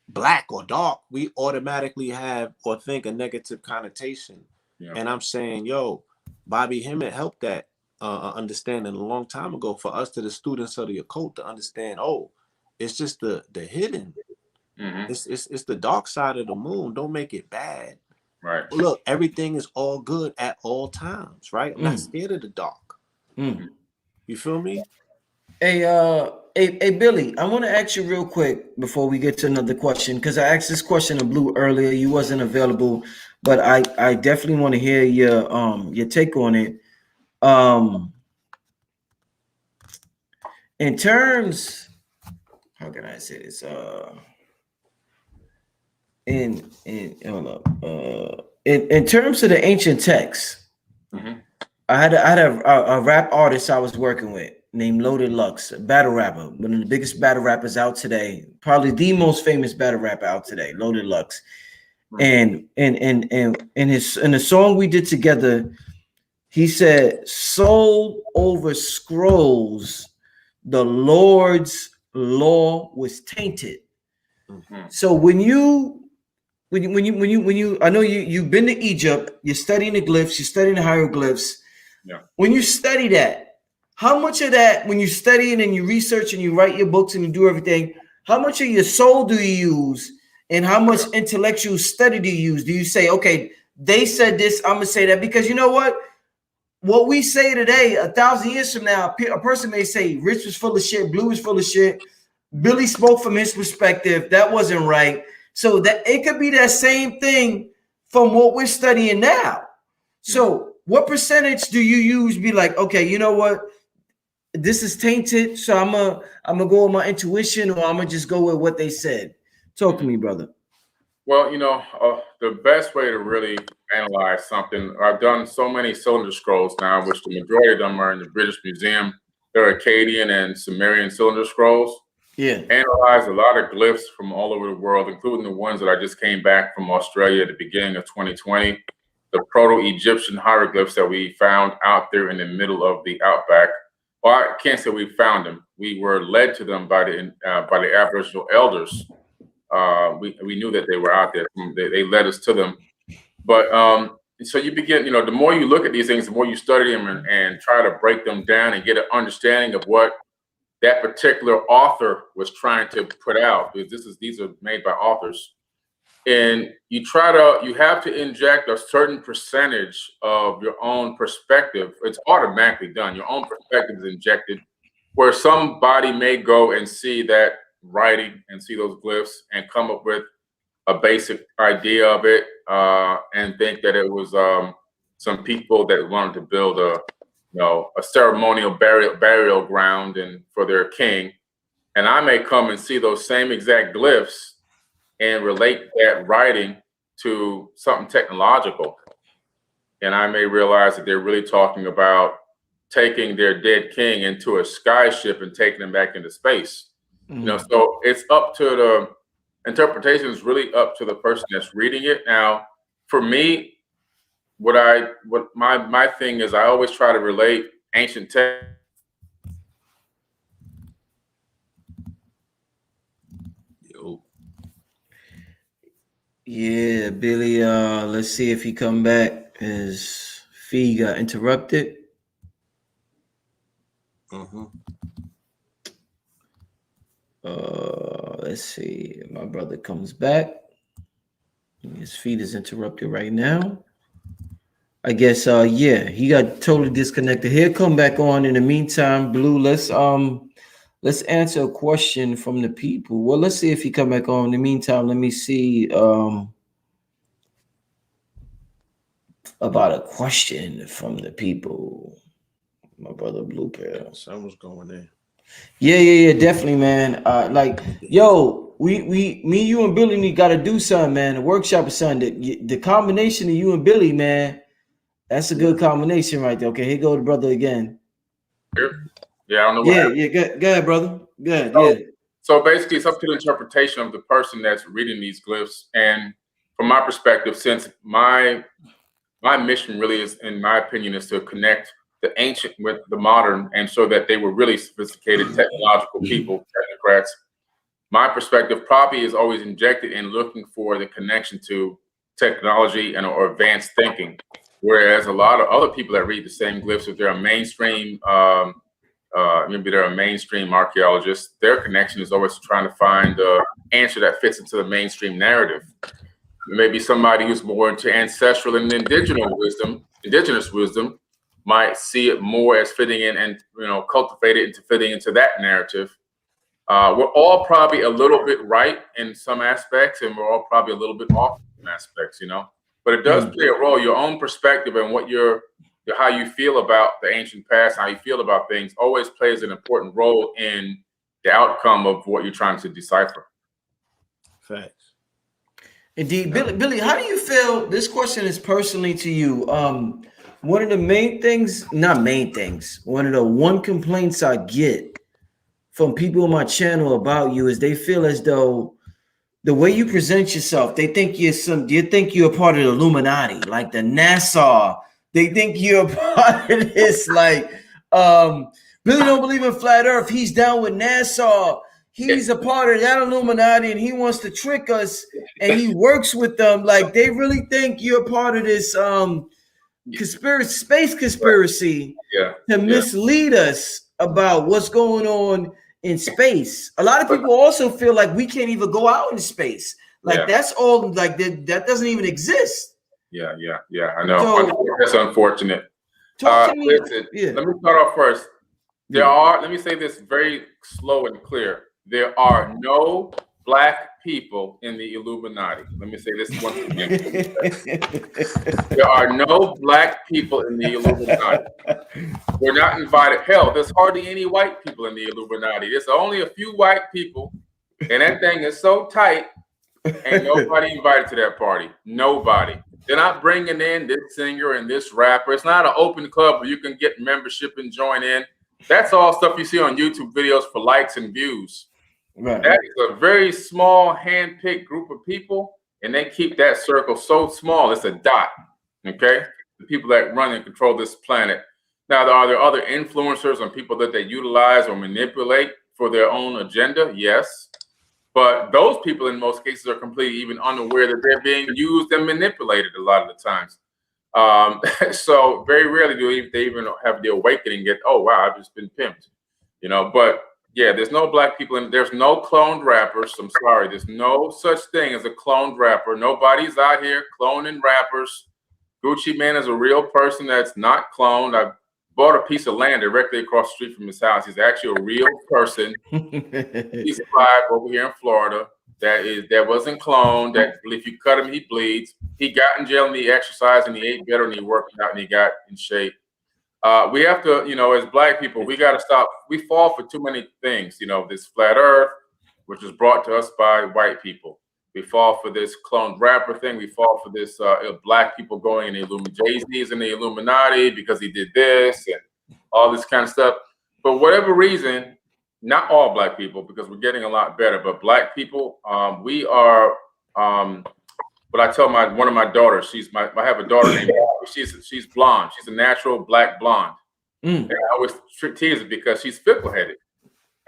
B: black or dark, we automatically have or think a negative connotation. Yeah. And I'm saying, yo, Bobby Hemmett helped that understanding a long time ago for us, to the students of the occult, to understand, oh, it's just the hidden. It's the dark side of the moon. Don't make it bad. Right. Look, everything is all good at all times, right? I'm not scared of the dark. You feel me?
A: Hey, Billy, I want to ask you real quick before we get to another question, because I asked this question of Blue earlier. You wasn't available, but I definitely want to hear your take on it. In terms, how can I say this? In terms of the ancient texts, I had a rap artist I was working with named Loaded Lux, a battle rapper, one of the biggest battle rappers out today, probably the most famous battle rapper out today, Loaded Lux. And in the song we did together, he said, "Soul over scrolls, the Lord's law was tainted." So when you, I know you've been to Egypt, you're studying the glyphs, you're studying the hieroglyphs. Yeah. When you study that, how much of that, when you study it and you research and you write your books and you do everything, how much of your soul do you use, and how much intellectual study do you use? Do you say, okay, they said this, I'm gonna say that? Because you know what we say today, 1,000 years from now, a person may say Rich was full of shit, Blue was full of shit, Billy spoke from his perspective, that wasn't right. So that it could be that same thing from what we're studying now. So what percentage do you use? Be like, okay, you know what? This is tainted, so I'm gonna go with my intuition, or I'm gonna just go with what they said. Talk to me, brother.
D: Well, the best way to really analyze something, I've done so many cylinder scrolls now, which the majority of them are in the British Museum. They're Akkadian and Sumerian cylinder scrolls. Yeah. Analyzed a lot of glyphs from all over the world, including the ones that I just came back from Australia at the beginning of 2020. The Proto-Egyptian hieroglyphs that we found out there in the middle of the outback. Well, I can't say we found them. We were led to them by the Aboriginal elders. We knew that they were out there. They led us to them. But so you begin, the more you look at these things, the more you study them and try to break them down and get an understanding of what that particular author was trying to put out, because these are made by authors. And you have to inject a certain percentage of your own perspective. It's automatically done. Your own perspective is injected, where somebody may go and see that writing and see those glyphs and come up with a basic idea of it, and think that it was some people that wanted to build a ceremonial burial ground and for their king. And I may come and see those same exact glyphs and relate that writing to something technological. And I may realize that they're really talking about taking their dead king into a sky ship and taking him back into space. So it's up to the interpretation, is really up to the person that's reading it. Now, for me, what my thing is, I always try to relate ancient text.
A: Yeah, Billy. Let's see if he come back. His feed got interrupted. Let's see. My brother comes back. His feed is interrupted right now. I guess yeah, he got totally disconnected. He'll come back on. In the meantime, Blue, let's answer a question from the people. Well, let's see if he come back on. In the meantime, let me see about a question from the people. My brother Blue Pill.
B: Someone's going in.
A: Yeah, definitely, man. Like, yo, me, you and Billy got to do something, man. The workshop or something. The combination of you and Billy, man, that's a good combination right there. Okay, here go the brother again.
D: Yeah, I don't know what happened.
A: Go ahead, brother. Good,
D: so,
A: yeah.
D: So basically, it's up to the interpretation of the person that's reading these glyphs. And from my perspective, since my mission really is, in my opinion, is to connect the ancient with the modern, and so that they were really sophisticated technological people, technocrats. My perspective probably is always injected in looking for the connection to technology and or advanced thinking. Whereas a lot of other people that read the same glyphs, if they're a mainstream, maybe they're a mainstream archaeologist, their connection is always trying to find the answer that fits into the mainstream narrative. Maybe somebody who's more into ancestral and indigenous wisdom might see it more as fitting in and cultivate it into fitting into that narrative. We're all probably a little bit right in some aspects, and we're all probably a little bit off in some aspects, But it does play a role. Your own perspective and how you feel about the ancient past, how you feel about things, always plays an important role in the outcome of what you're trying to decipher.
B: Facts.
A: Indeed, Billy, how do you feel? This question is personally to you. One of the one of the one complaints I get from people on my channel about you is they feel as though the way you present yourself, they think you're a part of the Illuminati, like the NASA. They think you're a part of this, like Billy don't believe in flat Earth. He's down with NASA. He's a part of that Illuminati, and he wants to trick us, and he works with them. Like, they really think you're a part of this space conspiracy to mislead us about what's going on in space. A lot of people also feel like we can't even go out in space. Like that's all. Like that doesn't even exist.
D: Yeah. I know. So, that's unfortunate. Listen, let me start off first. Let me say this very slow and clear. There are no Black people in the Illuminati. Let me say this once again. There are no Black people in the Illuminati. We're not invited. Hell, there's hardly any white people in the Illuminati. There's only a few white people, and that thing is so tight, ain't nobody invited to that party. Nobody. They're not bringing in this singer and this rapper. It's not an open club where you can get membership and join in. That's all stuff you see on YouTube videos for likes and views. Right. That is a very small, hand-picked group of people, and they keep that circle so small, it's a dot, okay? The people that run and control this planet. Now, are there other influencers and people that they utilize or manipulate for their own agenda? Yes. But those people, in most cases, are completely even unaware that they're being used and manipulated a lot of the times. So very rarely do they even have the awakening, oh, wow, I've just been pimped, but yeah, there's no Black people and there's no cloned rappers. I'm sorry. There's no such thing as a cloned rapper. Nobody's out here cloning rappers. Gucci Mane is a real person that's not cloned. I bought a piece of land directly across the street from his house. He's actually a real person. He's alive over here in Florida. That wasn't cloned. That if you cut him, he bleeds. He got in jail and he exercised and he ate better and he worked out and he got in shape. We have to, as Black people, we got to stop. We fall for too many things. This flat Earth, which was brought to us by white people. We fall for this cloned rapper thing. We fall for this Black people going in the Jay-Z's in the Illuminati because he did this and all this kind of stuff. For whatever reason, not all Black people, because we're getting a lot better, but Black people, we are. But I tell one of my daughters, I have a daughter named, she's blonde. She's a natural Black blonde. And I always tease her because she's fickle-headed.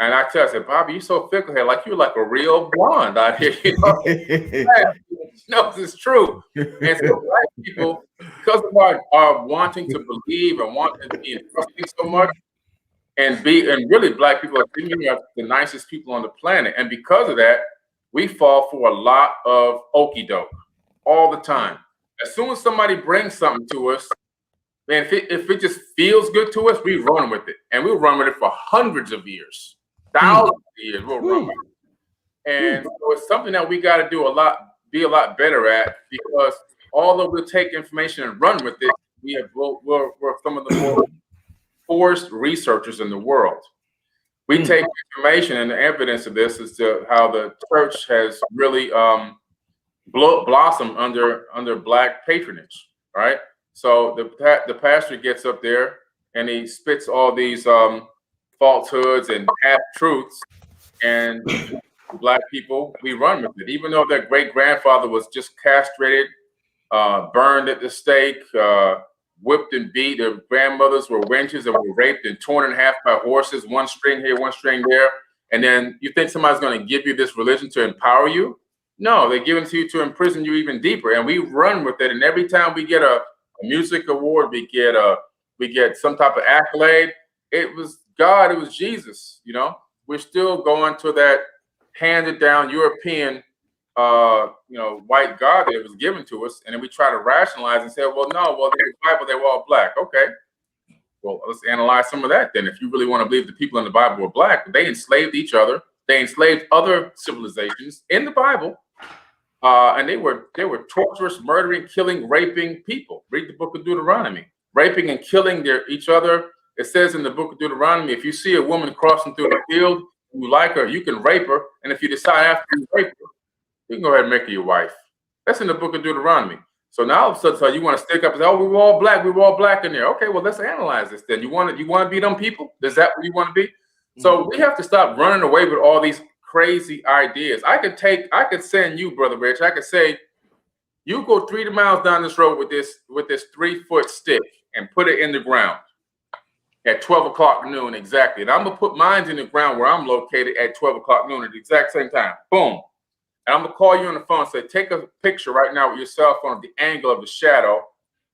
D: And I tell her, I said, Bobby, you're so fickle here, like you're like a real blonde out here. You know, no, this is true. And so black people, because of our wanting to believe and wanting to be entrusting so much, and really black people are thinking of the nicest people on the planet. And because of that, we fall for a lot of okie doke all the time. As soon as somebody brings something to us, man, if it just feels good to us, we run with it. And we'll run with it for hundreds of years, thousands of years, we'll run with it. And so it's something that we got to be a lot better at, because although we'll take information and run with it, we're some of the more forced researchers in the world. We take information, and the evidence of this is how the church has really blossomed under black patronage, right? So the pastor gets up there and he spits all these falsehoods and half-truths, and black people, we run with it. Even though their great-grandfather was just castrated, burned at the stake, whipped and beat. Their grandmothers were wenches and were raped and torn in half by horses, one string here, one string there. And then you think somebody's going to give you this religion to empower you? No, they give it to you to imprison you even deeper. And we run with it. And every time we get a music award, we get some type of accolade. It was God, it was Jesus. You know, we're still going to that handed down European white God that was given to us, and then we try to rationalize and say, well, no, well, in the Bible they were all black. Okay, well, let's analyze some of that then. If you really want to believe the people in the Bible were black, they enslaved each other, they enslaved other civilizations in the Bible, and they were torturous, murdering, killing, raping people. Read the book of Deuteronomy. Raping and killing each other. It says in the book of Deuteronomy, if you see a woman crossing through the field, you like her, you can rape her, and if you decide after you rape her, you can go ahead and make her your wife. That's in the book of Deuteronomy. So now all of a sudden, so you want to stick up and say, oh, we were all black in there. Okay, well, let's analyze this then. You want to be them people? Is that what you want to be? So we have to stop running away with all these crazy ideas. I could send you, Brother Rich, I could say, you go 3 miles down this road with this 3-foot stick and put it in the ground at 12 o'clock noon exactly. And I'm going to put mine in the ground where I'm located at 12 o'clock noon at the exact same time. Boom. And I'm going to call you on the phone and say, take a picture right now with your cell phone of the angle of the shadow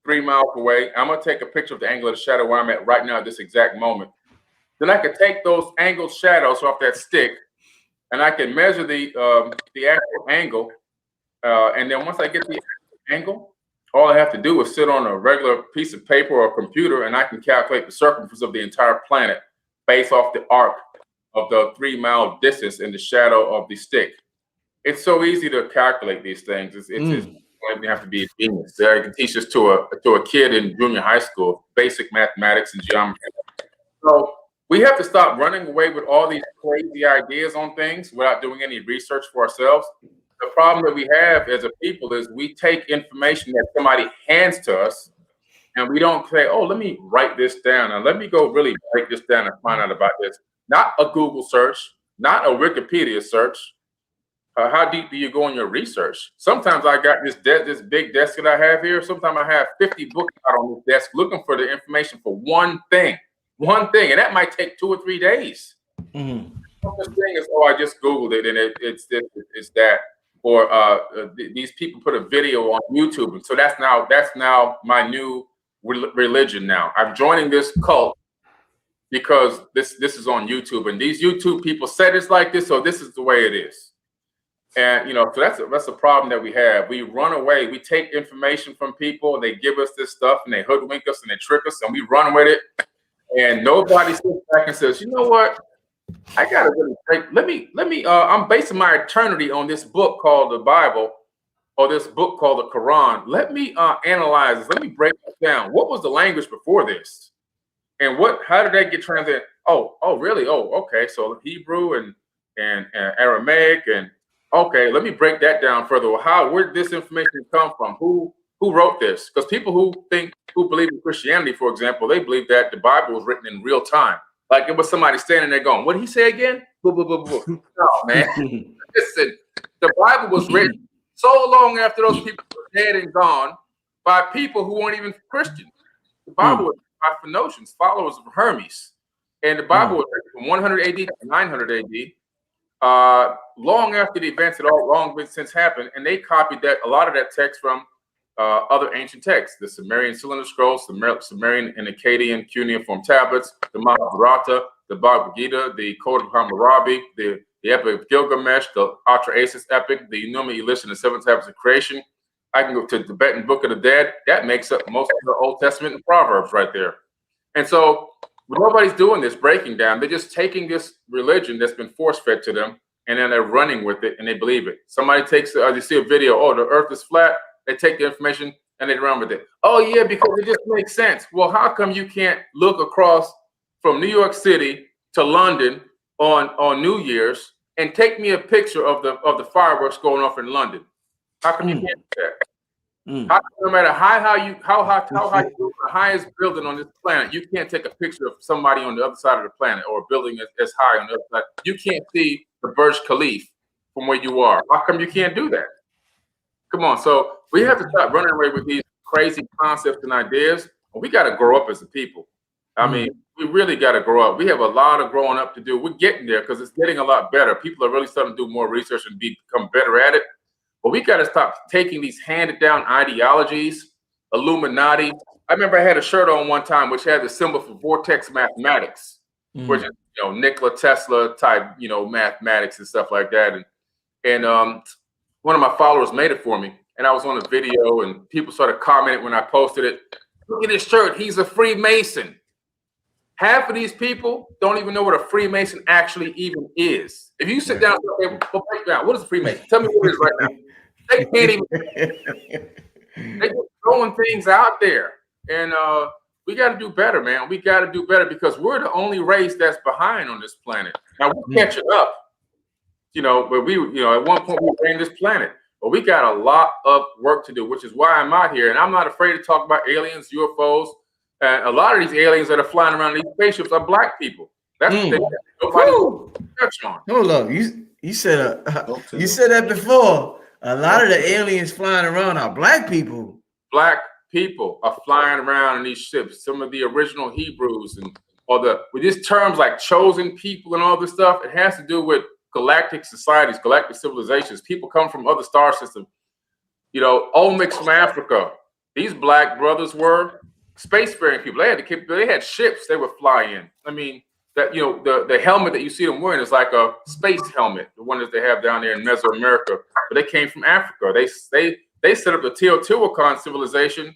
D: 3 miles away. I'm going to take a picture of the angle of the shadow where I'm at right now at this exact moment. Then I can take those angled shadows off that stick, and I can measure the actual angle. And then once I get the angle, all I have to do is sit on a regular piece of paper or a computer, and I can calculate the circumference of the entire planet based off the arc of the 3-mile distance in the shadow of the stick. It's so easy to calculate these things. You don't have to be a genius. I can teach this to a kid in junior high school, basic mathematics and geometry. So we have to stop running away with all these crazy ideas on things without doing any research for ourselves. The problem that we have as a people is we take information that somebody hands to us, and we don't say, oh, let me write this down, and let me go really break this down and find out about this. Not a Google search, not a Wikipedia search. How deep do you go in your research? Sometimes I got this big desk that I have here. Sometimes I have 50 books out on this desk looking for the information for one thing, and that might take 2 or 3 days. This thing is, oh, I just Googled it, and it's this, it's that. Or these people put a video on YouTube, and so that's now my new religion. Now I'm joining this cult because this is on YouTube, and these YouTube people said it's like this, so this is the way it is. And so that's a problem that we have. We run away. We take information from people. They give us this stuff, and they hoodwink us, and they trick us, and we run with it. And nobody sits back and says, you know what? I gotta really break. Let me. I'm basing my eternity on this book called the Bible, or this book called the Quran. Let me analyze this. Let me break this down. What was the language before this, and how did that get translated? Oh, really? Oh, okay. So Hebrew and Aramaic, and okay. Let me break that down further. Where did this information come from? Who wrote this? Because people who believe in Christianity, for example, they believe that the Bible was written in real time. Like it was somebody standing there going, what did he say again? Boo, boo, boo, boo. No, man. Listen, the Bible was written so long after those people were dead and gone by people who weren't even Christians. The Bible was by Phoenicians, followers of Hermes. And the Bible was from 100 AD to 900 AD. Long after the events had all long since happened, and they copied that a lot of that text from other ancient texts, the Sumerian cylinder scrolls, the Sumerian and Akkadian cuneiform tablets, the Mahabharata, the Bhagavad Gita, the Code of Hammurabi, the Epic of Gilgamesh, the Atrahasis epic, the Enuma Elish, and the Seven Tablets of Creation. I can go to the Tibetan Book of the Dead. That makes up most of the Old Testament and Proverbs right there. And so nobody's doing this breaking down. They're just taking this religion that's been force-fed to them, and then they're running with it, and they believe it. Somebody takes, you see a video, oh, the earth is flat. They take the information, and they run with it. Oh, yeah, because it just makes sense. Well, how come you can't look across from New York City to London on New Year's and take me a picture of the fireworks going off in London? How come you can't do that? How come no matter how high you build the highest building on this planet, you can't take a picture of somebody on the other side of the planet or a building as high on the other side? You can't see the Burj Khalifa from where you are. How come you can't do that? Come on. So we have to stop running away with these crazy concepts and ideas. We got to grow up as a people. I mean, we really got to grow up. We have a lot of growing up to do. We're getting there because it's getting a lot better. People are really starting to do more research and become better at it. But we got to stop taking these handed down ideologies, Illuminati. I remember I had a shirt on one time which had the symbol for vortex mathematics, which is, Nikola Tesla type, mathematics and stuff like that. And one of my followers made it for me, and I was on a video, and people started commenting when I posted it. Look at his shirt. He's a Freemason. Half of these people don't even know what a Freemason actually even is. If you sit down and say, break down, what is a Freemason? Tell me what it is right now. They can't even. They're just throwing things out there. And we got to do better, man. We got to do better because we're the only race that's behind on this planet. Now, we're catching up, but we, at one point we ran this planet. But we got a lot of work to do, which is why I'm out here. And I'm not afraid to talk about aliens, UFOs. And a lot of these aliens that are flying around these spaceships are black people. That's what they nobody touch on.
A: Hold up. You said that before. A lot of the aliens flying around are black people.
D: Black people are flying around in these ships. Some of the original Hebrews with these terms like chosen people and all this stuff, it has to do with galactic societies, galactic civilizations. People come from other star systems. Olmecs from Africa. These black brothers were spacefaring people. They had ships they would fly in. I mean, that the helmet that you see them wearing is like a space helmet, the one that they have down there in Mesoamerica. But they came from Africa. They set up the Teotihuacan civilization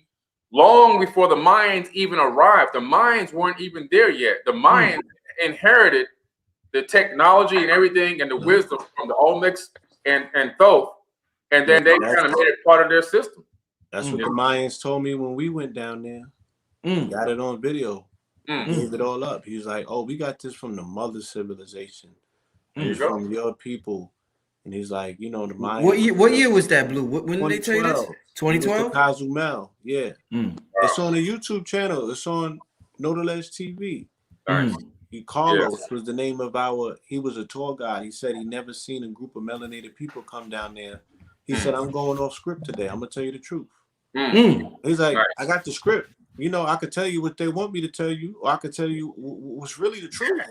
D: long before the Mayans even arrived. The Mayans weren't even there yet. The Mayans inherited the technology and everything and the wisdom from the Olmecs and Thoth, and then they kind of made it part of their system.
B: That's what the Mayans told me when we went down there. Got it on video. Gave it all up. He was like, "Oh, we got this from the mother civilization. It's from your people." And he's like, the Mayans.
A: What year was that, Blue? When did they tell you this? 2012?
B: Cozumel, yeah. It's on the YouTube channel. It's on Numerology TV.
D: Nice.
B: Carlos was the name of he was a tour guide. He said he never seen a group of melanated people come down there. He said, "I'm going off script today. I'm gonna tell you the truth." He's like, "I got the script. I could tell you what they want me to tell you, or I could tell you what's really the truth."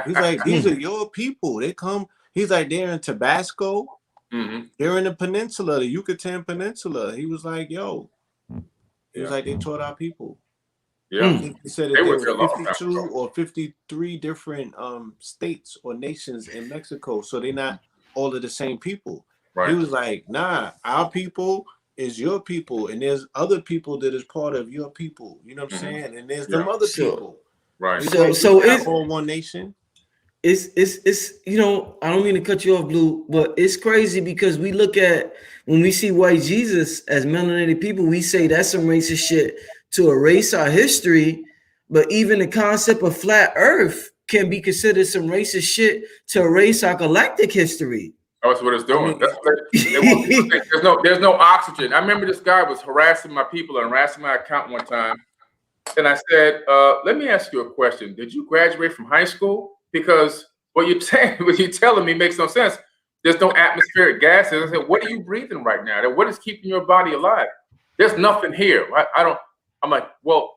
B: He's like, "These are your people. They come." He's like, "They're in Tabasco. They're in the peninsula, the Yucatan Peninsula." He was like, "Yo," he was like, "They taught our people."
D: Yeah,
B: he said that there were 52 or 53 different states or nations in Mexico, so they're not all of the same people. Right. He was like, "Nah, our people is your people, and there's other people that is part of your people. You know what I'm saying? And there's them other people.
D: Right.
B: So it's all one nation."
A: It's I don't mean to cut you off, Blue, but it's crazy because we look at when we see white Jesus as melanated people, we say that's some racist shit to erase our history. But even the concept of flat Earth can be considered some racist shit to erase our galactic history.
D: That's what it's doing. There's no oxygen. I remember this guy was harassing my people and harassing my account one time. And I said, let me ask you a question. Did you graduate from high school? Because what you're telling me makes no sense. There's no atmospheric gases. I said, what are you breathing right now? What is keeping your body alive? There's nothing here. I'm like, well,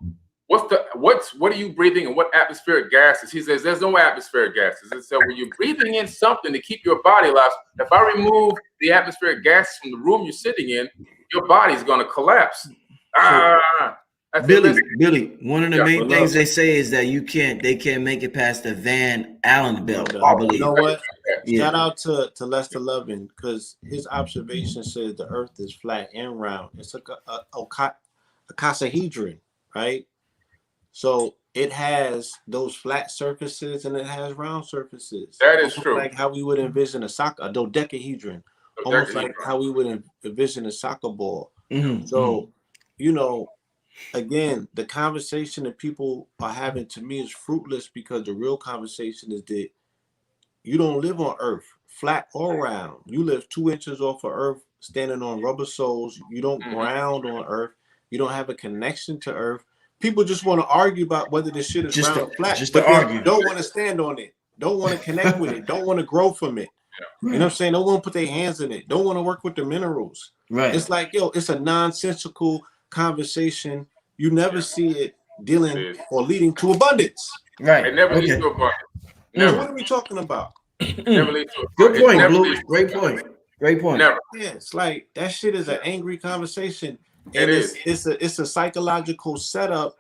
D: what are you breathing and what atmospheric gases? He says there's no atmospheric gases. And so when you're breathing in something to keep your body alive, if I remove the atmospheric gases from the room you're sitting in, your body's going to collapse.
A: Billy, one of the main things they say is that they can't make it past the Van Allen belt, I believe.
B: You know what? Shout out to Lester Lovin, because his observation says the earth is flat and round. It's like a icosahedron, right? So it has those flat surfaces and it has round surfaces.
D: That is true.
B: Like how we would envision a dodecahedron. Almost like how we would envision a soccer ball. So, you know, again, the conversation that people are having to me is fruitless, because the real conversation is that you don't live on Earth, flat or round. You live 2 inches off of Earth, standing on rubber soles. You don't ground on Earth. You don't have a connection to Earth. People just want to argue about whether this shit is round or flat, but they don't want to stand on it, don't want to connect with it, don't want to grow from it. You know what I'm saying? Don't want to put their hands in it, don't want to work with the minerals. Right. It's like, it's a nonsensical conversation. You never see it dealing or leading to abundance.
D: Right. It never leads to abundance.
B: Never. What are we talking about?
D: Never leads to
A: Good point, Blue. Great point. Great point.
D: Never.
B: Yeah, it's like that shit is an angry conversation. And it's a psychological setup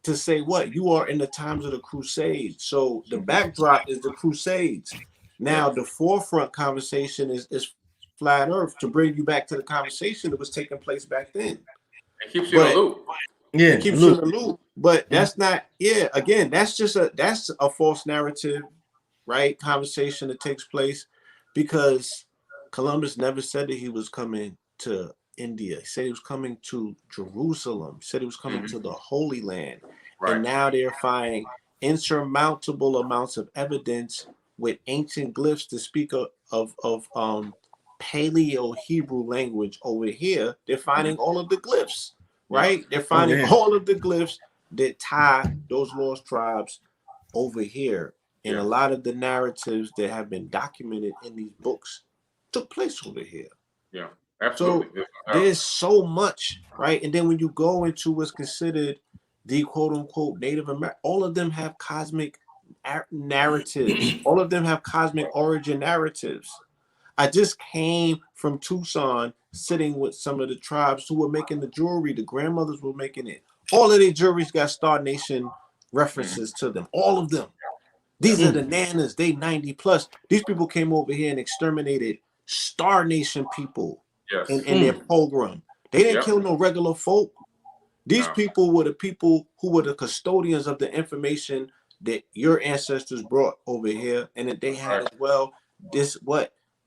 B: to say what you are in the times of the Crusades. So the backdrop is the Crusades. Now the forefront conversation is flat Earth, to bring you back to the conversation that was taking place back then.
D: It keeps you in the loop.
B: Yeah, it keeps you in the loop. But that's not. Yeah, again, that's a false narrative, right? Conversation that takes place, because Columbus never said that he was coming to India. He said he was coming to Jerusalem. He said he was coming to the Holy Land. Right. And now they're finding insurmountable amounts of evidence with ancient glyphs to speak of Paleo Hebrew language over here. They're finding all of the glyphs, right? They're finding all of the glyphs that tie those lost tribes over here. And a lot of the narratives that have been documented in these books took place over here.
D: Yeah. Absolutely.
B: So there's so much, right? And then when you go into what's considered the quote unquote Native American, all of them have cosmic narratives. All of them have cosmic origin narratives. I just came from Tucson sitting with some of the tribes who were making the jewelry. The grandmothers were making it. All of their jewelry's got Star Nation references to them. All of them. These are the nanas. They 90 plus. These people came over here and exterminated Star Nation people. In their program. They didn't kill no regular folk. These people were the people who were the custodians of the information that your ancestors brought over here, and that they had as well.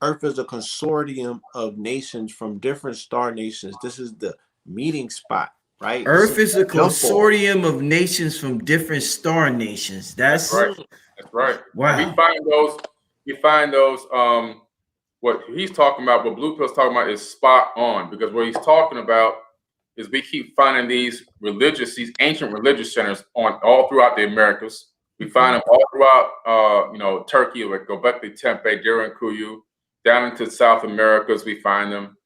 B: Earth is a consortium of nations from different star nations. This is the meeting spot, right?
A: Earth is a consortium of nations from different star nations. That's
D: right. That's right.
A: Wow.
D: We find those what he's talking about, what Blue Pill's talking about, is spot on, because what he's talking about is we keep finding these ancient religious centers all throughout the Americas. We find them all throughout, Turkey, like Göbekli Tepe, Derinkuyu, down into South Americas. We find them,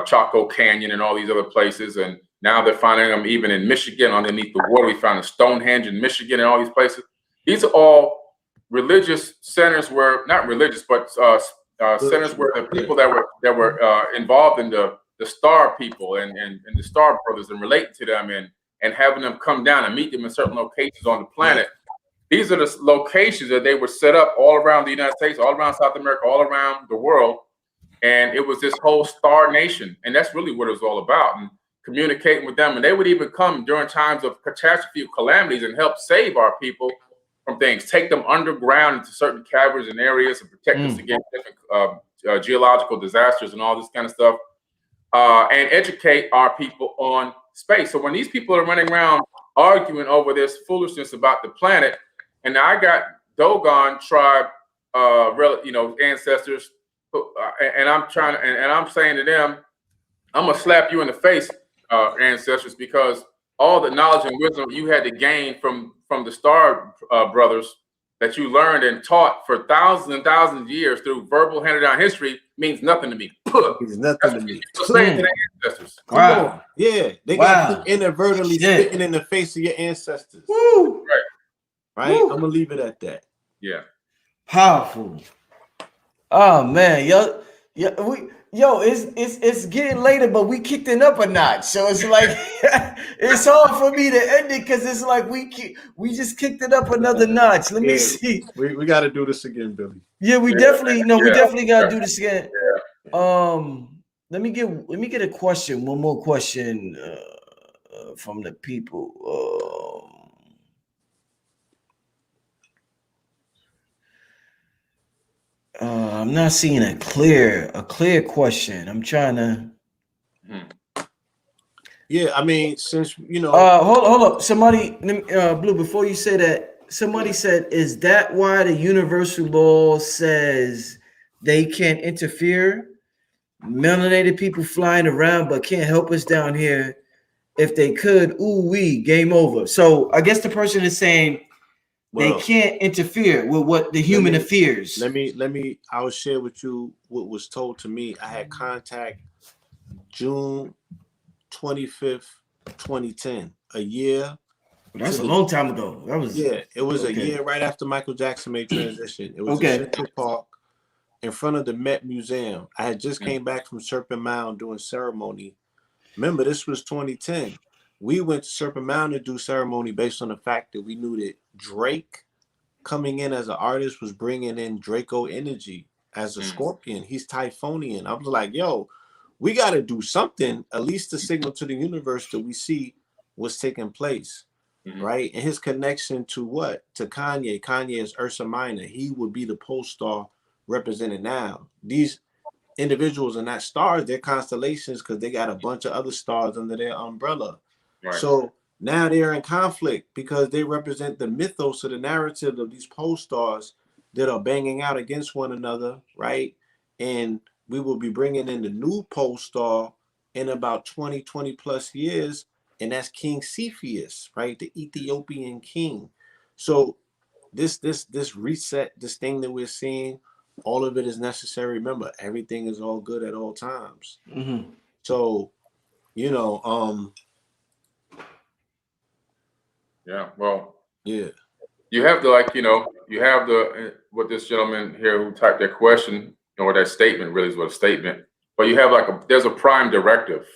D: Chaco Canyon, and all these other places. And now they're finding them even in Michigan, underneath the water. We found Stonehenge in Michigan and all these places. These are all religious centers where, not religious, but centers where the people that were involved in the star people and the star brothers and relating to them and having them come down and meet them in certain locations on the planet. These are the locations that they were set up all around the United States, all around South America, all around the world. And it was this whole star nation. And that's really what it was all about, and communicating with them. And they would even come during times of catastrophe, of calamities, and help save our people from things, take them underground into certain caverns and areas and protect us against different geological disasters and all this kind of stuff, and educate our people on space. So when these people are running around arguing over this foolishness about the planet, and now I got Dogon tribe, ancestors, and I'm saying to them, I'm gonna slap you in the face, ancestors, because all the knowledge and wisdom you had to gain from the Star brothers that you learned and taught for thousands and thousands of years through verbal handed down history means nothing to me.
B: Means nothing to me.
D: People say to their ancestors.
A: Wow.
B: Yeah, they got you inadvertently spitting in the face of your ancestors.
A: Woo.
B: Right.
A: Woo.
B: I'm gonna leave it at that.
D: Yeah.
A: Powerful. Oh man, it's getting later, but we kicked it up a notch. So it's like it's hard for me to end it because it's like we just kicked it up another notch. Let me see.
B: We got to do this again, Billy.
A: Yeah, we definitely got to do this again. Let me get a question. One more question from the people. I'm not seeing a clear question. I'm trying to.
B: Yeah, I mean, since you know.
A: Hold up. Somebody, Blue. Before you say that, somebody said, "Is that why the universal law says they can't interfere? Melanated people flying around, but can't help us down here. If they could, game over." So I guess the person is saying. Well, they can't interfere with what the human affairs.
B: Let me. I will share with you what was told to me. I had contact June 25th, 2010. A year.
A: That's a long time ago. That was
B: it was a year right after Michael Jackson made transition. It was in Central Park in front of the Met Museum. I had just came back from Serpent Mound doing ceremony. Remember, this was 2010. We went to Serpent Mound to do ceremony based on the fact that we knew that Drake coming in as an artist was bringing in Draco energy as a Scorpion. He's Typhonian. I was like, yo, we got to do something, at least to signal to the universe that we see what's taking place, right? And his connection to what? To Kanye. Kanye is Ursa Minor. He would be the pole star represented now. These individuals are not stars. They're constellations because they got a bunch of other stars under their umbrella. Right. So now they're in conflict because they represent the mythos or the narrative of these pole stars that are banging out against one another, right? And we will be bringing in the new pole star in about 20 plus years, and that's King Cepheus, right? The Ethiopian king. So this reset, this thing that we're seeing, all of it is necessary. Remember, everything is all good at all times. So, you know,
D: yeah, well,
B: yeah,
D: you have to what this gentleman here who typed that question or that statement really is what a statement, but you have there's a prime directive,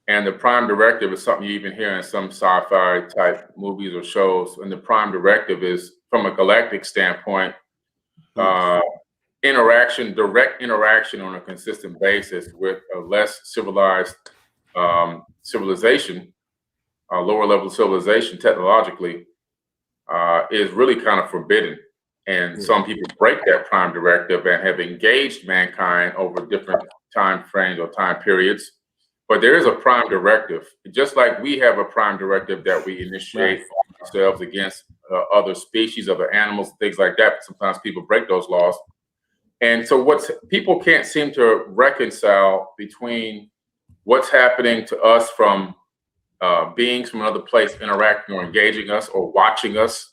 D: and the prime directive is something you even hear in some sci-fi type movies or shows, and the prime directive is from a galactic standpoint, direct interaction on a consistent basis with a less civilized civilization. Lower level civilization technologically is really kind of forbidden. And some people break that prime directive and have engaged mankind over different time frames or time periods. But there is a prime directive, just like we have a prime directive that we initiate ourselves against other species, other animals, things like that. But sometimes people break those laws. And so people can't seem to reconcile between what's happening to us from beings from another place interacting or engaging us or watching us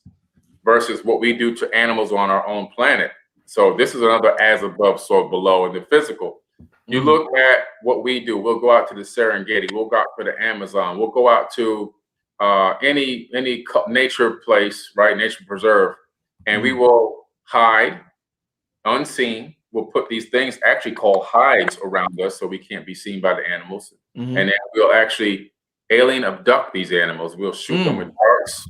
D: versus what we do to animals on our own planet. So this is another as above, so below in the physical. You look at what we do. We'll go out to the Serengeti. We'll go out to the Amazon. We'll go out to any nature place, right? Nature preserve. And we will hide unseen. We'll put these things actually called hides around us so we can't be seen by the animals. And then we'll actually alien abduct these animals. We'll shoot them with darts,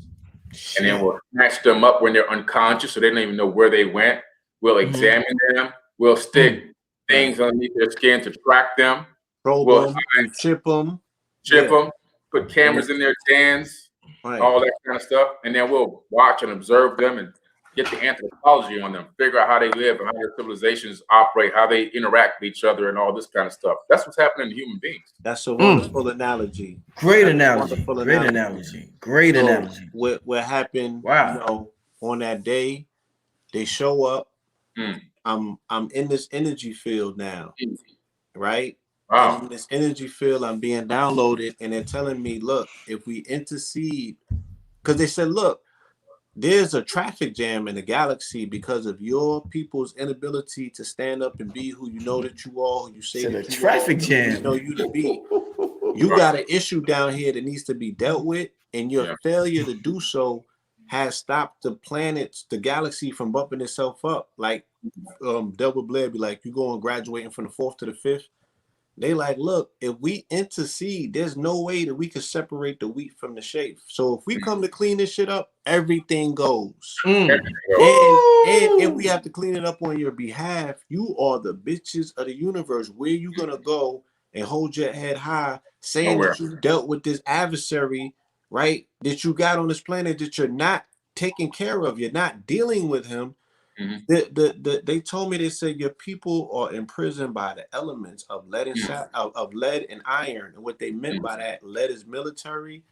D: and then we'll snatch them up when they're unconscious, so they don't even know where they went. We'll examine them. We'll stick things underneath their skin to track them.
B: We'll chip them,
D: put cameras in their dens, all that kind of stuff, and then we'll watch and observe them and get the anthropology on them, figure out how they live and how their civilizations operate, how they interact with each other and all this kind of stuff. That's what's happening to human beings.
B: That's a wonderful analogy.
A: Great analogy. Great analogy.
B: What happened, you know, on that day, they show up. I'm in this energy field now, right?
D: Wow.
B: I'm in this energy field, I'm being downloaded, and they're telling me, look, if we intercede, because they said, look, there's a traffic jam in the galaxy because of your people's inability to stand up and be who you know that you are, who you say that you
A: traffic
B: are,
A: jam.
B: you know you to be. You got an issue down here that needs to be dealt with, and your failure to do so has stopped the planets, the galaxy, from bumping itself up. Like Delbert Blair be like, you going graduating from the 4th to the 5th. They like, look, if we intercede, there's no way that we could separate the wheat from the chaff. So if we come to clean this shit up, everything goes. And if we have to clean it up on your behalf, you are the bitches of the universe. Where you gonna go and hold your head high, saying that you dealt with this adversary, right? That you got on this planet that you're not taking care of. You're not dealing with him. They told me, they said your people are imprisoned by the elements of lead and of lead and iron. And what they meant by that, lead is military.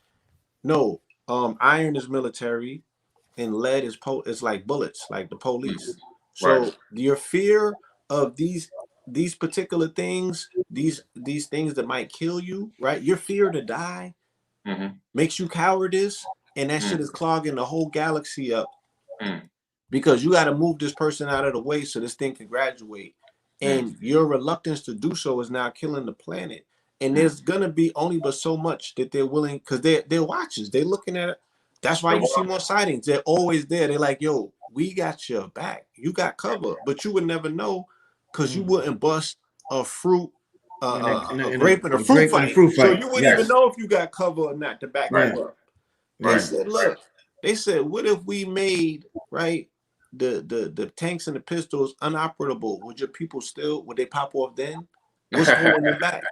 B: No, iron is military, and lead is like bullets, like the police. So your fear of these particular things, these things that might kill you, right? Your fear to die makes you cowardice, and that shit is clogging the whole galaxy up. Because you got to move this person out of the way so this thing can graduate. And your reluctance to do so is now killing the planet. And there's going to be only but so much that they're willing, because they're watchers. They're looking at it. That's why you see more sightings. They're always there. They're like, yo, we got your back. You got cover. But you would never know, because you wouldn't bust a fruit, a grape in a fruit fight. So you wouldn't even know if you got cover or not to back you up. They said, look, they said, what if we made, right, the tanks and the pistols unoperable? Would your people still, would they pop off then? What's holding them back?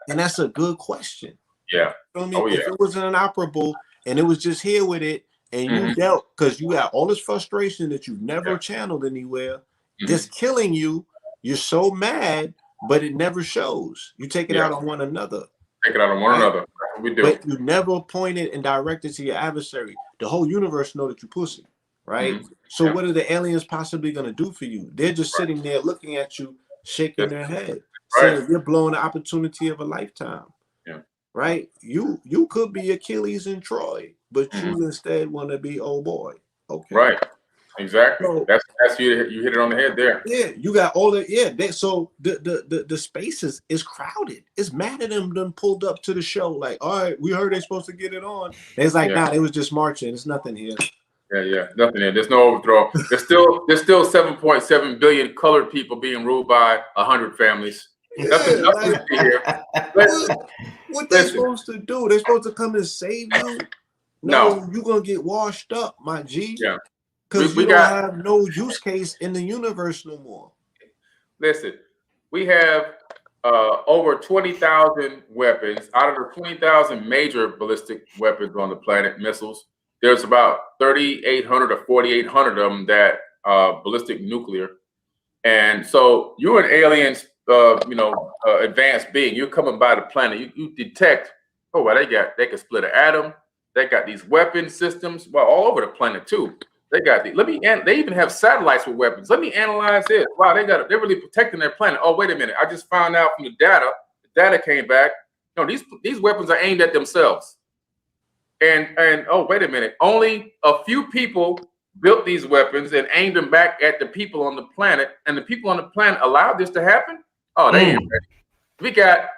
B: And that's a good question.
D: Yeah.
B: If it was inoperable and it was just here with it, and you dealt, because you got all this frustration that you've never channeled anywhere, just killing you, you're so mad, but it never shows. You take it out on one another.
D: Take it out on one another. That's what we do.
B: But you never pointed and directed to your adversary. The whole universe know that you pussy, right? So what are the aliens possibly going to do for you? They're just sitting there looking at you, shaking their head, saying you're blowing the opportunity of a lifetime. Right? You could be Achilles and Troy, but you instead want to be old boy. Okay.
D: Right. Exactly. So, that's you hit it on the head there.
B: Yeah, you got all that. So the spaces is crowded. It's mad at them pulled up to the show. Like, all right, we heard they're supposed to get it on. And it's like, nah, they was just marching. There's nothing here.
D: Yeah, nothing here. There's no overthrow. There's still 7.7 billion colored people being ruled by 100 families. Nothing here.
B: What they supposed to do? They're supposed to come and save you? No, you're gonna get washed up, my G. Yeah. Because we don't have no use case in the universe no more.
D: Listen, we have over 20,000 weapons. Out of the 20,000 major ballistic weapons on the planet, missiles, there's about 3,800 or 4,800 of them that ballistic nuclear. And so you're an alien's, advanced being. You're coming by the planet. You detect, they can split an atom. They got these weapon systems, all over the planet too. They got they even have satellites with weapons. Let me analyze this. Wow, they're really protecting their planet. Oh, wait a minute. I just found out from the data came back. No, these weapons are aimed at themselves. And oh, wait a minute. Only a few people built these weapons and aimed them back at the people on the planet. And the people on the planet allowed this to happen? Oh, they ain't ready. We got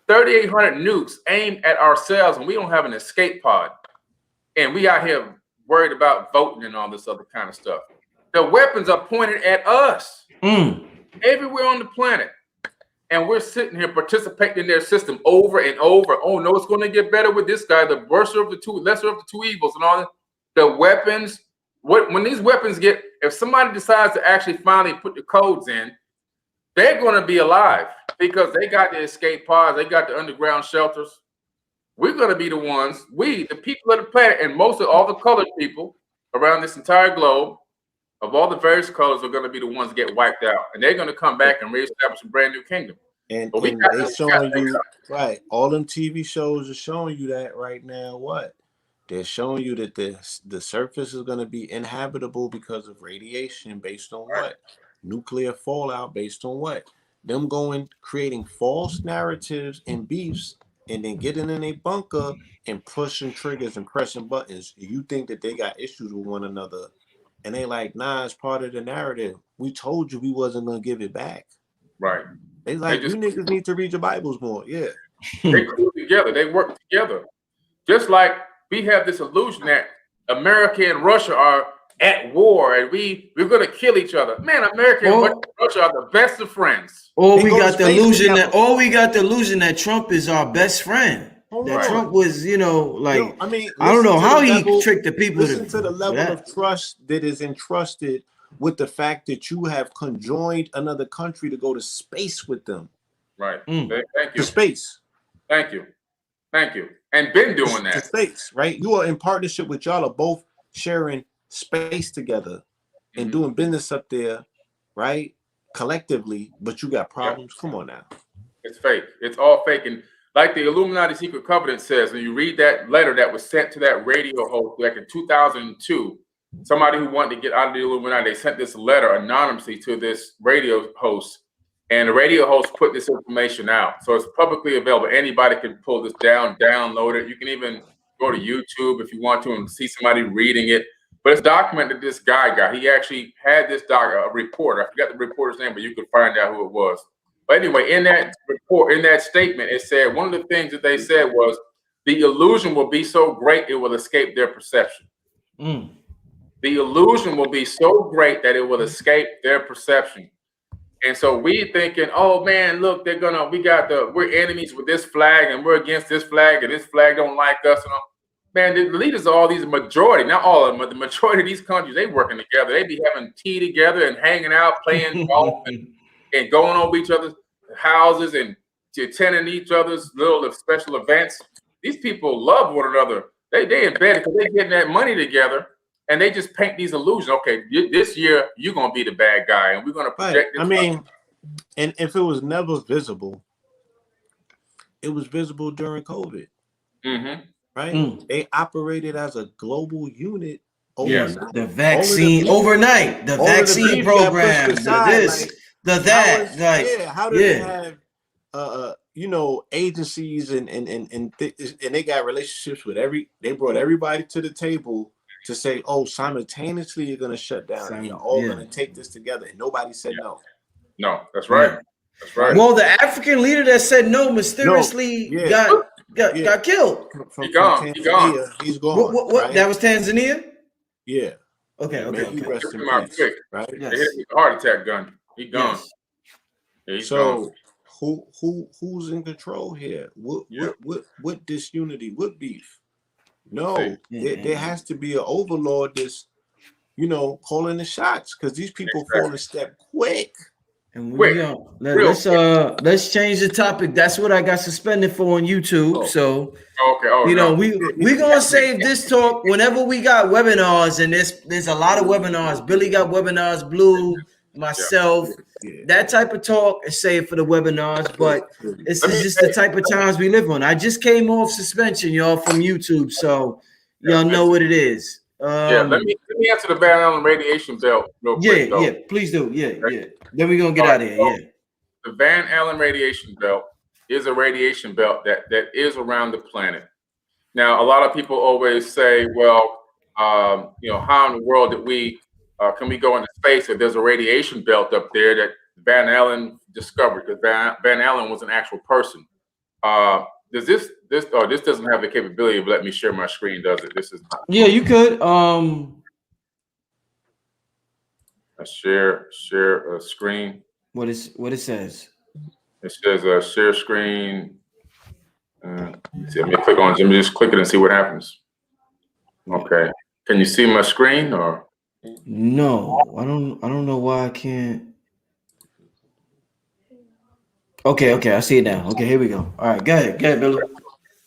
D: 3,800 nukes aimed at ourselves, and we don't have an escape pod. And we out here worried about voting and all this other kind of stuff. The weapons are pointed at us everywhere on the planet. And we're sitting here participating in their system over and over. Oh, no, it's going to get better with this guy, the lesser of the two evils and all that. The weapons, when these weapons if somebody decides to actually finally put the codes in, they're going to be alive because they got the escape pods, they got the underground shelters. We're going to be the ones, the people of the planet, and most of all the colored people around this entire globe of all the various colors are going to be the ones that get wiped out. And they're going to come back and reestablish a brand new kingdom.
B: And they're showing you, right, all them TV shows are showing you that right now. What? They're showing you that the surface is going to be inhabitable because of radiation based on what? Nuclear fallout based on what? Them creating false narratives and beefs and then getting in a bunker and pushing triggers and pressing buttons. You think that they got issues with one another, and they like, nah, it's part of the narrative. We told you we wasn't gonna give it back.
D: Right.
B: They like, you niggas need to read your Bibles more. Yeah.
D: They grew together. They work together. Just like we have this illusion that America and Russia are at war and we're going to kill each other. Man, America and Russia are the best of friends.
A: Or we got the illusion that Trump is our best friend. That Trump was, you know, like, I mean, I don't know how he tricked the people.
B: Listen to the level of trust that is entrusted with the fact that you have conjoined another country to go to space with them.
D: Right. Thank you.
B: To space.
D: Thank you. Thank you. And been doing that.
B: To space, right? You are in partnership with y'all are both sharing space together and doing business up there, right? Collectively, but you got problems. Yep. Come on now.
D: It's fake. It's all fake. And like the Illuminati Secret Covenant says, when you read that letter that was sent to that radio host back in 2002, somebody who wanted to get out of the Illuminati, they sent this letter anonymously to this radio host. And the radio host put this information out. So it's publicly available. Anybody can pull this down, download it. You can even go to YouTube if you want to and see somebody reading it. But it's documented this guy got. He actually had this a reporter. I forgot the reporter's name, but you could find out who it was. But anyway, in that report, in that statement, it said one of the things that they said was the illusion will be so great it will escape their perception. The illusion will be so great that it will escape their perception. And so we thinking, oh man, look, we're enemies with this flag and we're against this flag and this flag don't like us and all. Man, the leaders of all these majority, not all of them, but the majority of these countries, they working together. They be having tea together and hanging out, playing golf and going over each other's houses and attending each other's little special events. These people love one another. They in bed because they're getting that money together and they just paint these illusions. Okay, this year you're gonna be the bad guy and we're gonna project this.
B: I mean, and if it was never visible, it was visible during COVID. Right? They operated as a global unit overnight.
A: Yes. The vaccine overnight. The vaccine program. How
B: do they have agencies and they got relationships with they brought everybody to the table to say, oh, simultaneously you're gonna shut down and you're all gonna take this together, and nobody said no.
D: No, that's right. That's right.
A: Well, the African leader that said no mysteriously got killed.
D: He's gone.
B: He's gone.
A: What? Right? That was Tanzania?
B: Yeah.
A: Okay.
B: Right?
D: They hit him with a heart attack gun. He gone.
A: Yes.
D: Yeah, he's
B: so
D: gone.
B: who's in control here? What disunity? What beef? No, there has to be an overlord that's calling the shots, because these people fall a step quick.
A: And let's change the topic. That's what I got suspended for on YouTube. So we're gonna save this talk whenever we got webinars, and there's a lot of webinars. Billy got webinars, Blue, myself. That type of talk is saved for the webinars, but it's just the type of times we live on. I just came off suspension, y'all, from YouTube, so y'all know what it is.
D: Let me answer the Van Allen radiation belt real quick.
A: Yeah, please do. Yeah. Then we're gonna get out of here.
D: The Van Allen radiation belt is a radiation belt that is around the planet. Now, a lot of people always say, well, how in the world can we go into space if there's a radiation belt up there that Van Allen discovered? Because Van Allen was an actual person. This doesn't have the capability of letting me share my screen, does it? This is
A: you could
D: share a screen.
A: What it says?
D: It says share screen. Let me just click it and see what happens. Okay. Can you see my screen or?
A: No, I don't know why I can't. Okay, I see it now. Okay, here we go. All right, go ahead, Billy.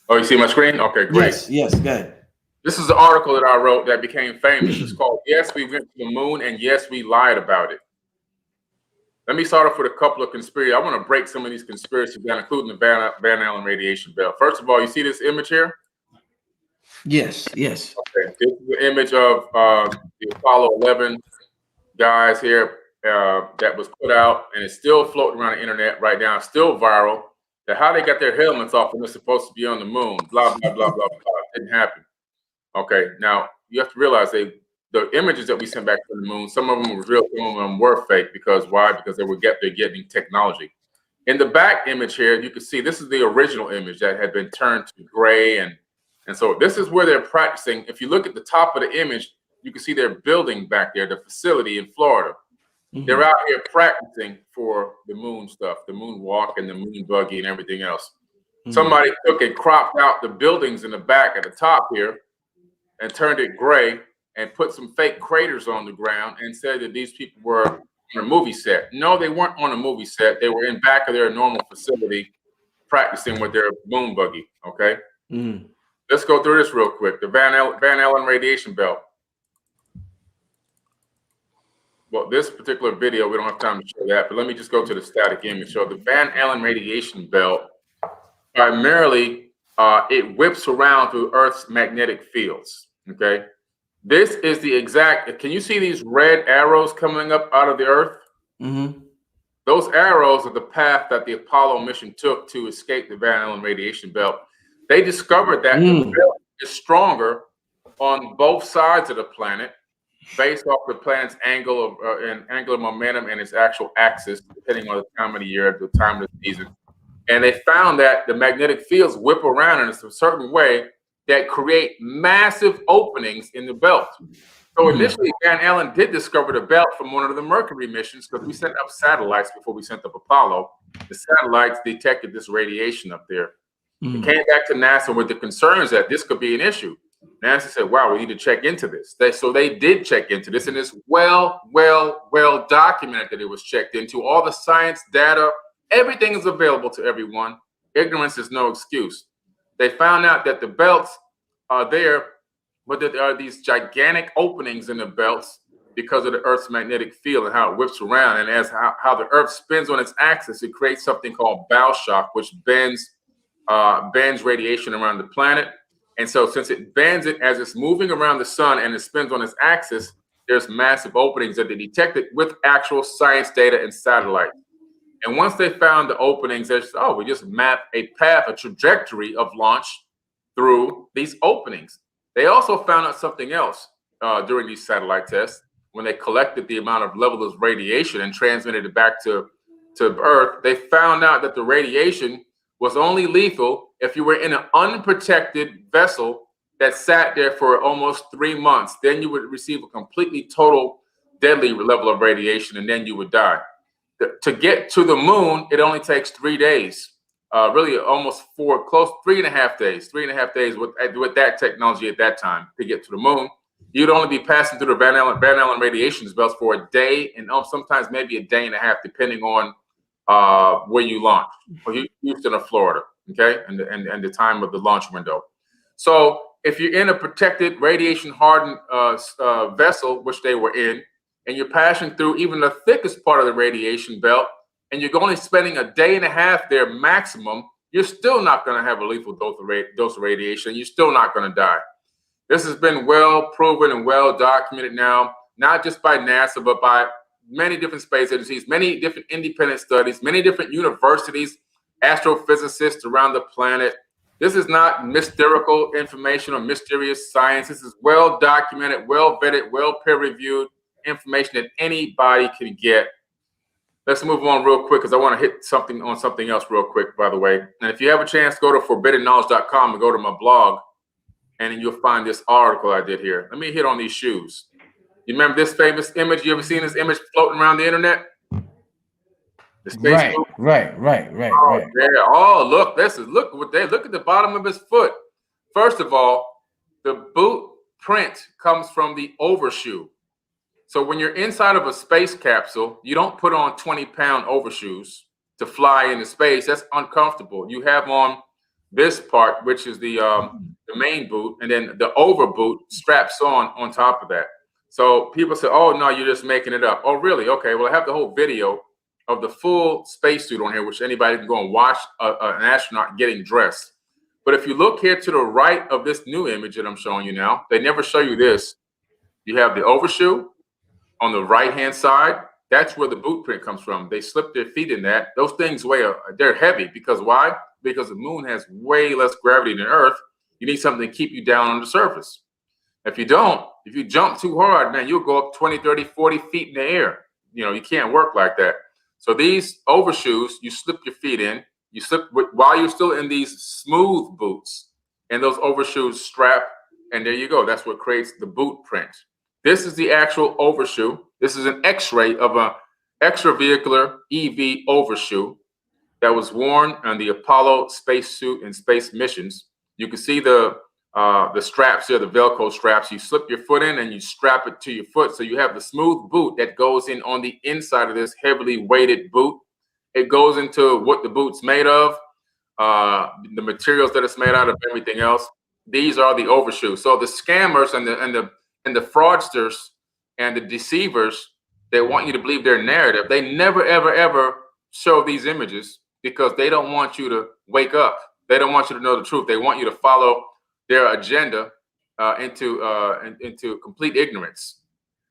D: Oh, you see my screen? Okay, great.
A: Yes, go ahead.
D: This is the article that I wrote that became famous. It's called "Yes, We Went to the Moon, and Yes, We Lied About It." Let me start off with a couple of conspiracies. I want to break some of these conspiracies down, including the Van Allen radiation belt. First of all, you see this image here?
A: Yes.
D: Okay, this is the image of the Apollo 11 guys here that was put out, and it's still floating around the internet right now. It's still viral. that how they got their helmets off when they're supposed to be on the moon, blah, blah, blah, blah, blah. It didn't happen. Okay, now you have to realize the images that we sent back from the moon, some of them were real, some of them were fake. Because why? Because they're getting technology. In the back image here, you can see this is the original image that had been turned to gray, and so this is where they're practicing. If you look at the top of the image, you can see their building back there, the facility in Florida. They're out here practicing for the moon stuff, the moon walk and the moon buggy and everything else. Somebody took and cropped out the buildings in the back at the top here and turned it gray and put some fake craters on the ground and said that these people were on a movie set. No, they weren't on a movie set. They were in back of their normal facility practicing with their moon buggy, okay? Let's go through this real quick. The Van Allen radiation belt. Well, this particular video, we don't have time to show that, but let me just go to the static image. So the Van Allen radiation belt, primarily, it whips around through Earth's magnetic fields, okay? This is the exact, can you see these red arrows coming up out of the Earth? Those arrows are the path that the Apollo mission took to escape the Van Allen radiation belt. They discovered that the belt is stronger on both sides of the planet based off the planet's angle of angular momentum and its actual axis, depending on the time of the year, the time of the season. And they found that the magnetic fields whip around in a certain way that create massive openings in the belt. So initially, Van Allen did discover the belt from one of the Mercury missions, because we sent up satellites before we sent up Apollo. The satellites detected this radiation up there. It came back to NASA with the concerns that this could be an issue. NASA said, wow, we need to check into this. So they did check into this, and it's well documented that it was checked into. All the science data, everything is available to everyone. Ignorance is no excuse. They found out that the belts are there, but that there are these gigantic openings in the belts because of the Earth's magnetic field and how it whips around. And as how the Earth spins on its axis, it creates something called bow shock, which bends radiation around the planet. And so since it bends it as it's moving around the sun and it spins on its axis, there's massive openings that they detected with actual science data and satellites. And once they found the openings, they said, oh, we just map a path, a trajectory of launch through these openings. They also found out something else during these satellite tests. When they collected the amount of level of radiation and transmitted it back to Earth, they found out that the radiation was only lethal if you were in an unprotected vessel that sat there for almost 3 months. Then you would receive a completely total deadly level of radiation, and then you would die. To get to the moon, it only takes 3 days, really almost 3.5 days, 3.5 days with that technology at that time to get to the moon. You'd only be passing through the Van Allen radiation belts for a day, and sometimes maybe a day and a half, depending on where you launch, or Houston or Florida, okay, and the time of the launch window. So if you're in a protected, radiation-hardened vessel, which they were in, and you're passing through even the thickest part of the radiation belt, and you're only spending a day and a half there maximum, you're still not going to have a lethal dose of radiation. You're still not going to die. This has been well proven and well documented now, not just by NASA, but by many different space agencies, many different independent studies, many different universities, astrophysicists around the planet. This is not mystical information or mysterious science. This is well documented, well vetted, well peer-reviewed information that anybody can get. Let's move on real quick, because I want to hit something else real quick, by the way. And if you have a chance, go to forbiddenknowledge.com and go to my blog, and then you'll find this article I did here. Let me hit on these shoes. You remember this famous image? You ever seen this image floating around the internet? The space boot? Right. Yeah. Oh, look at the bottom of his foot. First of all, the boot print comes from the overshoe. So when you're inside of a space capsule, you don't put on 20-pound overshoes to fly into space. That's uncomfortable. You have on this part, which is the main boot, and then the over boot straps on top of that. So people say, oh, no, you're just making it up. Oh, really? Okay, well, I have the whole video of the full spacesuit on here, which anybody can go and watch an astronaut getting dressed. But if you look here to the right of this new image that I'm showing you now, they never show you this. You have the overshoe on the right-hand side, That's where the boot print comes from. They slip their feet in that. Those things they're heavy because why? Because the moon has way less gravity than Earth. You need something to keep you down on the surface. If you jump too hard, man, you'll go up 20, 30, 40 feet in the air. You can't work like that. So these overshoes, you slip your feet in. You slip while you're still in these smooth boots, and those overshoes strap, and there you go. That's what creates the boot print. This is the actual overshoe. This is an X-ray of an extravehicular EV overshoe that was worn on the Apollo spacesuit and space missions. You can see the straps here, the Velcro straps. You slip your foot in and you strap it to your foot. So you have the smooth boot that goes in on the inside of this heavily weighted boot. It goes into what the boot's made of, the materials that it's made out of, everything else. These are the overshoes. So the scammers and the fraudsters and the deceivers, they want you to believe their narrative. They never, ever, ever show these images because they don't want you to wake up. They don't want you to know the truth. They want you to follow their agenda into complete ignorance.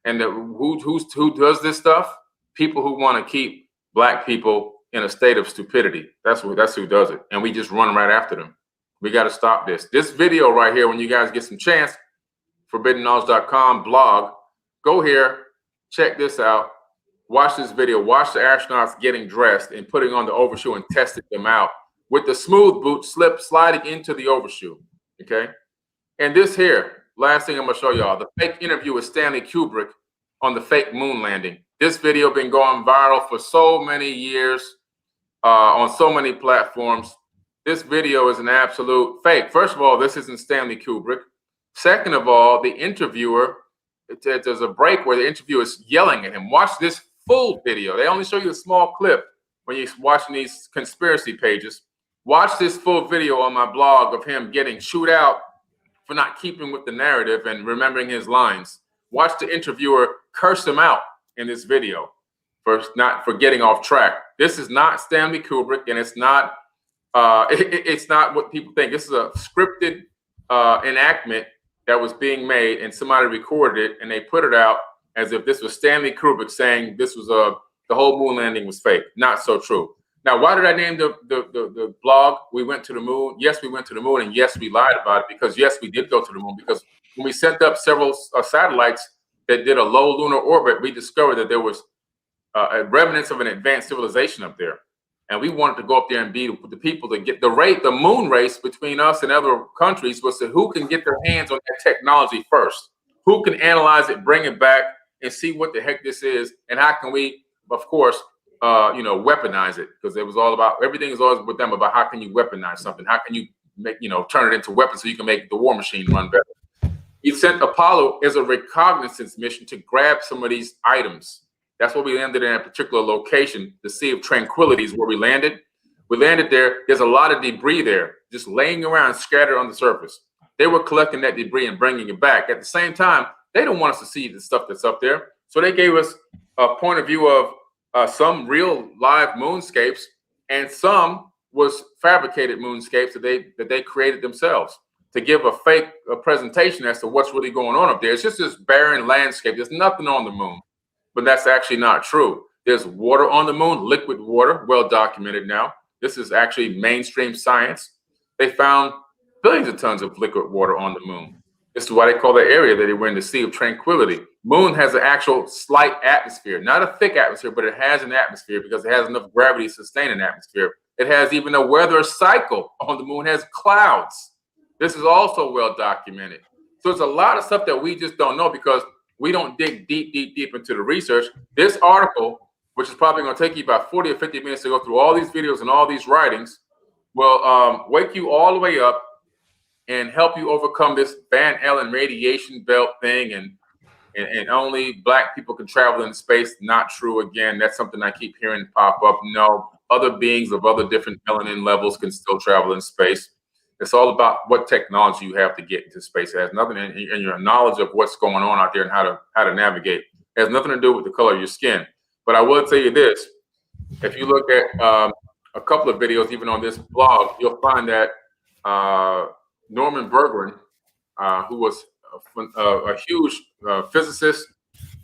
D: And who does this stuff? People who want to keep Black people in a state of stupidity. That's who does it. And we just run right after them. We got to stop this. This video right here, when you guys get some chance, forbiddenknowledge.com blog, go here, check this out, watch this video, watch the astronauts getting dressed and putting on the overshoe and testing them out with the smooth boot sliding into the overshoe. Okay. And this here, last thing I'm gonna show y'all, the fake interview with Stanley Kubrick on the fake moon landing. This video been going viral for so many years on so many platforms. This video is an absolute fake. First of all, this isn't Stanley Kubrick. Second of all, the interviewer, there's a break where the interviewer is yelling at him. Watch this full video. They only show you a small clip when you're watching these conspiracy pages. Watch this full video on my blog of him getting chewed out for not keeping with the narrative and remembering his lines. Watch the interviewer curse him out in this video for getting off track. This is not Stanley Kubrick, and it's not what people think. This is a scripted enactment that was being made, and somebody recorded it, and they put it out as if this was Stanley Kubrick saying this was the whole moon landing was fake. Not so true. Now, why did I name the blog We Went to the Moon? Yes, we went to the moon, and yes, we lied about it because yes, we did go to the moon. Because when we sent up several satellites that did a low lunar orbit, we discovered that there was remnants of an advanced civilization up there. And we wanted to go up there and be the people to get the moon race between us and other countries was to who can get their hands on that technology first, who can analyze it, bring it back, and see what the heck this is, and how can we, of course, weaponize it, because it was all about, everything is always with them about how can you weaponize something, how can you make, turn it into weapons so you can make the war machine run better. He sent Apollo as a reconnaissance mission to grab some of these items. That's where we landed in a particular location. The Sea of Tranquility is where we landed. We landed there. There's a lot of debris there, just laying around, scattered on the surface. They were collecting that debris and bringing it back. At the same time, they don't want us to see the stuff that's up there. So they gave us a point of view of some real live moonscapes, and some was fabricated moonscapes that they created themselves to give a fake presentation as to what's really going on up there. It's just this barren landscape. There's nothing on the moon. But that's actually not true. There's water on the moon, liquid water, well documented now. This is actually mainstream science. They found billions of tons of liquid water on the moon. This is why they call the area that they were in the Sea of Tranquility. Moon has an actual slight atmosphere, not a thick atmosphere, but it has an atmosphere because it has enough gravity to sustain an atmosphere. It has even a weather cycle on the moon, it has clouds. This is also well documented. So it's a lot of stuff that we just don't know because we don't dig deep into the research. This article, which is probably going to take you about 40 or 50 minutes to go through all these videos and all these writings, will wake you all the way up and help you overcome this Van Allen radiation belt thing and only Black people can travel in space. Not true. Again, that's something I keep hearing pop up. No, other beings of other different melanin levels can still travel in space. It's all about what technology you have to get into space. It has nothing, and your knowledge of what's going on out there and how to navigate. It has nothing to do with the color of your skin. But I will tell you this: if you look at a couple of videos, even on this blog, you'll find that Norman Berggren, who was a huge physicist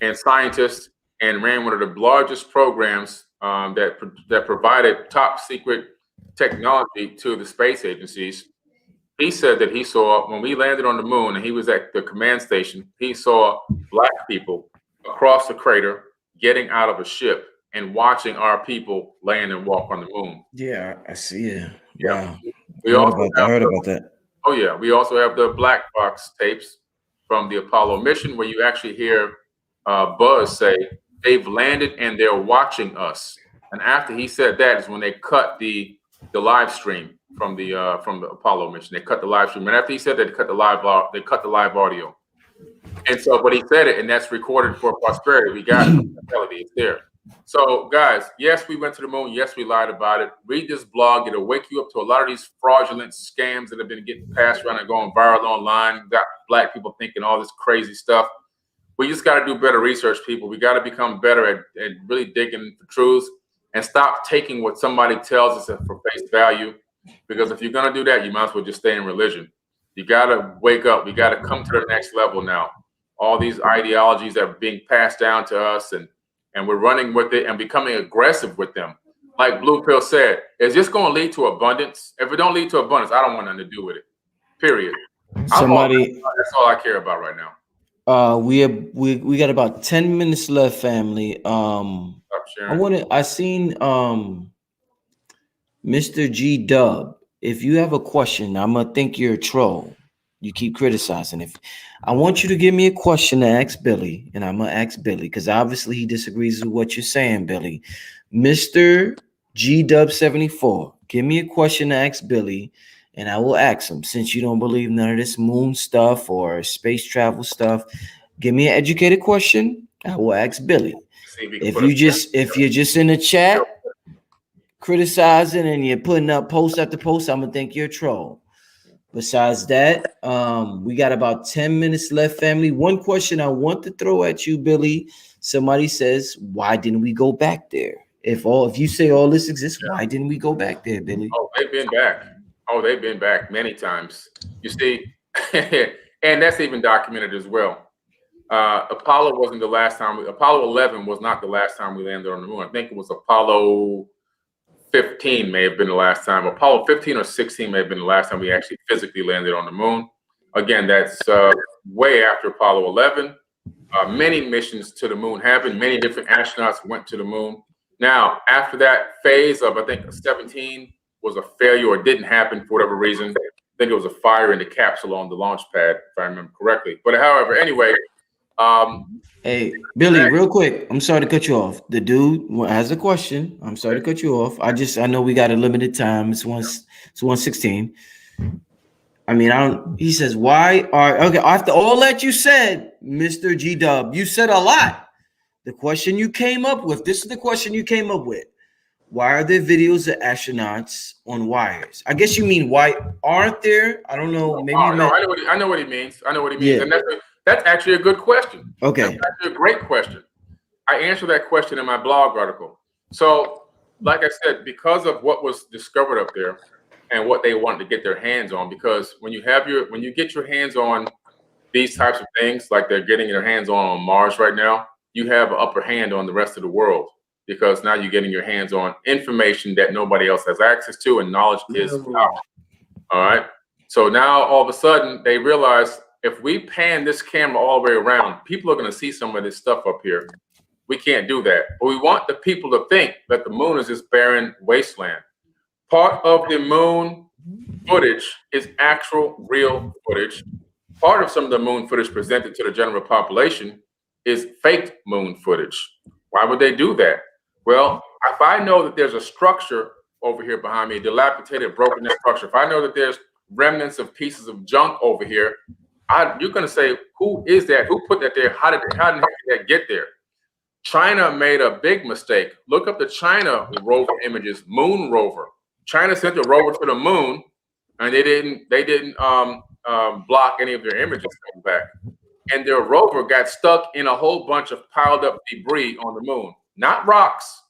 D: and scientist and ran one of the largest programs that provided top secret technology to the space agencies. He said that he saw, when we landed on the moon and he was at the command station, he saw black people across the crater getting out of a ship and watching our people land and walk on the moon.
A: Yeah, I see it.
D: Yeah.
A: Wow. I heard about that.
D: Oh, yeah. We also have the black box tapes from the Apollo mission where you actually hear Buzz say, they've landed and they're watching us. And after he said that is when they cut the live stream from the Apollo mission. They cut the live stream. And after he said that, they cut the live audio. And so, but he said it, and that's recorded for posterity. We got it. It's there. So, guys, yes, we went to the moon. Yes, we lied about it. Read this blog. It'll wake you up to a lot of these fraudulent scams that have been getting passed around and going viral online. Got black people thinking all this crazy stuff. We just got to do better research, people. We got to become better at really digging for truths and stop taking what somebody tells us for face value. Because if you're going to do that, you might as well just stay in religion. You got to wake up. We got to come to the next level now. All these ideologies that are being passed down to us, and we're running with it and becoming aggressive with them. Like Blue Pill said, is this going to lead to abundance? If it don't lead to abundance, I don't want nothing to do with it. Period. That's all I care about right now.
A: We got about 10 minutes left, family. I seen Mr. G Dub. If you have a question, I'm gonna think you're a troll. You keep criticizing. If I want you to give me a question to ask Billy, and I'm gonna ask Billy because obviously he disagrees with what you're saying, Billy. Mr. G Dub 74, give me a question to ask Billy, and I will ask him. Since you don't believe none of this moon stuff or space travel stuff, give me an educated question. I will ask Billy. If you're just in the chat criticizing and you're putting up post after post, I'm gonna think you're a troll. Besides that, we got about 10 minutes left, family. One question I want to throw at you, Billy. Somebody says, why didn't we go back there? If you say all this exists, why didn't we go back there, Billy?
D: Oh, they've been back. They've been back many times. You see, and that's even documented as well. Apollo wasn't the last time. Apollo 11 was not the last time we landed on the moon. I think it was Apollo 15 may have been the last time. Apollo 15 or 16 may have been the last time we actually physically landed on the moon. Again, that's way after Apollo 11. Many missions to the moon happened. Many different astronauts went to the moon. Now, after that phase of, I think, 17 was a failure or didn't happen for whatever reason. I think it was a fire in the capsule on the launch pad, if I remember correctly. But however, anyway.
A: Hey, Billy, real quick. I'm sorry to cut you off. The dude has a question. I'm sorry to cut you off. I know we got a limited time. It's 1:16. I mean, he says, after all that you said, Mr. G Dub, you said a lot. The question you came up with, this is the question you came up with. Why are there videos of astronauts on wires? I guess you mean why aren't there? I don't know. Maybe
D: I know what he means. Yeah. And that's actually a good question.
A: Okay.
D: That's actually a great question. I answered that question in my blog article. So, like I said, because of what was discovered up there and what they wanted to get their hands on, because when you get your hands on these types of things, like they're getting their hands on Mars right now, you have an upper hand on the rest of the world, because now you're getting your hands on information that nobody else has access to, and knowledge is power. All right. So now all of a sudden they realize, if we pan this camera all the way around, people are going to see some of this stuff up here. We can't do that. But we want the people to think that the moon is this barren wasteland. Part of the moon footage is actual, real footage. Part of some of the moon footage presented to the general population is fake moon footage. Why would they do that? Well, if I know that there's a structure over here behind me, dilapidated, broken down structure, if I know that there's remnants of pieces of junk over here, you're going to say, who is that? Who put that there? How did that get there? China made a big mistake. Look up the China rover images, moon rover. China sent a rover to the moon, and they didn't block any of their images coming back. And their rover got stuck in a whole bunch of piled up debris on the moon. Not rocks,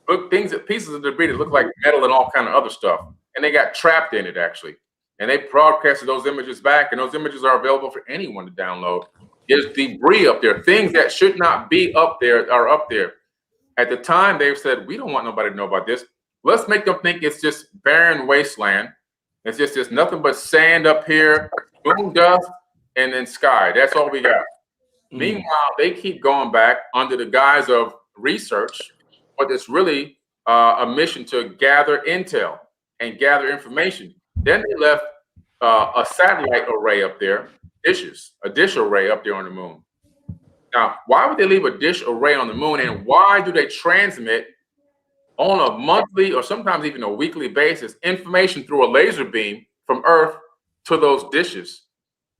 D: but pieces of debris that look like metal and all kind of other stuff. And they got trapped in it, actually. And they broadcasted those images back, and those images are available for anyone to download. There's debris up there. Things that should not be up there are up there. At the time, they've said, we don't want nobody to know about this. Let's make them think it's just barren wasteland. It's just there's nothing but sand up here, moon dust, and then sky. That's all we got. Meanwhile, they keep going back under the guise of research, but it's really a mission to gather intel and gather information. Then they left a satellite array up there, a dish array up there on the moon. Now, why would they leave a dish array on the moon, and why do they transmit on a monthly or sometimes even a weekly basis information through a laser beam from Earth to those dishes?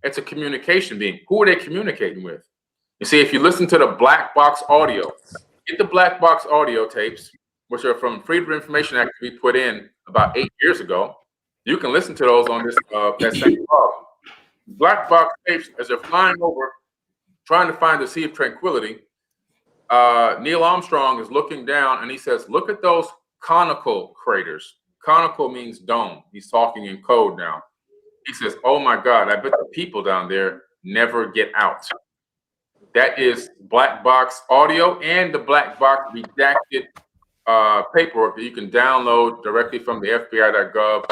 D: It's a communication beam. Who are they communicating with? You see, if you listen to the black box audio, get the black box audio tapes, which are from Freedom of Information Act we put in about 8 years ago. You can listen to those on this that same blog. Black box tapes, as they're flying over, trying to find the Sea of Tranquility, Neil Armstrong is looking down and he says, look at those conical craters. Conical means dome. He's talking in code now. He says, oh my God, I bet the people down there never get out. That is black box audio and the black box redacted paperwork that you can download directly from the FBI.gov.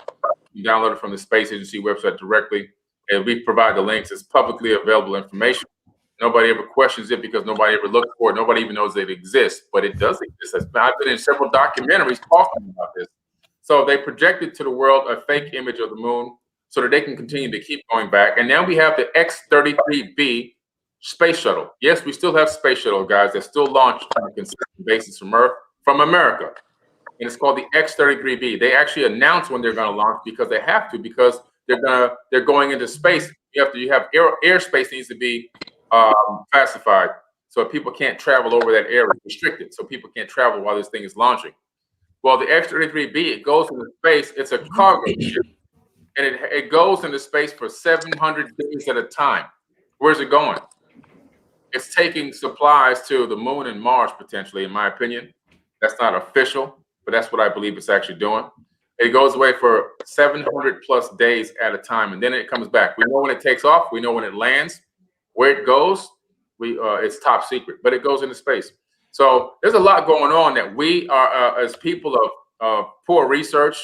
D: You download it from the Space Agency website directly. And we provide the links. It's publicly available information. Nobody ever questions it because nobody ever looks for it. Nobody even knows it exists, but it does exist. I've been in several documentaries talking about this. So they projected to the world a fake image of the moon so that they can continue to keep going back. And now we have the X-33B space shuttle. Yes, we still have space shuttle guys that still launch on a consistent basis from Earth, from America. And it's called the X-33B. They actually announce when they're going to launch because they have to, because they're going into space. You have airspace needs to be classified, so people can't travel over that area. It's restricted, so people can't travel while this thing is launching. Well, the X-33B, it goes into space. It's a cargo ship, and it goes into space for 700 days at a time. Where's it going? It's taking supplies to the moon and Mars, potentially, in my opinion. That's not official, but that's what I believe it's actually doing. It goes away for 700 plus days at a time, and then it comes back. We know when it takes off. We know when it lands. Where it goes, it's top secret, but it goes into space. So there's a lot going on that we are, as people of poor research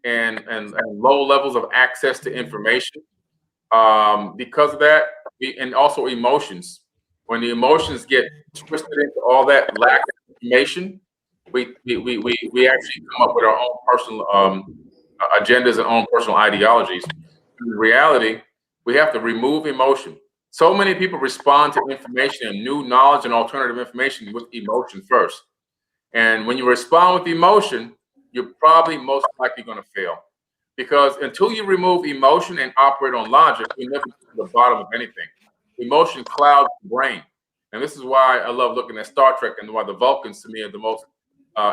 D: and low levels of access to information. Because of that, and also emotions. When the emotions get twisted into all that lack of information, we actually come up with our own personal agendas and own personal ideologies. In reality, we have to remove emotion. So many people respond to information and new knowledge and alternative information with emotion first. And when you respond with emotion, you're probably most likely going to fail. Because until you remove emotion and operate on logic, you never get to the bottom of anything. Emotion clouds the brain. And this is why I love looking at Star Trek and why the Vulcans, to me, are the most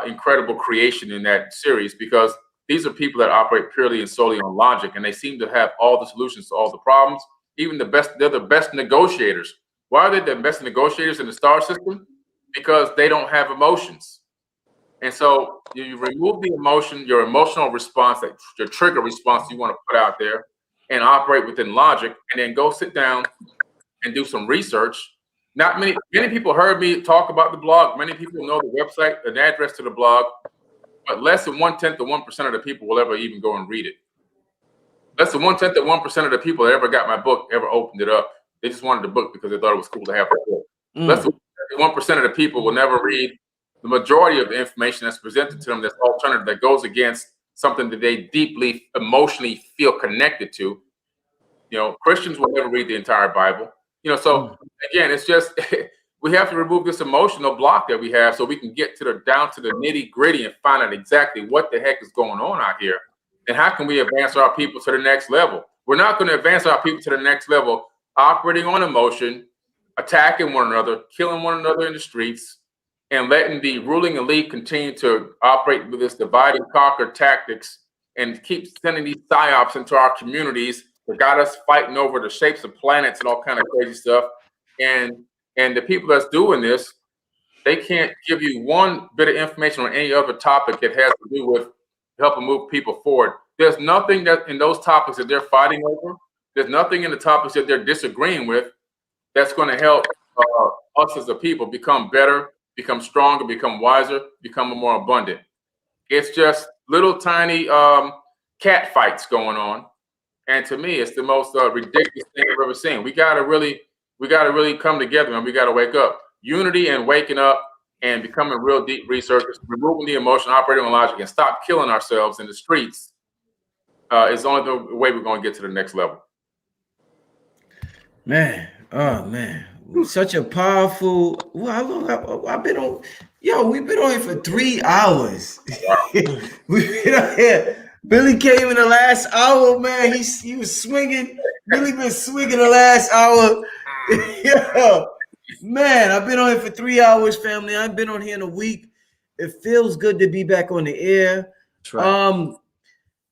D: incredible creation in that series, because these are people that operate purely and solely on logic, and they seem to have all the solutions to all the problems. Even they're the best negotiators. Why are they the best negotiators in the star system? Because they don't have emotions. And so you remove the emotion, your emotional response, your trigger response you want to put out there, and operate within logic, and then go sit down and do some research. Not many people heard me talk about the blog. Many people know the website, an address to the blog, but less than 1/10 of 1% of the people will ever even go and read it. Less than 1/10 of 1% of the people that ever got my book ever opened it up. They just wanted the book because they thought it was cool to have the book. Less than 1% of the people will never read the majority of the information that's presented to them that's alternative, that goes against something that they deeply emotionally feel connected to. You know, Christians will never read the entire Bible. You know, so again, it's just we have to remove this emotional block that we have so we can get down to the nitty gritty and find out exactly what the heck is going on out here. And how can we advance our people to the next level? We're not going to advance our people to the next level operating on emotion, attacking one another, killing one another in the streets, and letting the ruling elite continue to operate with this divide and conquer tactics and keep sending these psyops into our communities that got us fighting over the shapes of planets and all kind of crazy stuff. And the people that's doing this, they can't give you one bit of information on any other topic that has to do with helping move people forward. There's nothing that in those topics that they're fighting over. There's nothing in the topics that they're disagreeing with that's going to help us as a people become better, become stronger, become wiser, become more abundant. It's just little tiny cat fights going on. And to me, it's the most ridiculous thing I've ever seen. We gotta really come together, and we gotta wake up. Unity and waking up and becoming real deep researchers, removing the emotion, operating on logic, and stop killing ourselves in the streets is the only way we're gonna get to the next level.
A: Man, oh man, such a powerful. Well, how long I've been on? Yo, we've been on here for 3 hours. We've been on here. Billy came in the last hour, man. He was swinging. Billy been swinging the last hour. Yeah, man, I've been on here for 3 hours, family. I've been on here in a week. It feels good to be back on the air.
B: That's right.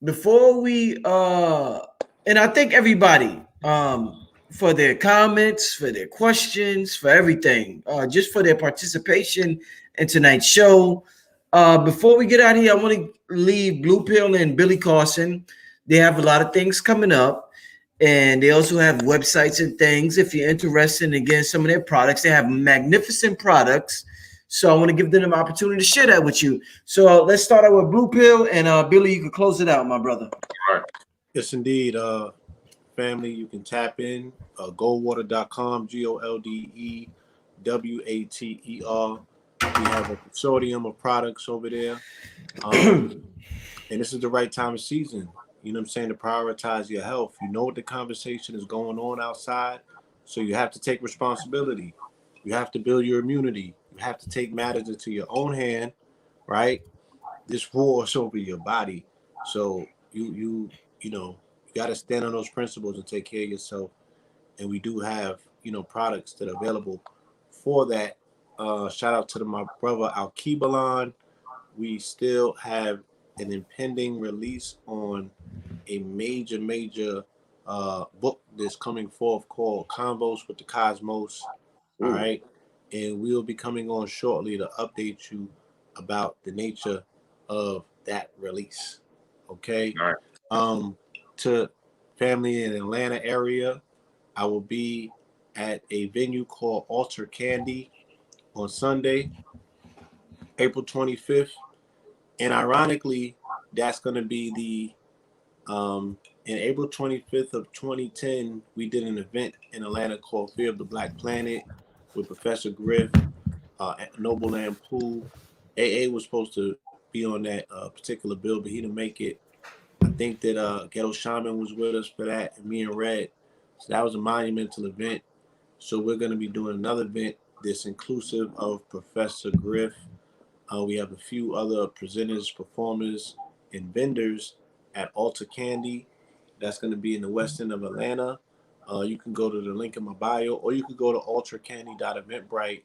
A: Before we and I thank everybody for their comments, for their questions, for everything, just for their participation in tonight's show. Before we get out of here, I want to leave Blue Pill and Billy Carson. They have a lot of things coming up, and they also have websites and things. If you're interested in getting some of their products, they have magnificent products. So I want to give them an opportunity to share that with you. So let's start out with Blue Pill, and Billy, you can close it out, my brother.
D: All right.
B: Yes, indeed. Family, you can tap in goldwater.com, GOLDEWATER. We have a consortium of products over there. And this is the right time of season, you know what I'm saying, to prioritize your health. You know what the conversation is going on outside, so you have to take responsibility. You have to build your immunity. You have to take matters into your own hand, right? This war is over your body. So you got to stand on those principles and take care of yourself. And we do have, products that are available for that. Shout out to my brother Al-Kibalan. We still have an impending release on a major book that's coming forth called Convos with the Cosmos. All right. And we'll be coming on shortly to update you about the nature of that release. Okay.
D: All right.
B: To family in Atlanta area, I will be at a venue called Alter Candy on Sunday, April 25th. And ironically, that's going to be in April 25th of 2010, we did an event in Atlanta called Fear of the Black Planet with Professor Griff, Noble Land Pool. AA was supposed to be on that particular bill, but he didn't make it. I think that Ghetto Shaman was with us for that, and me and Red. So that was a monumental event. So we're going to be doing another event that's inclusive of Professor Griff. We have a few other presenters, performers, and vendors at Alter Candy. That's going to be in the west end of Atlanta. You can go to the link in my bio, or you can go to altercandy.eventbrite,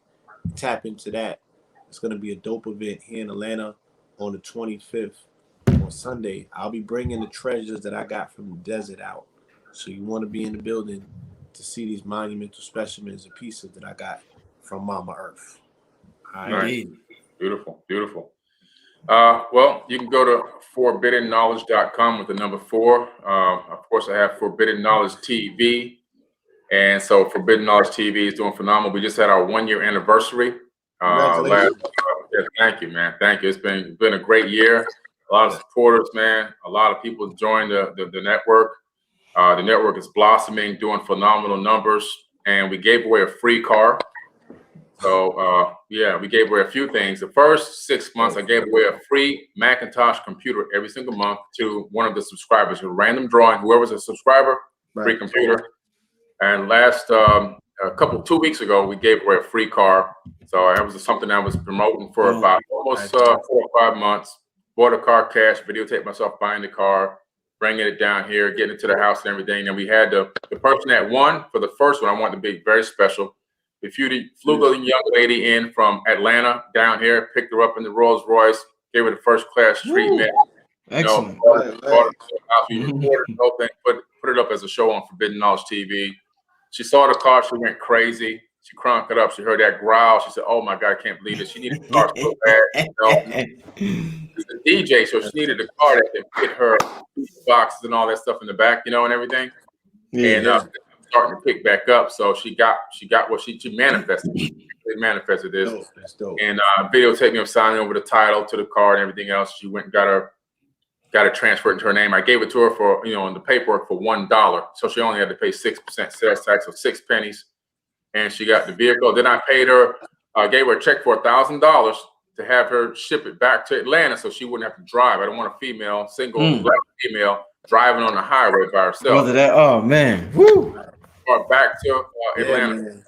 B: tap into that. It's going to be a dope event here in Atlanta on the 25th. On Sunday, I'll be bringing the treasures that I got from the desert out. So you want to be in the building to see these monumental specimens and pieces that I got from Mama Earth.
D: All right. Beautiful. Well, you can go to forbiddenknowledge.com with the number 4. Of course, I have Forbidden Knowledge TV. And so Forbidden Knowledge TV is doing phenomenal. We just had our 1-year anniversary. Thank you, man. Thank you. It's been a great year. A lot of supporters, man. A lot of people joined the network. The network is blossoming, doing phenomenal numbers. And we gave away a free car. So, we gave away a few things. The first 6 months, I gave away a free Macintosh computer every single month to one of the subscribers. A random drawing, whoever's a subscriber, free computer. And last 2 weeks ago, we gave away a free car. So that was something I was promoting for about almost 4 or 5 months. Bought a car cash, videotaped myself buying the car, bringing it down here, getting it to the house and everything. And we had the person that won for the first one, I wanted to be very special. We flew the young lady in from Atlanta down here, picked her up in the Rolls Royce, gave her the first class treatment.
A: Excellent.
D: Brought her to the house. We recorded the whole thing, put it up as a show on Forbidden Knowledge TV. She saw the car, she went crazy. She crunked it up. She heard that growl. She said, "Oh my God, I can't believe it." She needed the car so bad. She's a DJ, so she needed a car that could fit her boxes and all that stuff in the back, and everything. Yeah. And starting to pick back up. So she got what she manifested. She manifested this.
B: That's dope.
D: And videotaped me of signing over the title to the car and everything else. She went and got it transferred into her name. I gave it to her for, in the paperwork for $1. So she only had to pay 6% sales tax, so 6 pennies. And she got the vehicle. Then I paid her, gave her a check for $1,000 to have her ship it back to Atlanta so she wouldn't have to drive. I don't want a female, single black female driving on the highway by herself.
A: Oh man, woo!
D: Or back to Atlanta,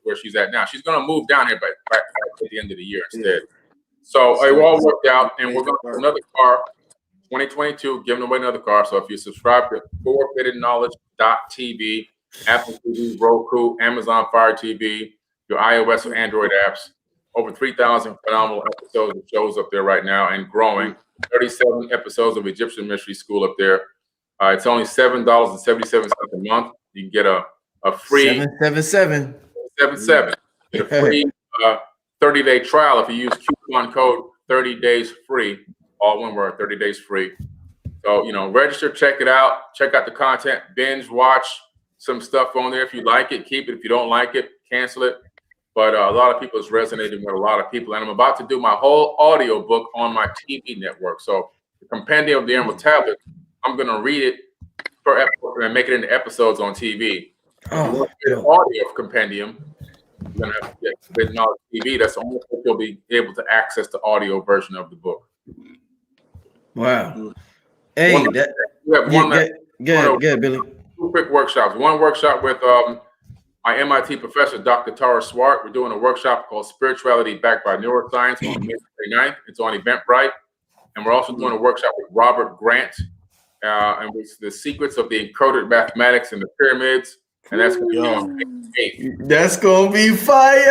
D: where she's at now. She's going to move down here, but back at the end of the year instead. So it all worked out, and we're going to do another car, 2022, giving away another car. So if you subscribe to fourbiddedknowledge.tv, Apple TV, Roku, Amazon Fire TV, your iOS or Android apps, over 3,000 phenomenal episodes of shows up there right now and growing. 37 episodes of Egyptian Mystery School up there. It's only $7.77 a month. You can get a free
A: 777.
D: Get a free 30-day trial if you use coupon code 30 days free. All one word, 30 days free. So, register, check it out. Check out the content, binge, watch some stuff on there. If you like it, keep it. If you don't like it, cancel it. But a lot of people, it's resonating with a lot of people. And I'm about to do my whole audio book on my TV network. So the Compendium of the Emerald Tablet, I'm going to read it per episode and make it into episodes on TV.
A: Oh,
D: the audio of Compendium, you're going to have to get Forbidden Knowledge TV. That's the only way you'll be able to access the audio version of the book.
A: Wow. Hey, good, Billy.
D: 2 quick workshops. One workshop with my MIT professor, Dr. Tara Swart. We're doing a workshop called Spirituality Backed by Neuroscience on May 29th. It's on Eventbrite. And we're also doing a workshop with Robert Grant, and it's the secrets of the encoded mathematics and the pyramids. And that's going to be on May 8th.
A: That's going to be fire.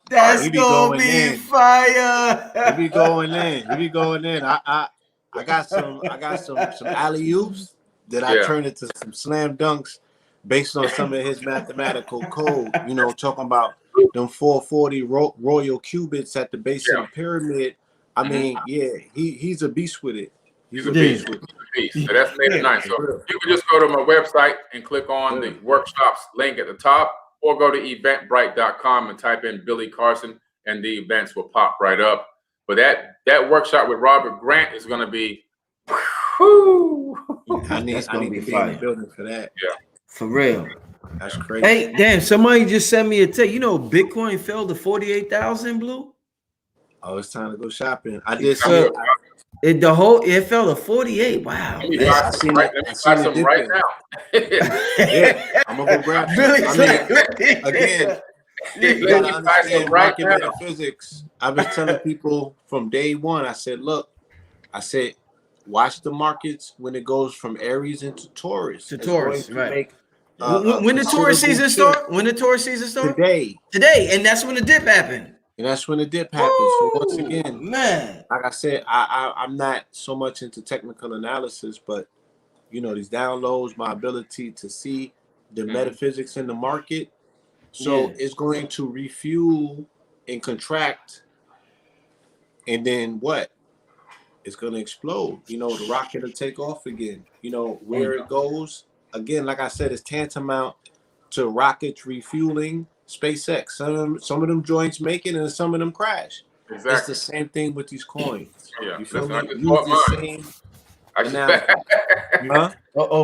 A: That's going to be fire.
B: We be going in. I got some alley-oops that I turned into some slam dunks based on some of his mathematical code, talking about them 440 royal cubits at the base of the pyramid. I mean, he's a beast with it.
D: He's a beast with it. So that's May the 9th. So you can just go to my website and click on the workshops link at the top, or go to eventbrite.com and type in Billy Carson, and the events will pop right up. But that workshop with Robert Grant is going to be,
B: I need to be in the building for that.
D: Yeah.
A: For real.
B: That's crazy.
A: Hey, damn, somebody just sent me a text. Bitcoin fell to 48,000, Blue?
B: Oh, it's time to go shopping. I did
A: see it fell to 48. Wow.
D: I seen some right now.
B: Yeah, I'm gonna go grab again. You gotta understand market metaphysics. I've been telling people from day one. I said, watch the markets when it goes from Aries into Taurus.
A: Right. When the Taurus season start? Today, and that's when the dip happened.
B: And that's when the dip happens. So once again,
A: man,
B: like I said, I'm not so much into technical analysis, but these downloads, my ability to see the metaphysics in the market. So it's going to refuel and contract, and then what? It's going to explode. The rocket will take off again. Where it goes, again, like I said, it's tantamount to rockets refueling SpaceX. Some of them joints make it, and some of them crash.
D: Exactly.
B: It's the same thing with these coins.
D: Yeah.
B: You feel me?
D: I just bought mine.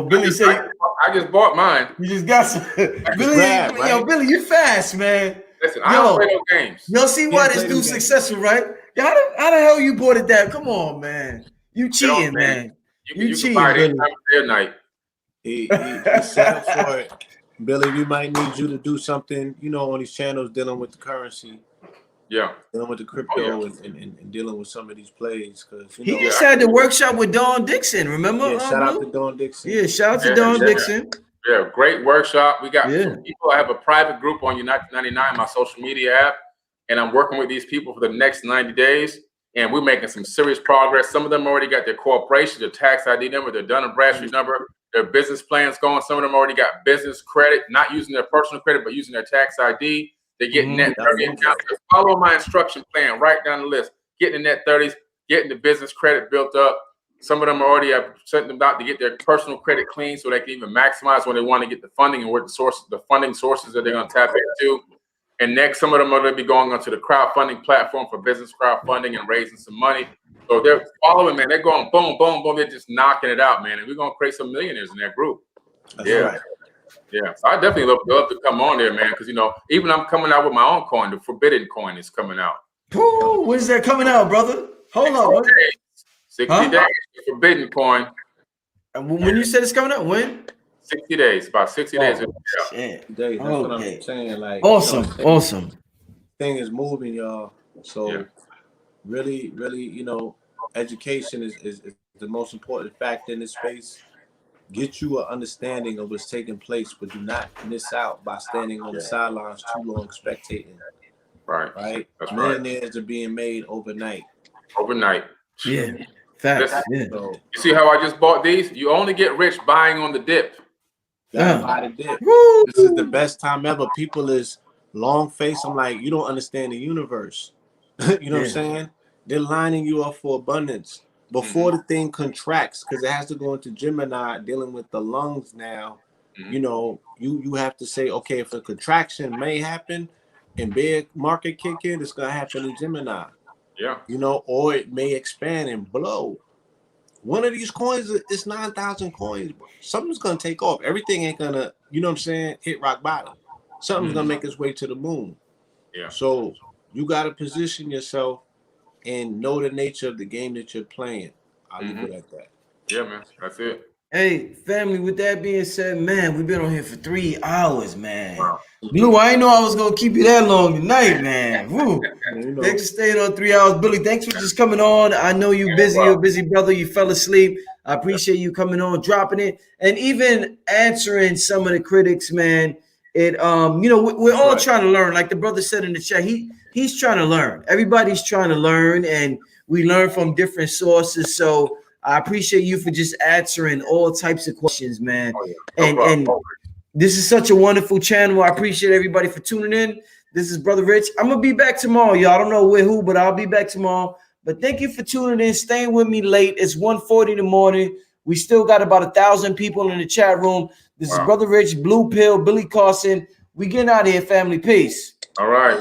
A: Billy said,
D: I just bought mine.
A: You just got some. Billy, you fast, man.
D: Listen, I don't play no games.
A: You'll see why this dude's successful, right? How the hell you bought it that? Come on, man. You cheating, man. You cheating, Billy.
D: Night.
B: He set up for it. Billy, we might need you to do something, on these channels dealing with the currency.
D: Yeah.
B: Dealing with the crypto and dealing with some of these plays. Because
A: he just had the workshop with Dawn Dixon, remember?
B: Yeah, shout out to Dawn Dixon.
A: Yeah, shout out to Dawn Dixon.
D: Yeah, great workshop. We got people. I have a private group on United 99, my social media app, and I'm working with these people for the next 90 days, and we're making some serious progress. Some of them already got their corporation, their tax ID number, their Dun & Bradstreet number, their business plans going. Some of them already got business credit, not using their personal credit, but using their tax ID. They're getting net 30 accounts. Follow my instruction plan right down the list. Getting the net 30s, getting the business credit built up. Some of them already have sent them out to get their personal credit clean so they can even maximize when they want to get the funding and where the funding sources that they're going to tap into. And next, some of them are going to be going onto the crowdfunding platform for business crowdfunding and raising some money. So they're following, man. They're going boom, boom, boom. They're just knocking it out, man. And we're going to create some millionaires in that group.
A: That's right.
D: Yeah. So I definitely love to come on there, man. Because, you know, even I'm coming out with my own coin. The Forbidden coin is coming out.
A: Ooh, when's that coming out, brother? Hold on.
D: 60 days. Forbidden coin.
A: And when you said it's coming out, when?
D: 60 days. About 60 days.
A: Shit.
B: That's what I'm saying. Like,
A: awesome. Awesome.
B: Thing is moving, y'all. So really, you know, education is the most important factor in this space. Get you an understanding of what's taking place, but do not miss out by standing on the sidelines too long spectating. Right? That's millionaires are being made overnight.
A: Yeah. Facts. Yeah.
B: So,
D: you see how I just bought these? You only get rich buying on the dip.
B: Buy the dip. This is the best time ever. People is long face. I'm like, you don't understand the universe. You know what I'm saying? They're lining you up for abundance before the thing contracts, because it has to go into Gemini, dealing with the lungs now. You know, you have to say, okay, if a contraction may happen and bear market kick in, it's gonna happen in Gemini.
D: Yeah.
B: You know, or it may expand and blow. One of these coins is 9,000 coins. Something's gonna take off. Everything ain't gonna, you know what I'm saying, hit rock bottom. Something's gonna make its way to the moon.
D: Yeah.
B: So you gotta position yourself and know the nature of the game that you're playing. I'll leave it at that.
D: Yeah, man. That's it.
A: Hey, family, with that being said, man, we've been on here for 3 hours, man.
D: Wow.
A: Blue, I didn't know I was going to keep you that long tonight, man. Woo. Thanks for staying on 3 hours. Billy, thanks for just coming on. I know you're busy. You're a busy brother. You fell asleep. I appreciate you coming on, dropping it, and even answering some of the critics, man. It, you know, we're all trying to learn. Like the brother said in the chat, he's trying to learn. Everybody's trying to learn, and we learn from different sources. So I appreciate you for just answering all types of questions, man. And this is such a wonderful channel. I appreciate everybody for tuning in. This is Brother Rich. I'm gonna be back tomorrow, y'all. I don't know with who, but I'll be back tomorrow. But thank you for tuning in, staying with me late. It's 1:40 in the morning. We still got about 1,000 people in the chat room. This is Brother Rich, Blue Pill, Billy Carson. We getting out of here, family. Peace.
D: All right.